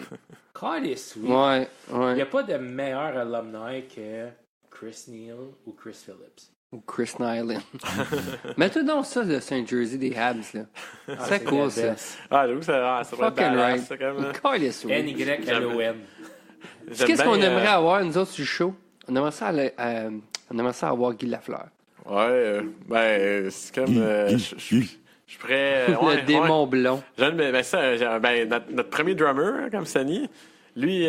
Calisse, oui. Ouais, Il n'y ouais. a pas de meilleur alumni que Chris Neal ou Chris Phillips. Ou Chris Nyland. Mets-toi donc ça, là, c'est un jersey des Habs, là. C'est cool, la ça. best. Ah, j'avoue, ça doit être Fucking badass, right. ça, quand même. Calisse, oui. N-Y-L-O-N. J'aime Qu'est-ce bien, qu'on aimerait avoir, nous autres, sur le show? On aimerait ça, on aimerait ça avoir Guy Lafleur. Ouais, c'est comme. Je pourrais. Le démon blond. Notre premier drummer, comme Sonny, lui,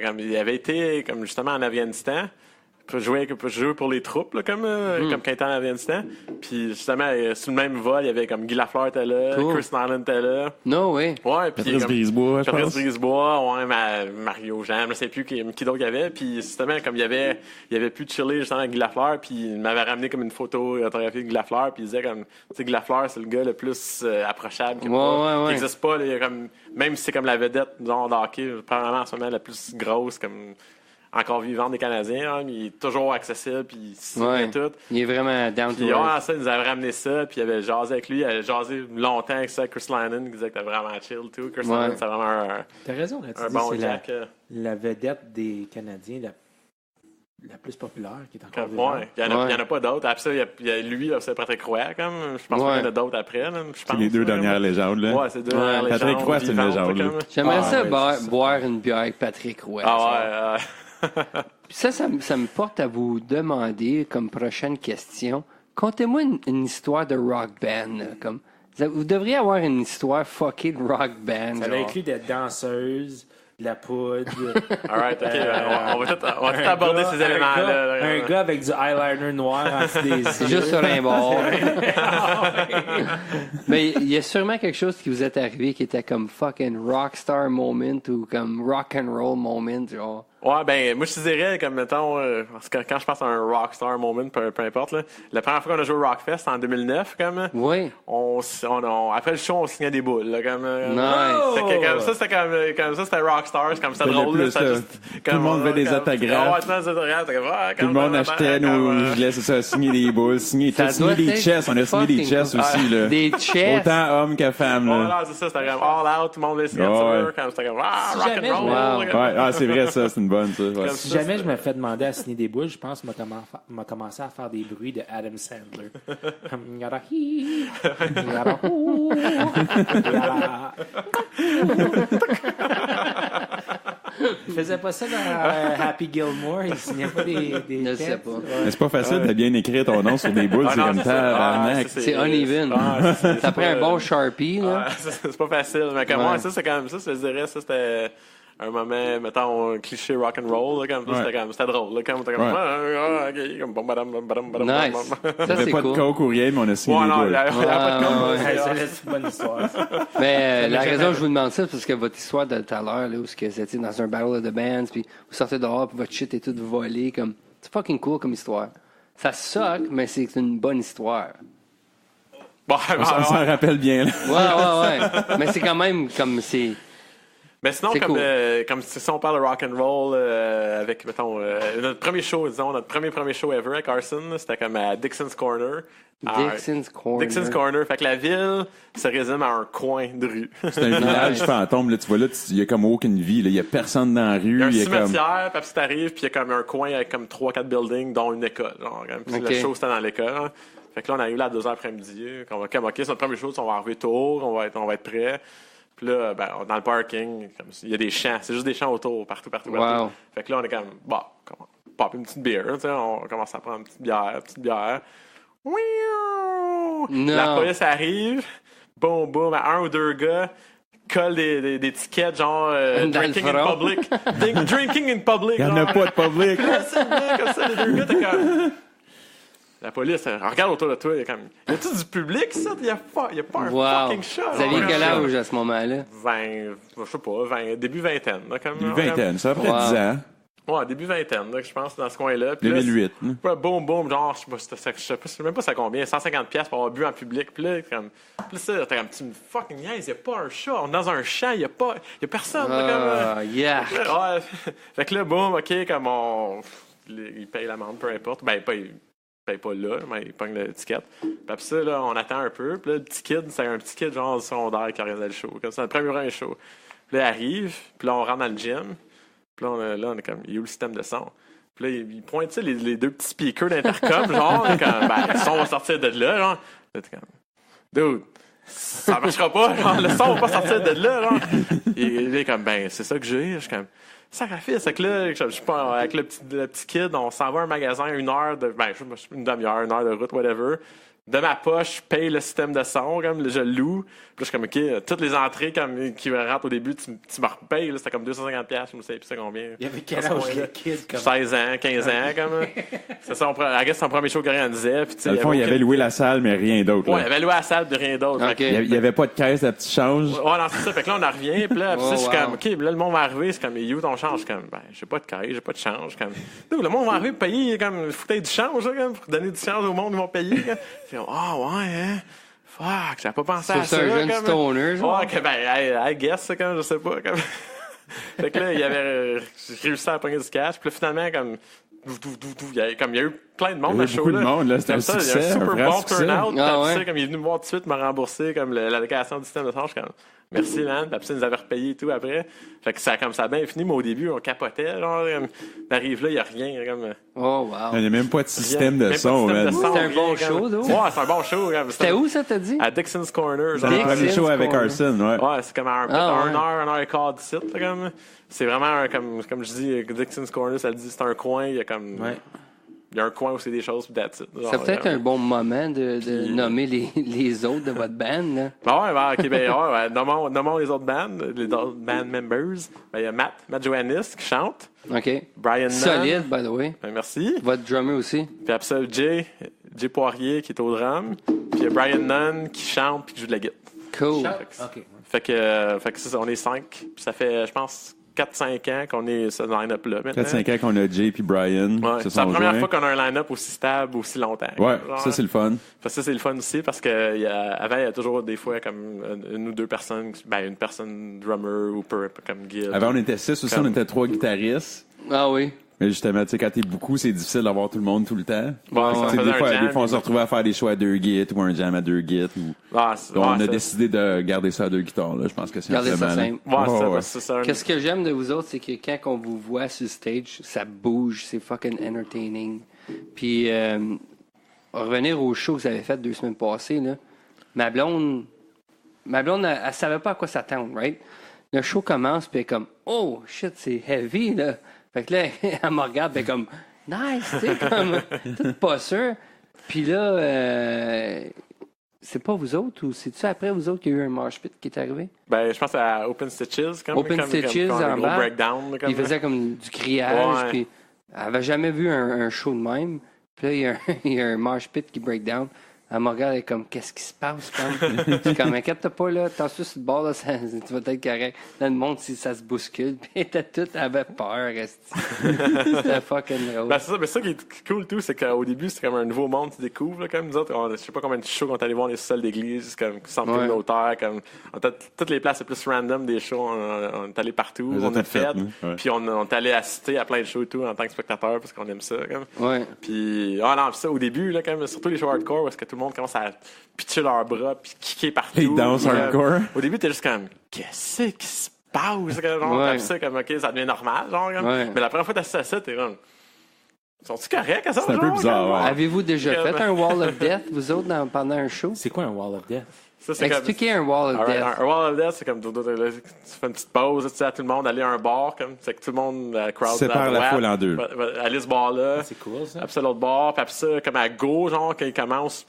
comme il avait été comme justement en Afghanistan. Pour jouer pour les troupes, là, comme quand il était en Afghanistan. Puis justement, sur le même vol, il y avait comme Guy Lafleur était là, Cool. Chris Nyland était là. No way. Ouais, puis Patrice comme- Brisebois, je Patrice pense. Brisebois, ouais, Mario Jean, je sais plus qui d'autre il y avait. Puis justement, comme il y avait plus de chiller justement avec Guy Lafleur, puis il m'avait ramené comme une photo photographiée de Guy Lafleur, puis il disait comme, tu sais, Guy Lafleur, c'est le gars le plus approchable qu'il y a pas, Ouais. qui existe pas. Là, il y a comme, même si c'est comme la vedette, disons, de hockey, probablement en ce moment la plus grosse, comme encore vivante des Canadiens, hein, mais il est toujours accessible, puis il signe Ouais. tout. Il est vraiment down to Puis earth. ouais, ça, il nous avait ramené ça, puis il avait jasé avec lui, il avait jasé longtemps avec ça, Chris Lynon, qui disait que t'es vraiment chill, tout. Chris Ouais. Lynon, c'est vraiment T'as raison, là, tu un dis, bon c'est Jack. la vedette des Canadiens la plus populaire qui est encore Comme, vivante. ouais, il y en a pas d'autres. Après ça, il y a lui, là, c'est Patrick Roy, comme. Je pense Ouais. qu'il y en a d'autres après, là, je C'est pense. les deux là, dernières légendes, là. Ouais, c'est deux Ouais, dernières Patrick légendes Roy, c'est une vivantes, légende, là, là. comme. J'aimerais ça ouais, boire, c'est ça. boire une bière avec Patrick Roy. Ah Puis ça me porte à vous demander comme prochaine question. Contez-moi une histoire de rock band. Là, comme, vous devriez avoir une histoire fuckée de rock band. Ça genre. inclut des danseuses, de la poudre. Alright, ok, on va tout aborder ces éléments-là. Un gars avec du eyeliner noir en dessous des C'est yeux. juste sur un bord. Mais il y a sûrement quelque chose qui vous est arrivé qui était comme fucking rockstar moment ou comme rock and roll moment, genre. Ouais, ben, moi, je te dirais, comme, mettons, parce que quand je pense à un rockstar moment, peu importe, là, la première fois qu'on a joué au Rockfest, en 2009, comme, Oui. après le show, on signait des boules, là, comme, Nice. c'était comme ça, c'était rockstar, c'est comme ça C'était drôle, là, plus, c'était là, juste, tout le monde avait des autographes. Ouais, tout le monde avait des autographes, c'était comme, Tout le monde achetait nos gilets, c'est ça, signer des boules, signer Ça signer doit des être chests. On a signé des fucking chests cool. aussi, là. Des chests. Autant hommes que femmes, là. Voilà, c'est ça, c'était comme all out, tout le monde les signer, Ouais. comme, c'était comme, Si rock jamais and roll, je- là, Wow. comme- Ouais, ah, c'est vrai, ça, c'est une bonne, ça. ouais. Comme Si ça, jamais je me fais demander à signer des boules, je pense que m'a commencé à faire des bruits de Adam Sandler. Comme, yada hi, yada hou, yada. Il faisait pas ça dans Happy Gilmore, il signait pas des Je sais textes. pas. Ouais. Mais c'est pas facile de bien écrire ton nom sur des boules, Ah, c'est non, comme c'est ça. tabarnak. Ah, C'est uneven. Ça prend un bon Sharpie, là. Ouais, c'est pas facile. Mais comme Ouais. moi, ça, c'est quand même ça, je dirais, ça, c'était un moment, mettons, cliché rock'n'roll, là, comme, c'était drôle, là, comme, t'es comme, ok, comme, bam, badam, bam, badam, badam, Nice. bam, bam. Ça, Il n'y c'est avait pas cool. de coke ou rien, mais on a signé Ouais, les non, boules. il y a pas de com, ouais. Hey, ça, c'est une bonne histoire. ça. Mais la jamais raison que je vous demande ça, c'est parce que votre histoire de tout à l'heure, là, où vous étiez dans un battle of the bands, puis vous sortez dehors, puis votre shit est tout volé, comme, c'est fucking cool comme histoire. Ça suck, mais c'est une bonne histoire. Bon, On s'en rappelle bien. Là. Ouais. Mais c'est quand même comme c'est. Mais sinon, C'est comme, cool. comme si on parle de rock'n'roll avec, mettons, notre premier show, disons, notre premier show ever avec Carson, c'était comme à Dixon's Corner. Dixon's Corner. Dixon's Corner. Fait que la ville se résume à un coin de rue. C'est un village fantôme. Là, tu vois, là, il n'y a comme aucune vie. Il n'y a personne dans la rue. Il y a un il y a comme... cimetière, puis après t'arrives, puis il y a comme un coin avec comme 3-4 buildings, dont une école. Genre, puis Ok. le show, c'était dans l'école. Hein. Fait que là, on arrive là à 2h après-midi. On va comme, OK, c'est notre premier show, on va arriver tôt, on va être prêt. Puis là, ben, dans le parking, comme, il y a des champs. C'est juste des champs autour, partout. Wow. Fait que là, on est comme, bon, on pop une petite bière. Tu sais, on commence à prendre une petite bière. Ouiou! Non. La police arrive. Boum, boum. Un ou deux gars collent des tickets genre Dans drinking le in front. public. Drinking in public. Il n'y en a genre. pas de public. Là, c'est bien comme ça, les deux gars, t'es comme... La police, elle regarde autour de toi, il y a comme... Y a-tu du public, ça? Y a pas un Wow. fucking shot. Vous aviez genre. quel âge à ce moment-là? 20, je sais pas, début vingtaine. Là, comme, Une vingtaine, ça, après Wow. 10 ans. Ouais, début vingtaine, là, je pense, dans ce coin-là. Puis là, 2008. hein. ouais, boum, boum, genre, je sais même pas ça combien, 150$ pour avoir bu en public. Puis là, comme, puis ça, t'es comme, tu me fucking niaises, y a pas un chat. On est dans un champ, y a personne. là, comme, Yeah. ouais. Fait que là, boum, OK, comme il paye l'amende, peu importe. Ben, il paye pas là, mais il pogne l'étiquette. Puis après ça, là, on attend un peu. Puis là, le petit kid, c'est un petit kid genre secondaire qui organisait le show. Comme ça, le premier show. Puis là, il arrive, puis là, on rentre dans le gym. Puis là, on est comme, il y a où le système de son? Puis là, il pointe, tu sais, les deux petits speakers d'intercom, genre, comme, ben, le son va sortir de là, genre. Là, t'es comme, dude, ça marchera pas, genre, le son va pas sortir de là, genre. Il est comme, ben, c'est ça que j'ai. Je suis comme, sacrifice. C'est que là, je suis pas, avec le petit kid, on s'en va à un magasin, une demi-heure, une heure de route, whatever. De ma poche, je paye le système de son, comme je loue. Puis là, je suis comme, OK, toutes les entrées comme, qui me rentrent au début, tu me repayes. Là, c'était comme 250$, je me sais plus c'est combien. Il y avait quel Dans ce âge, coin-là. le kid? Comme... 16 ans, 15 ans, comme. C'est ça, I guess, son premier show qu'il organisait. Puis, tu sais, Dans le fond, il avait loué la salle, mais rien d'autre. Ouais, là. il avait loué la salle de rien d'autre. Ok. Fait que- Il n'y avait pas de caisse à petit change. Ouais, non, c'est ça. Fait que là, on en revient. Puis là, après ça, Oh, je suis wow. comme, OK, puis là, le monde va arriver. C'est comme, you, ton change? Je suis comme, ben, j'ai pas de caisse, j'ai pas de change. Comme, Dude, le monde va arriver pour payer, comme, foutre du change, là, comme, pour donner du change au monde, ils vont payer. C'est comme, ah, ouais, hein. Fuck, j'avais pas pensé à C'est ça. un jeune comme. stoner, genre. Ouais, que, ben, I guess, ça, comme, je sais pas. Comme... fait que là, il avait réussi à pogner du cash. Puis là, finalement, comme, il y a eu plein de monde Il y à avait ce beaucoup show-là. de monde, là. C'était Comme un ça, il y a succès, un super un vrai bon succès. turnout. Puis Ah après ouais. ça, comme il est venu me voir tout de suite, me rembourser comme l'allocation du système de change. Comme, merci, man. Puis après ça, ils nous avaient repayé et tout après. Fait que ça a bien fini, mais au début, on capotait. Genre, comme, on arrive là, il n'y a rien. Comme, Oh, Il n'y wow. a même pas de système de Même pas son, système de man. son, C'était un rien, bon comme. show, though. Ouais, c'est un bon show. Comme, C'était où, ça, t'as dit? À Dixon's Corner. C'est le genre. premier Dixon's show avec Corner. Arson, ouais. Ouais, c'est comme un Ah, ouais. heure et quart d'ici, là, comme. C'est vraiment, comme je dis, Dixon's Corner, ça le dit, c'est un coin, il y a comme. Ouais. Il y a un coin où c'est des choses, puis that's it. Genre, C'est peut-être un bon moment de Puis- nommer les autres de votre band, là. Ah ouais, ben, ok, ben, ouais, nommons les autres bands, les autres band members. Ben, il y a Matt Joannis qui chante, OK. Brian Nunn. Solide, by the way. Ben, merci. Votre drummer aussi. Puis après ça, Jay Poirier qui est au drum. Puis il y a Brian Nunn qui chante puis qui joue de la guitare. Cool. OK. Fait que c'est ça, on est 5. Puis ça fait, je pense, 4-5 ans qu'on est ce line-up-là maintenant. 4-5 ans qu'on a Jay puis Brian. Ouais, se c'est la sont première joints. fois qu'on a un line-up aussi stable, aussi longtemps. Ouais, Genre, ça, c'est le fun. Fait que ça, c'est le fun aussi parce que avant, il y a toujours des fois comme une ou deux personnes, ben une personne drummer ou comme guide. Avant, on était 6 aussi, Comme- on était 3 guitaristes. Ah oui. Mais justement, tu sais, quand t'es beaucoup, c'est difficile d'avoir tout le monde tout le temps. Ouais, Tu ça sais, faisait un jam, des fois, on se mais- retrouvait à faire des choix à 2 guides ou un jam à 2 guides. On a décidé de garder ça à 2 guitares. Là. Je pense que c'est Gardez ça vraiment... simple. Ouais, c'est ça. Qu'est-ce que j'aime de vous autres, c'est que quand on vous voit sur stage, ça bouge, c'est fucking entertaining. Puis, revenir au show que vous avez fait 2 semaines passées, là, ma blonde, elle savait pas à quoi s'attendre, right? Le show commence, puis elle est comme, oh, shit, c'est heavy, là. Fait que là, elle me regarde, puis elle est comme, nice, tu sais, comme, toute pas sûr. Puis là, c'est pas vous autres ou c'est-tu après vous autres qu'il y a eu un mosh pit qui est arrivé? Ben, je pense à Open Stitches. Open Stitches comme un en gros bas. breakdown. Comme... Il faisait comme du criage. Ouais. Puis elle avait jamais vu un show de même. Puis là, il y a un mosh pit qui break down. Elle me regarde, elle est comme, qu'est-ce qui se passe? Comme? Je suis comme, inquiète-toi pas, là, t'as-tu sur le bord, là, tu vas être correct. Dans le monde, si ça se bouscule, puis elle était toute, elle avait peur, c'était fucking drôle. Ben, c'est ça, mais ça qui est cool, tout, c'est qu'au début, c'était comme un nouveau monde que tu découvres, là, comme nous autres. Je sais pas combien de shows qu'on est allé voir les salles d'église, comme centre Ouais. communautaire, comme, toutes les places, c'est plus random des shows, on est allé partout, Vous on êtes a fait, ouais. puis on est allé assister à plein de shows et tout en tant que spectateur, parce qu'on aime ça, comme. Ouais. Puis, non, ça, au début, là, quand même, surtout les shows hardcore, parce que tout le monde commence à pitcher leurs bras, puis kicker partout. Les danses Puis, hardcore. Au début, t'es juste comme, qu'est-ce qui se passe? Genre, Ouais. comme ça, comme, OK, ça devient normal, genre, comme. Ouais. Mais la première fois que t'assistes à ça, t'es comme, sont-ils corrects à ça? C'est un peu genre, bizarre, comme? ouais. Avez-vous déjà fait un Wall of Death, vous autres, pendant un show? C'est quoi un Wall of Death? Ça, c'est comme. Expliquez un Wall of Un, Death. un Wall of Death, c'est comme tu fais une petite pause, tu sais, à tout le monde aller à un bar, comme c'est que tout le monde, la crowd, Sépare à la droite, foule en deux. va aller ce bar-là, C'est cool, ça. après ça l'autre bar, puis après ça, comme à go, genre, quand il commence,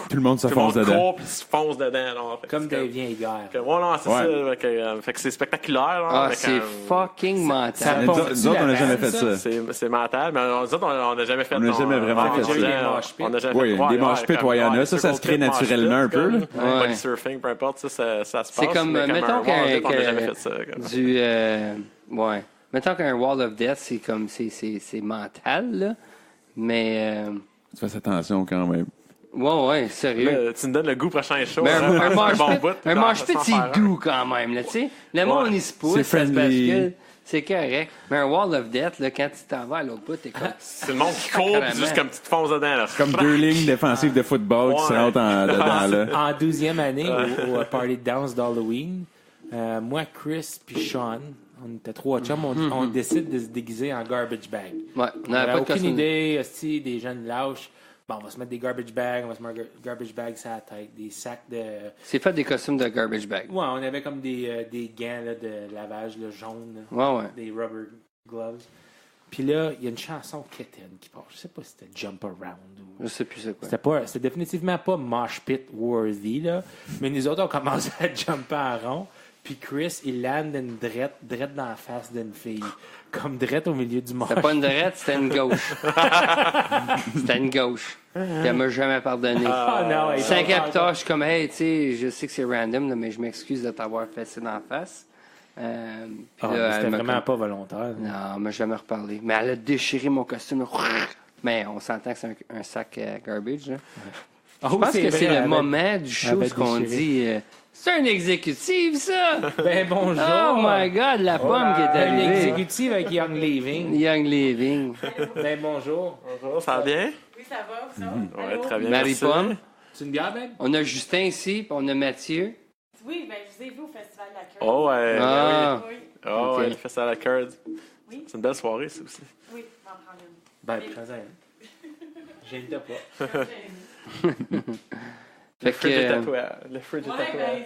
Tout le monde se tout le fonce monde dedans. court, puis il se fonce dedans. Genre. Fait que Comme c'est des vieilles guerres. Ouais, non, c'est Ouais. ça. Fait que c'est spectaculaire. Genre, Ah, avec c'est fucking mental. Nous autres, on n'a jamais fait ça. C'est mental, mais nous autres, on n'a jamais fait On n'a jamais vraiment fait ça. On n'a jamais Oui, fait des mosh pits, ouais, il y en a. Ça se crée naturellement un peu, là. Ouais. Body surfing, peu importe, ça se passe. C'est comme, mais mettons un wall of death, on n'a jamais qu'un fait ça. Comme. du ouais. Mettons qu'un Wall of Death, c'est comme c'est mental, là. Mais Tu fais attention quand même. ouais, sérieux. Là, tu me donnes le goût prochain show. Mais hein, un mosh bon pit, bout, un puis mosh sans pit, faire un. c'est doux quand même, là, tu sais. Le monde, il se pousse, C'est ça se friendly. bascule. C'est correct. Mais un Wall of Death, là, quand tu t'en vas à l'autre bout, t'es comme... C'est le monde qui court, puis Carrément. juste comme tu te fonces dedans. Là. Comme deux lignes défensives de football qui se Ouais. rentrent dedans, là. En 12e année, au party de danse d'Halloween, moi, Chris puis Sean, on était trois chums, on décide de se déguiser en garbage bag. Ouais, on On n'avait n'avait pas de aucune costume. idée, hostie, des jeunes lâches. Bon, on va se mettre des garbage bags, on va se mettre un garbage bag sur la tête, des sacs de... C'est fait des costumes de garbage bag. Ouais, on avait comme des gants là, de lavage là, jaune, là, Ouais, ouais. des rubber gloves. Puis là, il y a une chanson quétaine qui passe. Je sais pas si c'était Jump Around ou... Je sais plus c'est quoi. C'était définitivement pas mosh pit worthy, là. Mais nous autres, on commençait à jumper en rond. Puis Chris, il lande une drette dans la face d'une fille. Comme drette au milieu du mosh. C'était pas une droite, c'était une gauche. C'était une gauche. Puis elle m'a jamais pardonné. Ah non, elle 5 était ans plus tard, je suis comme, hey, tu sais, je sais que c'est random, là, mais je m'excuse de t'avoir fessé dans la face. Puis Ah, là, c'était elle m'a vraiment comme- pas volontaire. Non, elle m'a jamais reparlé. Mais elle a déchiré mon costume. là. Mais on s'entend que c'est un sac garbage. Là. Oh, Je pense que c'est vrai, le elle moment du show avait ce qu'on déchiré. dit. C'est un exécutif, ça! Ben bonjour! Oh my God, la pomme qui est Un arrivée. exécutif avec Young Living. Young Living. Ben bonjour! Bonjour, ça va bien? Oui, ça va, ça va? Ouais, Allô? très bien. Marie merci. Pomme. C'est une bière, ben? On a Justin ici, puis on a Mathieu. Oui, ben, je vous ai vu au Festival de la Cœur. Oh, ouais. Ah. Oui, Oui. Oh, Ok. ouais, le festival à la Curd. Oui. C'est une belle soirée, ça aussi. oui, je vais en prendre une. Ben, présent. J'aime pas. Fait Le fridge est que, tatoué. Le fridge est Ouais,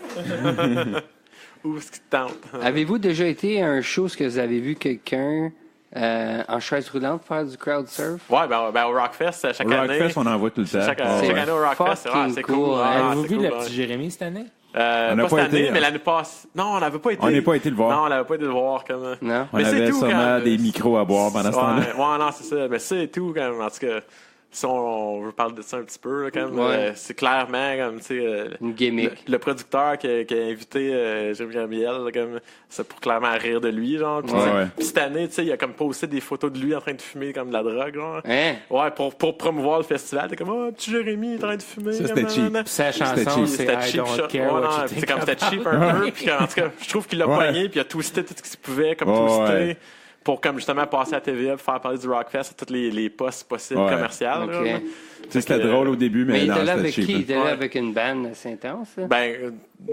tatoué. ben, Où est-ce qu'il te tente? avez-vous déjà été à un show où vous avez vu quelqu'un en chaise roulante faire du crowd surf? Ouais, ben au Rockfest, chaque Au année. Rockfest, on en voit tout le temps. Chaque, Ah, chaque ouais. année au Rockfest, c'est Fucking c'est cool, cool. hein. Ah, Avez-vous c'est vu cool, le ouais. petit Jérémy cette année? On n'a Pas pas cette année, été- mais l'année passée. Non, on n'avait pas été. On n'est pas été le voir. Non, on n'avait pas été le voir. Comme... Non? On Mais c'est avait tout, sûrement quand- des micros à boire pendant ce temps-là. Ouais, non, c'est ça. Mais c'est tout, quand même. En tout cas, si on veut parler de ça un petit peu, là, quand même, Ouais. c'est clairement comme, tu sais, Une gimmick. le producteur qui a invité Jérémy Gabriel, là, comme, c'est pour clairement rire de lui, genre. Puis, Ouais, tu sais, ouais. puis cette année, tu sais, il a comme posté des photos de lui en train de fumer comme de la drogue, genre. Hein? Ouais, pour promouvoir le festival. T'es comme, oh, petit Jérémy, il est en train de fumer. Ça, comme, c'était cheap. nanana. Puis sa C'était chanson, cheap. c'est C'était I cheap don't shot. care Ouais, what non, you c'est think comme c'était cheap un about peu. me. Puis en tout cas, je trouve qu'il l'a Ouais. pogné, puis il a twisté tout ce qu'il pouvait, comme Ouais, twister, ouais. pour comme justement passer à TVA, pour faire parler du Rockfest à tous les postes possibles Ouais. commerciaux. Ok. là. Tu sais, C'était Fait que, drôle au début, Mais mais il non, était là c'était avec cheap. qui? Il était Ouais. là avec une band assez intense. Là.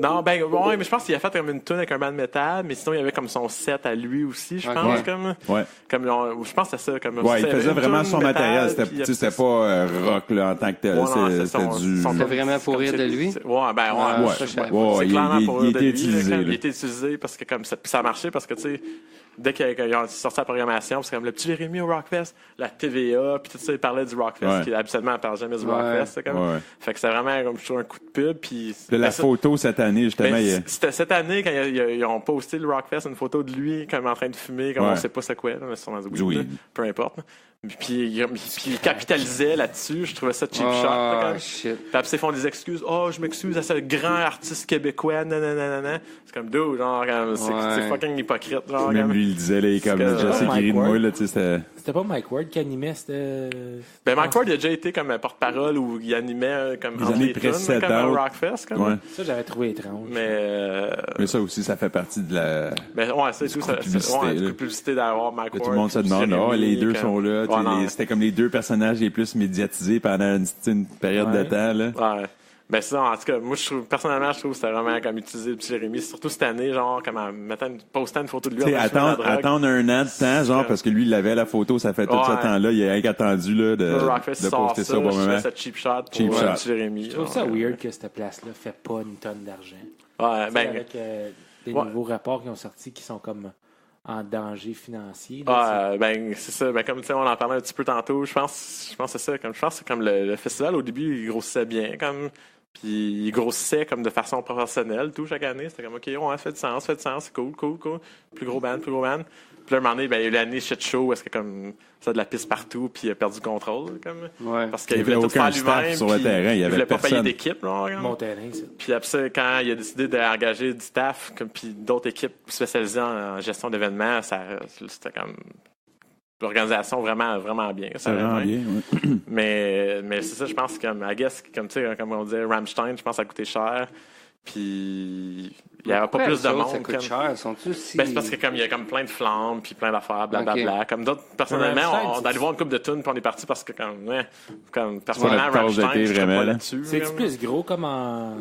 Non, ouais, mais je pense qu'il a fait comme une tune avec un band de métal, mais sinon il y avait comme son set à lui aussi, je Ok. pense. Ouais. Comme je pense que c'est ça. Comme, Ouais, il c'était faisait une vraiment tune son métal, matériel. puis il a C'était fait- pas rock là, en tant que tel. Ouais, non, c'est C'était son- du. son- C'était vraiment c'est pour comme rire c'est- de lui? c'est- Ouais, ben ouais. Ah, ouais, ça, je savais c'est pas. Ouais, clairement il pour rire était de lui. utilisé, Là, là. il était utilisé parce que comme ça, puis ça a marché parce que tu sais, dès qu'ils ont sorti la programmation, c'est comme le petit Jérémy au Rockfest, la TVA, puis tout ça, ils parlaient du Rockfest, qui habituellement ne parle jamais du Rockfest. C'est comme... Fait que c'était vraiment comme, je trouve, un coup de pub. Puis la photo cette année, justement. C'était cette année, quand ils ont posté le Rockfest, une photo de lui, comme en train de fumer, comme on sait pas c'est quoi, là, mais sûrement peu importe. Puis il capitalisait là-dessus. Je trouvais ça cheap shot. Shit. Puis après, ils font des excuses. Oh, je m'excuse à ce grand artiste québécois. Nanana. C'est comme dude, genre, c'est fucking hypocrite. Genre, même lui, il disait, là, comme je sais qu'il rit de moi, là, tu sais, c'était pas Mike Ward qui animait, c'était. Ben, Mike Ward, il a déjà été comme porte-parole où il animait comme les années précédentes, comme un Rockfest. Comme. Ça, j'avais trouvé étrange. Mais ça aussi, ça fait partie de la. Mais ouais, c'est tout. La publicité d'avoir Mike Ward. Tout le monde se demande, les deux sont là. C'était comme les deux personnages les plus médiatisés pendant une période de temps. Là. Ouais. Ben ça, en tout cas, moi, personnellement, je trouve que c'était vraiment comme utiliser le petit Jérémy. Surtout cette année, genre, comme en postant une photo de lui. Attendre un an de temps, genre, parce que lui, il avait la photo, ça fait tout ce temps-là. Il a rien qu'attendu, là, de poster ça au bon moment. C'est cheap shot pour le petit Jérémy. Je trouve ça weird que cette place-là fait pas une tonne d'argent. Ouais, ben. Avec des nouveaux rapports qui ont sorti qui sont comme en danger financier. Ben c'est ça. Ben comme tu sais, on en parlait un petit peu tantôt. Je pense que c'est ça. Comme je pense que c'est comme le festival au début, il grossissait bien, comme puis il grossissait comme de façon professionnelle tout chaque année. C'était comme ok, on fait du sens, c'est cool. Plus gros band. Puis là, un moment donné, ben, il y a eu l'année shit show où est-ce que comme ça de la piste partout puis il a perdu le contrôle comme parce qu'il voulait tout faire lui-même sur le terrain, il y avait voulait pas payer d'équipe là. Mon terrain, ça. Puis après ça, quand il a décidé d'engager du staff puis d'autres équipes spécialisées en gestion d'événements, c'était comme l'organisation vraiment bien. Ça vraiment bien, oui. Mais c'est ça, je pense comme I guess comme tu sais comme on dit Rammstein, je pense que ça a coûté cher. Puis il n'y avait pas plus de monde. Ça coûte cher, sont-ils si... Ben, c'est parce que comme il y a comme plein de flammes puis plein d'affaires, blablabla. Comme d'autres, personnellement, on allait voir une couple de tunes puis on est parti parce que comme personnellement, Rammstein, je serais pas là-dessus. C'est plus gros comme en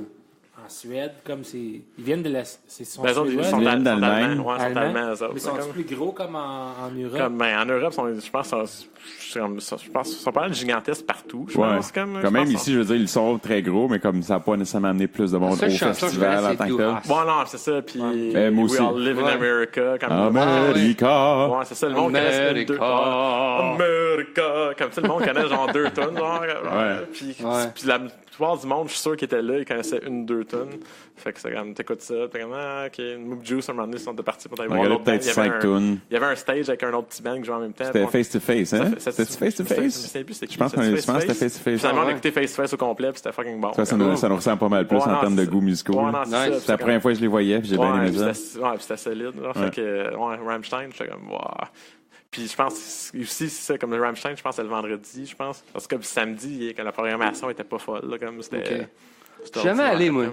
Suède, comme c'est. Ils viennent de la. Ils sont d'Allemagne. Ouais, ils sont allemands, eux autres. Mais sont plus gros comme en Europe? Comme, en Europe, je pense qu'ils sont pas mal gigantesques partout. Je pense, quand même ici, je veux dire, ils sont très gros, mais comme ça n'a pas nécessairement amené plus de monde au festival en tant que tel. Bon, non, c'est ça. Puis moi aussi. We all live in America. America. Ouais, c'est ça. Le monde connaît deux. America. Comme ça, le monde connaît genre 2 tonnes. Puis la plupart du monde, je suis sûr qu'ils étaient là, ils connaissaient 1-2 tonnes. Fait que c'est comme, t'écoutes ça, t'es comme, ok, Moop Juice, à un moment donné, ils sont partis pour aller voir l'autre band. Il y avait un stage avec un autre petit band que je jouais en même temps. C'était face-to-face, hein? C'était face-to-face? Je pense que c'était face-to-face. Finalement, on a écouté face-to-face au complet, puis c'était fucking bon. Ça nous ressemble pas mal plus en termes de goût musicaux. C'est la première fois que je les voyais, puis j'ai bien aimé ça. Ouais, puis c'était solide. Fait que, Rammstein, j'étais comme, waouh. Puis je pense aussi, c'est ça, comme le Rammstein, je pense que c'est le vendredi, je pense. Parce que samedi, quand la programmation était pas folle, là, comme c'était. Je suis jamais allé, moi.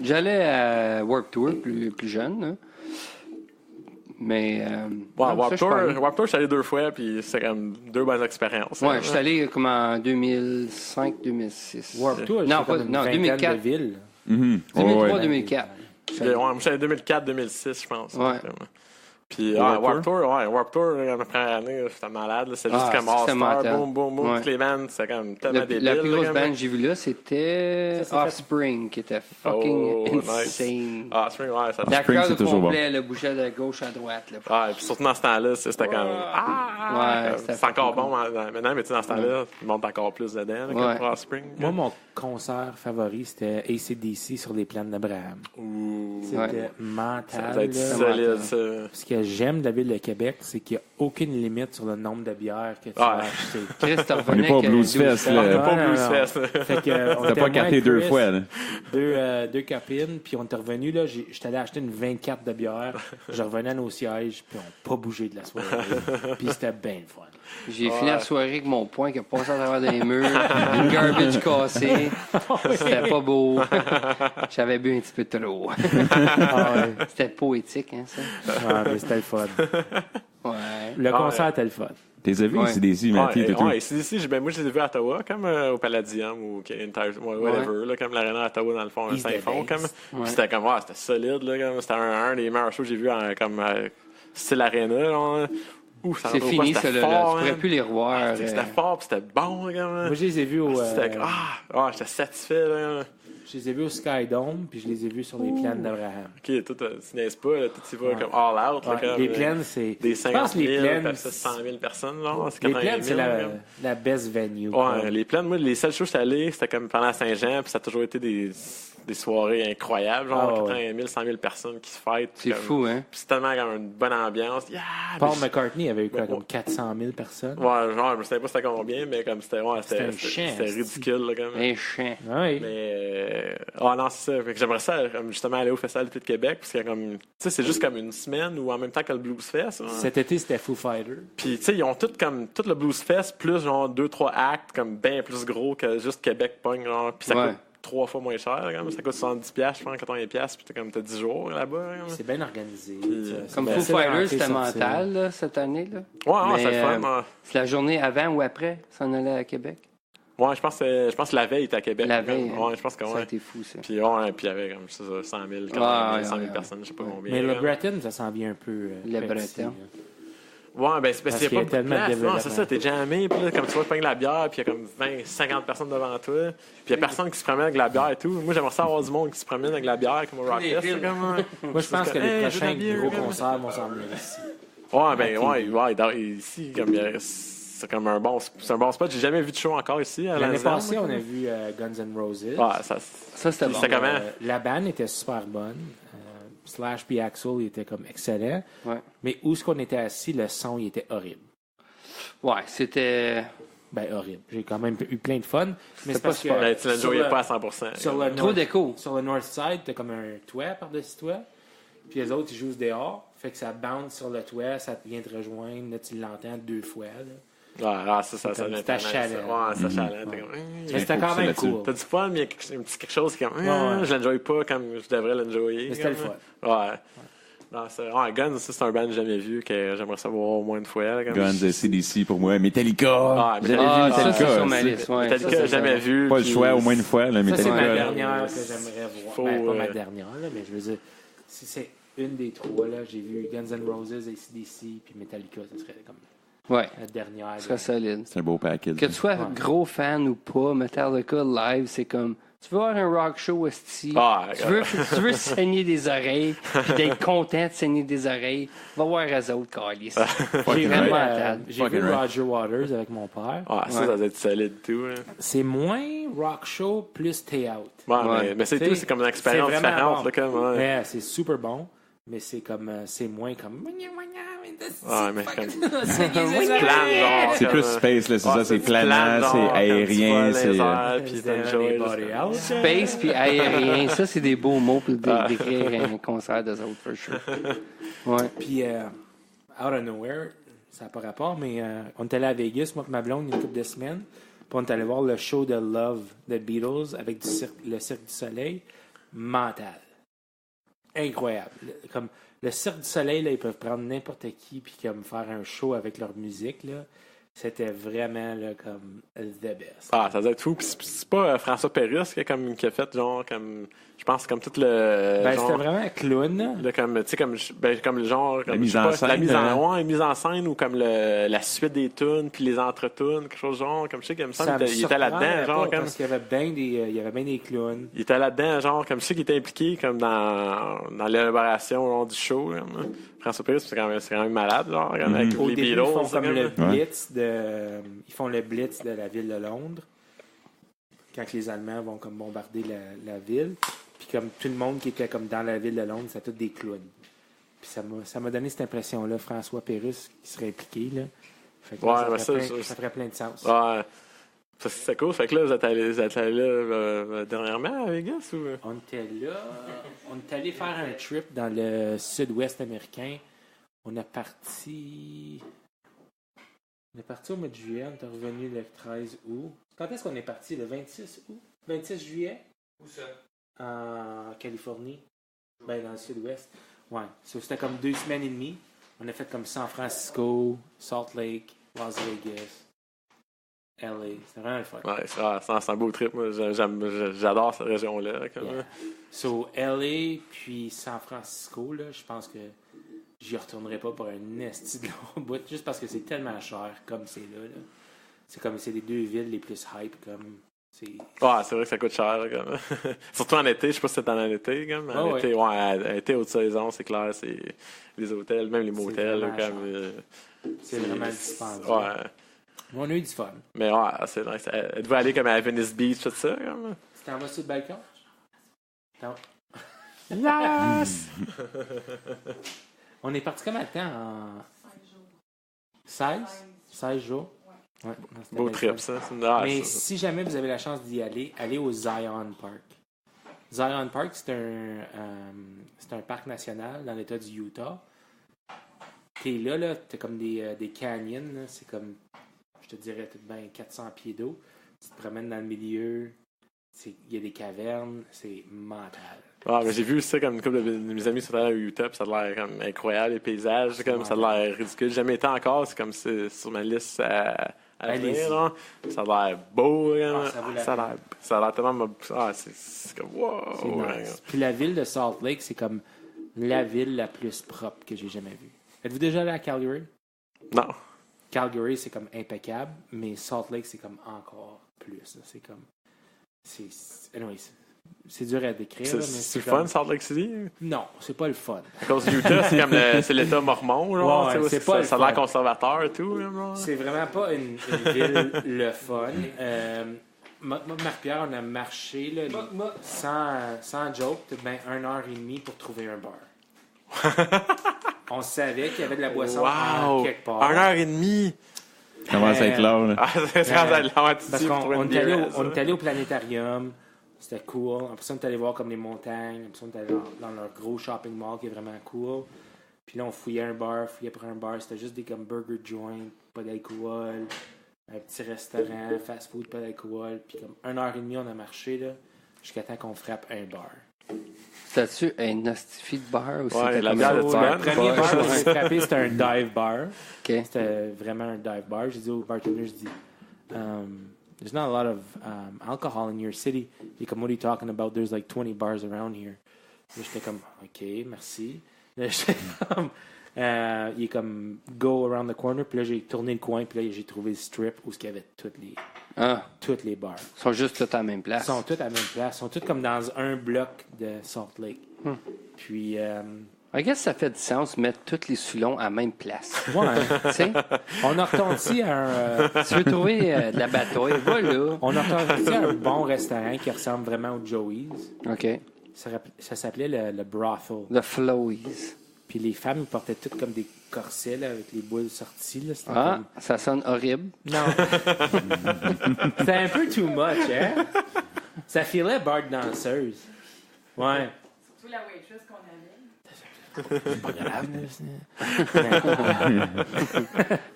J'allais à Warped Tour, plus jeune, là. Mais. Warped Tour, je suis allé 2 fois, puis c'est comme 2 bonnes expériences. Ouais, je suis allé comme en 2005-2006. Warped Tour, non, 2004. 2003-2004. Moi, je suis allé 2004-2006, je pense. Ouais. Puis Warped Tour, la première année, c'était malade. C'est juste comme All-Star, boum, toutes les bandes, c'est comme tellement débile. La plus grosse band que j'ai vue là, c'était Offspring, qui était fucking insane. Offspring, ça la crowd au complet, le bougeait de gauche à droite. Là. Puis surtout dans ce temps-là, c'était comme... c'est encore bon maintenant, mais tu sais, dans ce temps-là, ils montent encore plus dedans, comme Offspring. Moi, mon concert favori, c'était AC/DC sur les plaines d'Abraham. C'était mental. Ça doit être solide, ça. Ce que j'aime de la ville de Québec, c'est qu'il n'y a aucune limite sur le nombre de bières que tu vas acheter. On n'est pas au Bluesfest, là. On n'est pas au Bluesfest. T'as pas capté 2 fois, là. Deux copines, puis on était revenus, là. J'étais allé acheter une 24 de bière. Je revenais à nos sièges, puis on n'a pas bougé de la soirée. Puis c'était bien le fun. J'ai fini la soirée avec mon poing qui a passé à travers des murs, une garbage cassée. C'était pas beau. J'avais bu un petit peu trop. C'était poétique, hein, ça? Mais c'était le fun. Ouais. Le concert était le fun. T'es vu AC/DC, Mathieu? AC/DC, moi, je les ai vus à Ottawa, comme au Palladium ou whatever, là, comme l'Arena à Ottawa, dans le fond, un Saint-Fond. C'était comme, c'était solide, là, c'était un des meilleurs shows que j'ai vus comme style Arena. C'est fini, ça, là. Tu pourrais plus les revoir. C'était fort, puis c'était bon. Moi, je les ai vus au... J'étais satisfait. Là. Je les ai vus au Sky Dome, puis je les ai vus sur les plaines d'Abraham. OK, toi, tu niaises pas, là, toi, tu vas comme all out. Là, Ouais, comme, les plaines, c'est... des Je 50 pense que les 000, plaines... 100 000 personnes, genre. C'est Les 80 plaines, 000, c'est là. la best venue. Ouais, les plaines, moi, les seules choses que j'étais allé, c'était comme pendant Saint-Jean, puis ça a toujours été des soirées incroyables, genre 80 000, 100 000 personnes qui se fêtent. C'est comme- fou, hein? Puis c'est tellement comme une bonne ambiance. Yeah! Paul Puis- McCartney avait eu quoi, comme 400 000 personnes? Ouais, genre, je sais pas c'était combien, mais comme c'était C'était un chien, c'était ridicule, là, comme. Un chien. Oui. Mais non, c'est ça. Fait que j'aimerais ça comme, justement aller au Festival d'été de Québec, parce que comme, tu sais, c'est juste comme une semaine ou en même temps que le Blues Fest. Hein. Cet été, c'était Foo Fighters. Puis tu sais, ils ont tout le Blues Fest plus genre 2-3 actes comme bien plus gros que juste Québec Pong, genre. Puis ça Ouais. coûte 3 fois moins cher, comme. Ça coûte 70$, je pense, 80$, puis t'as 10 jours là-bas. Comme. C'est bien organisé. Comme C'est Foo facile à Fighters, rentrer, c'était sortir. mental, là, cette année, là. Ouais, Mais, c'est le fun. Ouais. C'est la journée avant ou après, s'en allait à Québec. Ouais, je pense que la veille était à Québec. La comme. veille, hein. Ouais, je pense que Ça a ouais. été fou, ça. Puis ouais, puis il y avait comme ça, 100 000, 80 000, 100 000 personnes, je sais pas combien. Mais le comme. Breton, ça s'en vient un peu. Le petit, Breton. là. Ouais, ben c'est parce qu'il qu'il n'y y a pas a beaucoup de tellement de place. Non, c'est développement. ça, t'es jamais, puis là, comme tu vas prendre la bière, puis il y a comme 20, 50 personnes devant toi, puis il n'y a personne qui se promène avec la bière et tout. Moi, j'aimerais ça avoir du monde qui se promène avec la bière, comme au Rockfest. là, comme, Moi, je pense que les Hey, prochains j'ai de la bière, gros comme. concerts vont s'en venir ici. Ouais, ben, ouais, ici, comme, c'est comme un bon spot. J'ai jamais vu de show encore ici, à L'année Lansdowne, passée, moi. on a vu Guns N' Roses. Ouais, ça, Ça, c'était bon. c'était comment? La bande était super bonne. Slash puis Axel, il était comme excellent. Ouais. Mais où est-ce qu'on était assis, le son, il était horrible. Ouais, c'était Ben, horrible. J'ai quand même eu plein de fun. Mais c'est pas parce que. super. Ben, tu sur l'enjoyais le- pas à 100%. Sur le trop d'écho. Sur le North Side, t'as comme un toit par-dessus toi. Puis les autres, ils jouent dehors. Fait que ça bounce sur le toit, ça vient te rejoindre. Là, tu l'entends 2 fois. Là. Ouais, ça comme vient c'était tellement, chalant. Ouais, c'est chalant. T'es comme, Mais c'était quand même cool. T'as du fun, mais il y a un petit quelque chose qui est comme, Ouais. je l'enjoye pas comme je devrais l'enjoyer. Mais c'était le comme. fun. Ouais. Non, Guns, ça, c'est un band que j'ai jamais vu, que j'aimerais savoir au moins une fois. Là, comme Guns, CDC pour moi. Metallica! Ah, Jamais Ah, vu ça, c'est Metallica. sur ma liste. Ouais, Metallica, ça, c'est jamais vu. Pas le puis- choix, au moins une fois. Là, Ça, c'est ma Metallica. dernière que j'aimerais voir. Faut, Ben, pas ma dernière, là, mais je veux dire, si c'est une des trois, là, j'ai vu Guns N' Roses, AC/DC, puis Metallica, ça serait comme Ouais, la dernière. ce serait solide. C'est un beau package. Que tu sois gros fan ou pas, Metallica live, c'est comme. Tu veux voir un rock show esti, Ah, tu veux saigner des oreilles, puis d'être content de saigner des oreilles, va voir eux autres, calice. J'ai vraiment vu, mental. j'ai Fucking vu right. Roger Waters avec mon père. Ah, ça doit être solide tout. Hein. C'est moins rock show plus stay out. Ouais, Ouais. mais c'est T'sais, tout, c'est comme une expérience c'est vraiment différente. bon. Là, comme, ouais. Ouais, c'est super bon, mais c'est comme c'est moins comme. Ouais, mais comme. C'est Plane, genre. C'est comme, plus space, là, c'est ça. C'est du planant, genre, c'est comme tu aérien, voles c'est. les airs, puis C'est t'enjoy, body là, out. Space puis aérien, ça, c'est des beaux mots pour décrire un concert d'eux autres, for sure. Ouais. Puis, out of nowhere, ça n'a pas rapport, mais on est allé à Vegas, moi et ma blonde, une couple de semaines. Puis on est allé voir le show de Love des Beatles avec le Cirque du Soleil. Mental. Incroyable. Comme le Cirque du Soleil, là, ils peuvent prendre n'importe qui puis comme faire un show avec leur musique. Là. C'était vraiment là, comme the best. Ah, ça doit être fou. Puis c'est pas François Pérusse qui a fait, genre, comme. Je pense, comme tout le. Ben, genre, c'était vraiment un clown. là, comme, tu sais, comme le genre. Comme, mise je sais en pas, scène, La mise hein. en, mise en scène ou comme la suite des tunes, puis les entre-tunes, quelque chose genre. Comme je sais qu'il me semble me qu'il était là-dedans, surprendrait genre, pas, comme. parce qu'il y avait bien des clowns. Il était là-dedans, genre, comme je sais qu'il était impliqué comme dans l'élaboration genre, du show. Comme. François Pérusse, c'est quand même malade, genre, comme, avec Au les début, Beatles. ils font c'est comme le comme- blitz ils font le blitz de la ville de Londres. Quand les Allemands vont comme bombarder la ville. Puis comme tout le monde qui était comme dans la ville de Londres, c'était tous des clowns. Puis ça m'a donné cette impression-là, François Pérusse qui serait impliqué, là. Fait que là, Ouais, mais ça ferait plein de sens. Ouais. Ça, c'est cool. Fait que là, vous êtes allé là dernièrement à Vegas ou? On était là, on est allé faire un trip dans le sud-ouest américain. On est parti au mois de juillet, on est revenu le 13 août. Quand est-ce qu'on est parti? Le 26 août? 26 juillet? Où ça? En Californie. Ben, dans le sud-ouest. Ouais. So, c'était comme 2 semaines et demie. On a fait comme San Francisco, Salt Lake, Las Vegas, LA. C'était vraiment le fun. Ouais, c'est un beau trip. Moi, j'adore cette région-là. Comme... Yeah. So, LA puis San Francisco, là, je pense que j'y retournerai pas pour un esti de long bout, juste parce que c'est tellement cher comme c'est là. C'est comme c'est les 2 villes les plus hype, comme Ouais, c'est vrai que ça coûte cher. Là, comme. Surtout en été, je sais pas si c'est en été. Comme. En été, ouais, été haute saison, c'est clair, c'est les hôtels, même les motels. Là, comme, c'est vraiment dispendieux. Ouais. On a eu du fun. Mais ouais, c'est nice. Elle devait aller comme à Venice Beach, tout ça. Comme. Tu t'en vas sur le balcon? Non. Yes! On est parti comme à temps en 16 jours. Ouais, non, c'était Beau bien trip, fun. ça. Mais si jamais vous avez la chance d'y aller, allez au Zion Park. Zion Park, c'est un parc national dans l'État du Utah. T'es là, t'as comme des canyons. Là. C'est comme, je te dirais, tout bien 400 pieds d'eau. Tu te promènes dans le milieu. Il y a des cavernes. C'est mental. Ah, mais j'ai vu ça comme une couple de mes amis sont allés au Utah, puis ça a l'air comme incroyable, les paysages, comme ça a l'air ridicule. J'ai jamais été encore, c'est comme c'est sur ma liste à venir, là. Ça a l'air beau, ça a l'air tellement... Ah, c'est comme wow! C'est nice. Puis la ville de Salt Lake, c'est comme la ville la plus propre que j'ai jamais vue. Êtes-vous déjà allé à Calgary? Non. Calgary, c'est comme impeccable, mais Salt Lake, c'est comme encore plus. Là. C'est comme... Anyway, c'est dur à décrire. C'est le fun, Salt Lake City? Non, c'est pas le fun. À cause du Utah, c'est comme c'est l'État mormon, genre. Ouais, c'est pas ça a l'air conservateur et tout. Genre. C'est vraiment pas une ville le fun. Marc-Pierre, on a marché là, sans joke, peut-être bien 1h30 pour trouver un bar. On savait qu'il y avait de la boisson quelque part. 1h30! Comment ça éclore, là? Parce qu'on est allé au planétarium. C'était cool. Après ça, on est allé voir comme les montagnes. Après ça, on est allé dans leur gros shopping mall qui est vraiment cool. Puis là, on fouillait un bar, après un bar. C'était juste des comme burger joint, pas d'alcool. Un petit restaurant, fast food, pas d'alcool. Puis comme 1h30, on a marché là, jusqu'à temps qu'on frappe un bar. C'était-tu un hostifie de bar ou ouais, c'était la comme bière ça? de Le premier bar qu'on a frappé, c'était un dive bar. Okay. C'était vraiment un dive bar. J'ai dit au bartender, there's not a lot of alcohol in your city. Il est comme, what are you talking about? There's like 20 bars around here. Là, j'étais comme, OK, merci. Là, j'étais comme, il est comme, go around the corner. Puis là, j'ai tourné le coin. Puis là, j'ai trouvé le strip où il y avait toutes les bars. Ils sont juste tous à la même place. Ils sont tous à la même place. Ils sont tous comme dans un bloc de Salt Lake. Puis... I guess ça fait du sens mettre tous les Soulons à la même place. Ouais. Tu sais? On a retourné à un... Tu veux trouver de la bataille, va là. On a retourné à un bon restaurant qui ressemble vraiment au Joey's. OK. Ça s'appelait le Brothel. Le Flowies. Puis les femmes, ils portaient toutes comme des corsets là, avec les boules sorties. Là. Comme... ça sonne horrible. Non. C'était un peu too much, hein? Ça filait bar de danseuse. Ouais. Surtout la waitress qu'on avait. C'est pas grave.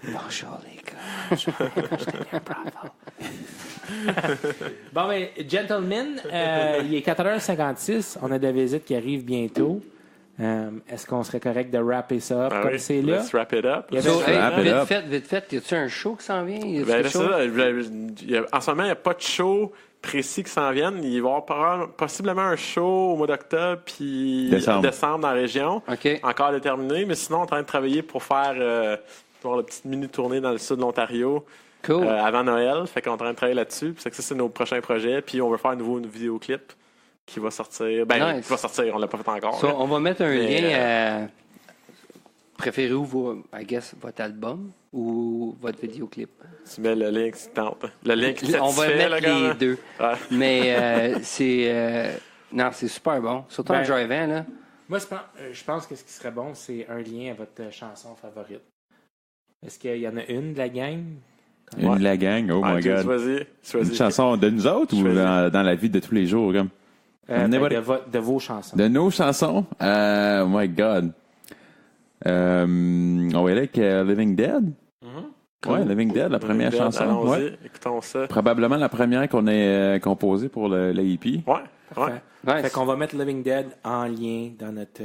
Bonjour les gars. Bon, ben, gentlemen, il est 4h56. On a de la visite qui arrive bientôt. Est-ce qu'on serait correct de wrapper ça up comme c'est là? Let's wrap it up. Vite fait, y a-tu un show qui s'en vient? En ce moment, il n'y a pas de show précis qui s'en viennent. Il va y avoir possiblement un show au mois d'octobre puis décembre dans la région. Okay. Encore déterminé, mais sinon, on est en train de travailler pour faire la petite mini-tournée dans le sud de l'Ontario. Cool. Avant Noël. Fait qu'on est en train de travailler là-dessus. Puis c'est nos prochains projets. Puis on veut faire un nouveau vidéoclip qui va sortir. Nice. Qui va sortir, on l'a pas fait encore. On va mettre un lien à... Préférez-vous, votre album ou votre vidéoclip? Tu mets le lien qui tente. Le lien qui satisfait. On va mettre les deux. Ouais. Mais c'est super bon. Surtout en drivant, là. Moi, je pense que ce qui serait bon, c'est un lien à votre chanson favorite. Est-ce qu'il y en a une de la gang? Une de la gang, oh my God. Choisis. Une chanson de nous autres ou dans la vie de tous les jours? Comme? De vos chansons. De nos chansons? Oh my God. On va aller avec Living Dead. Ouais, Living Dead, la première chanson. Allons-y, ouais. écoutons ça. Probablement la première qu'on ait composée pour la EP. Ouais. Nice. Fait qu'on va mettre Living Dead en lien dans notre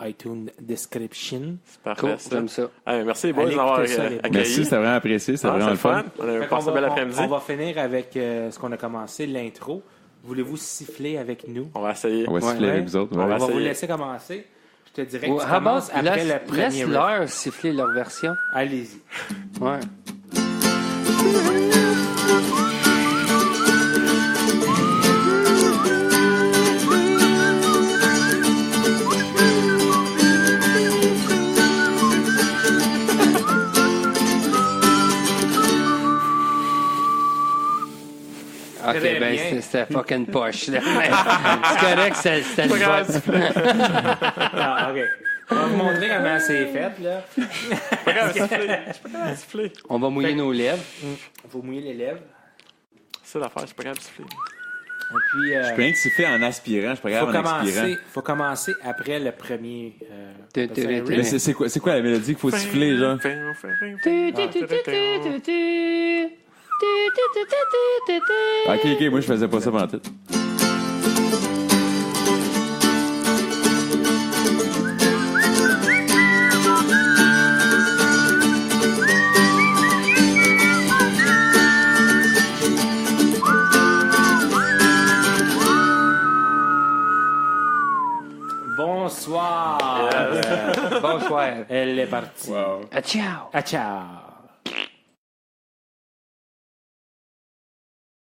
iTunes description. C'est parfait. Cool, j'aime ça. Merci, boys, d'avoir accueilli. Merci, c'était vraiment apprécié. C'était vraiment le fun. On a passé un bel après-midi. On va finir avec ce qu'on a commencé, l'intro. Voulez-vous siffler avec nous? On va essayer. On va siffler avec vous autres. On va essayer. vous laisser commencer. Je te dirais que tu commences après le premier riff. Laisse-leur siffler leur version. Allez-y. Ouais. Ok, Très ben bien. c'était fucking poche. Là. C'est correct, c'était le vote. Ah, OK. On va vous montrer comment c'est fait, là. Je suis pas capable de siffler. Je suis pas capable de siffler. On va mouiller nos lèvres. Il faut mouiller les lèvres. C'est l'affaire, je suis pas capable de siffler. Et puis, Je peux rien que siffler en aspirant, je suis pas grave en expirant. faut commencer après le premier. Mais c'est quoi la mélodie qu'il faut siffler, genre? Ok, moi je faisais pas ça pendant tout. Bonsoir. Bonsoir. Elle est partie. Wow. Ah, ciao. Ah, ciao.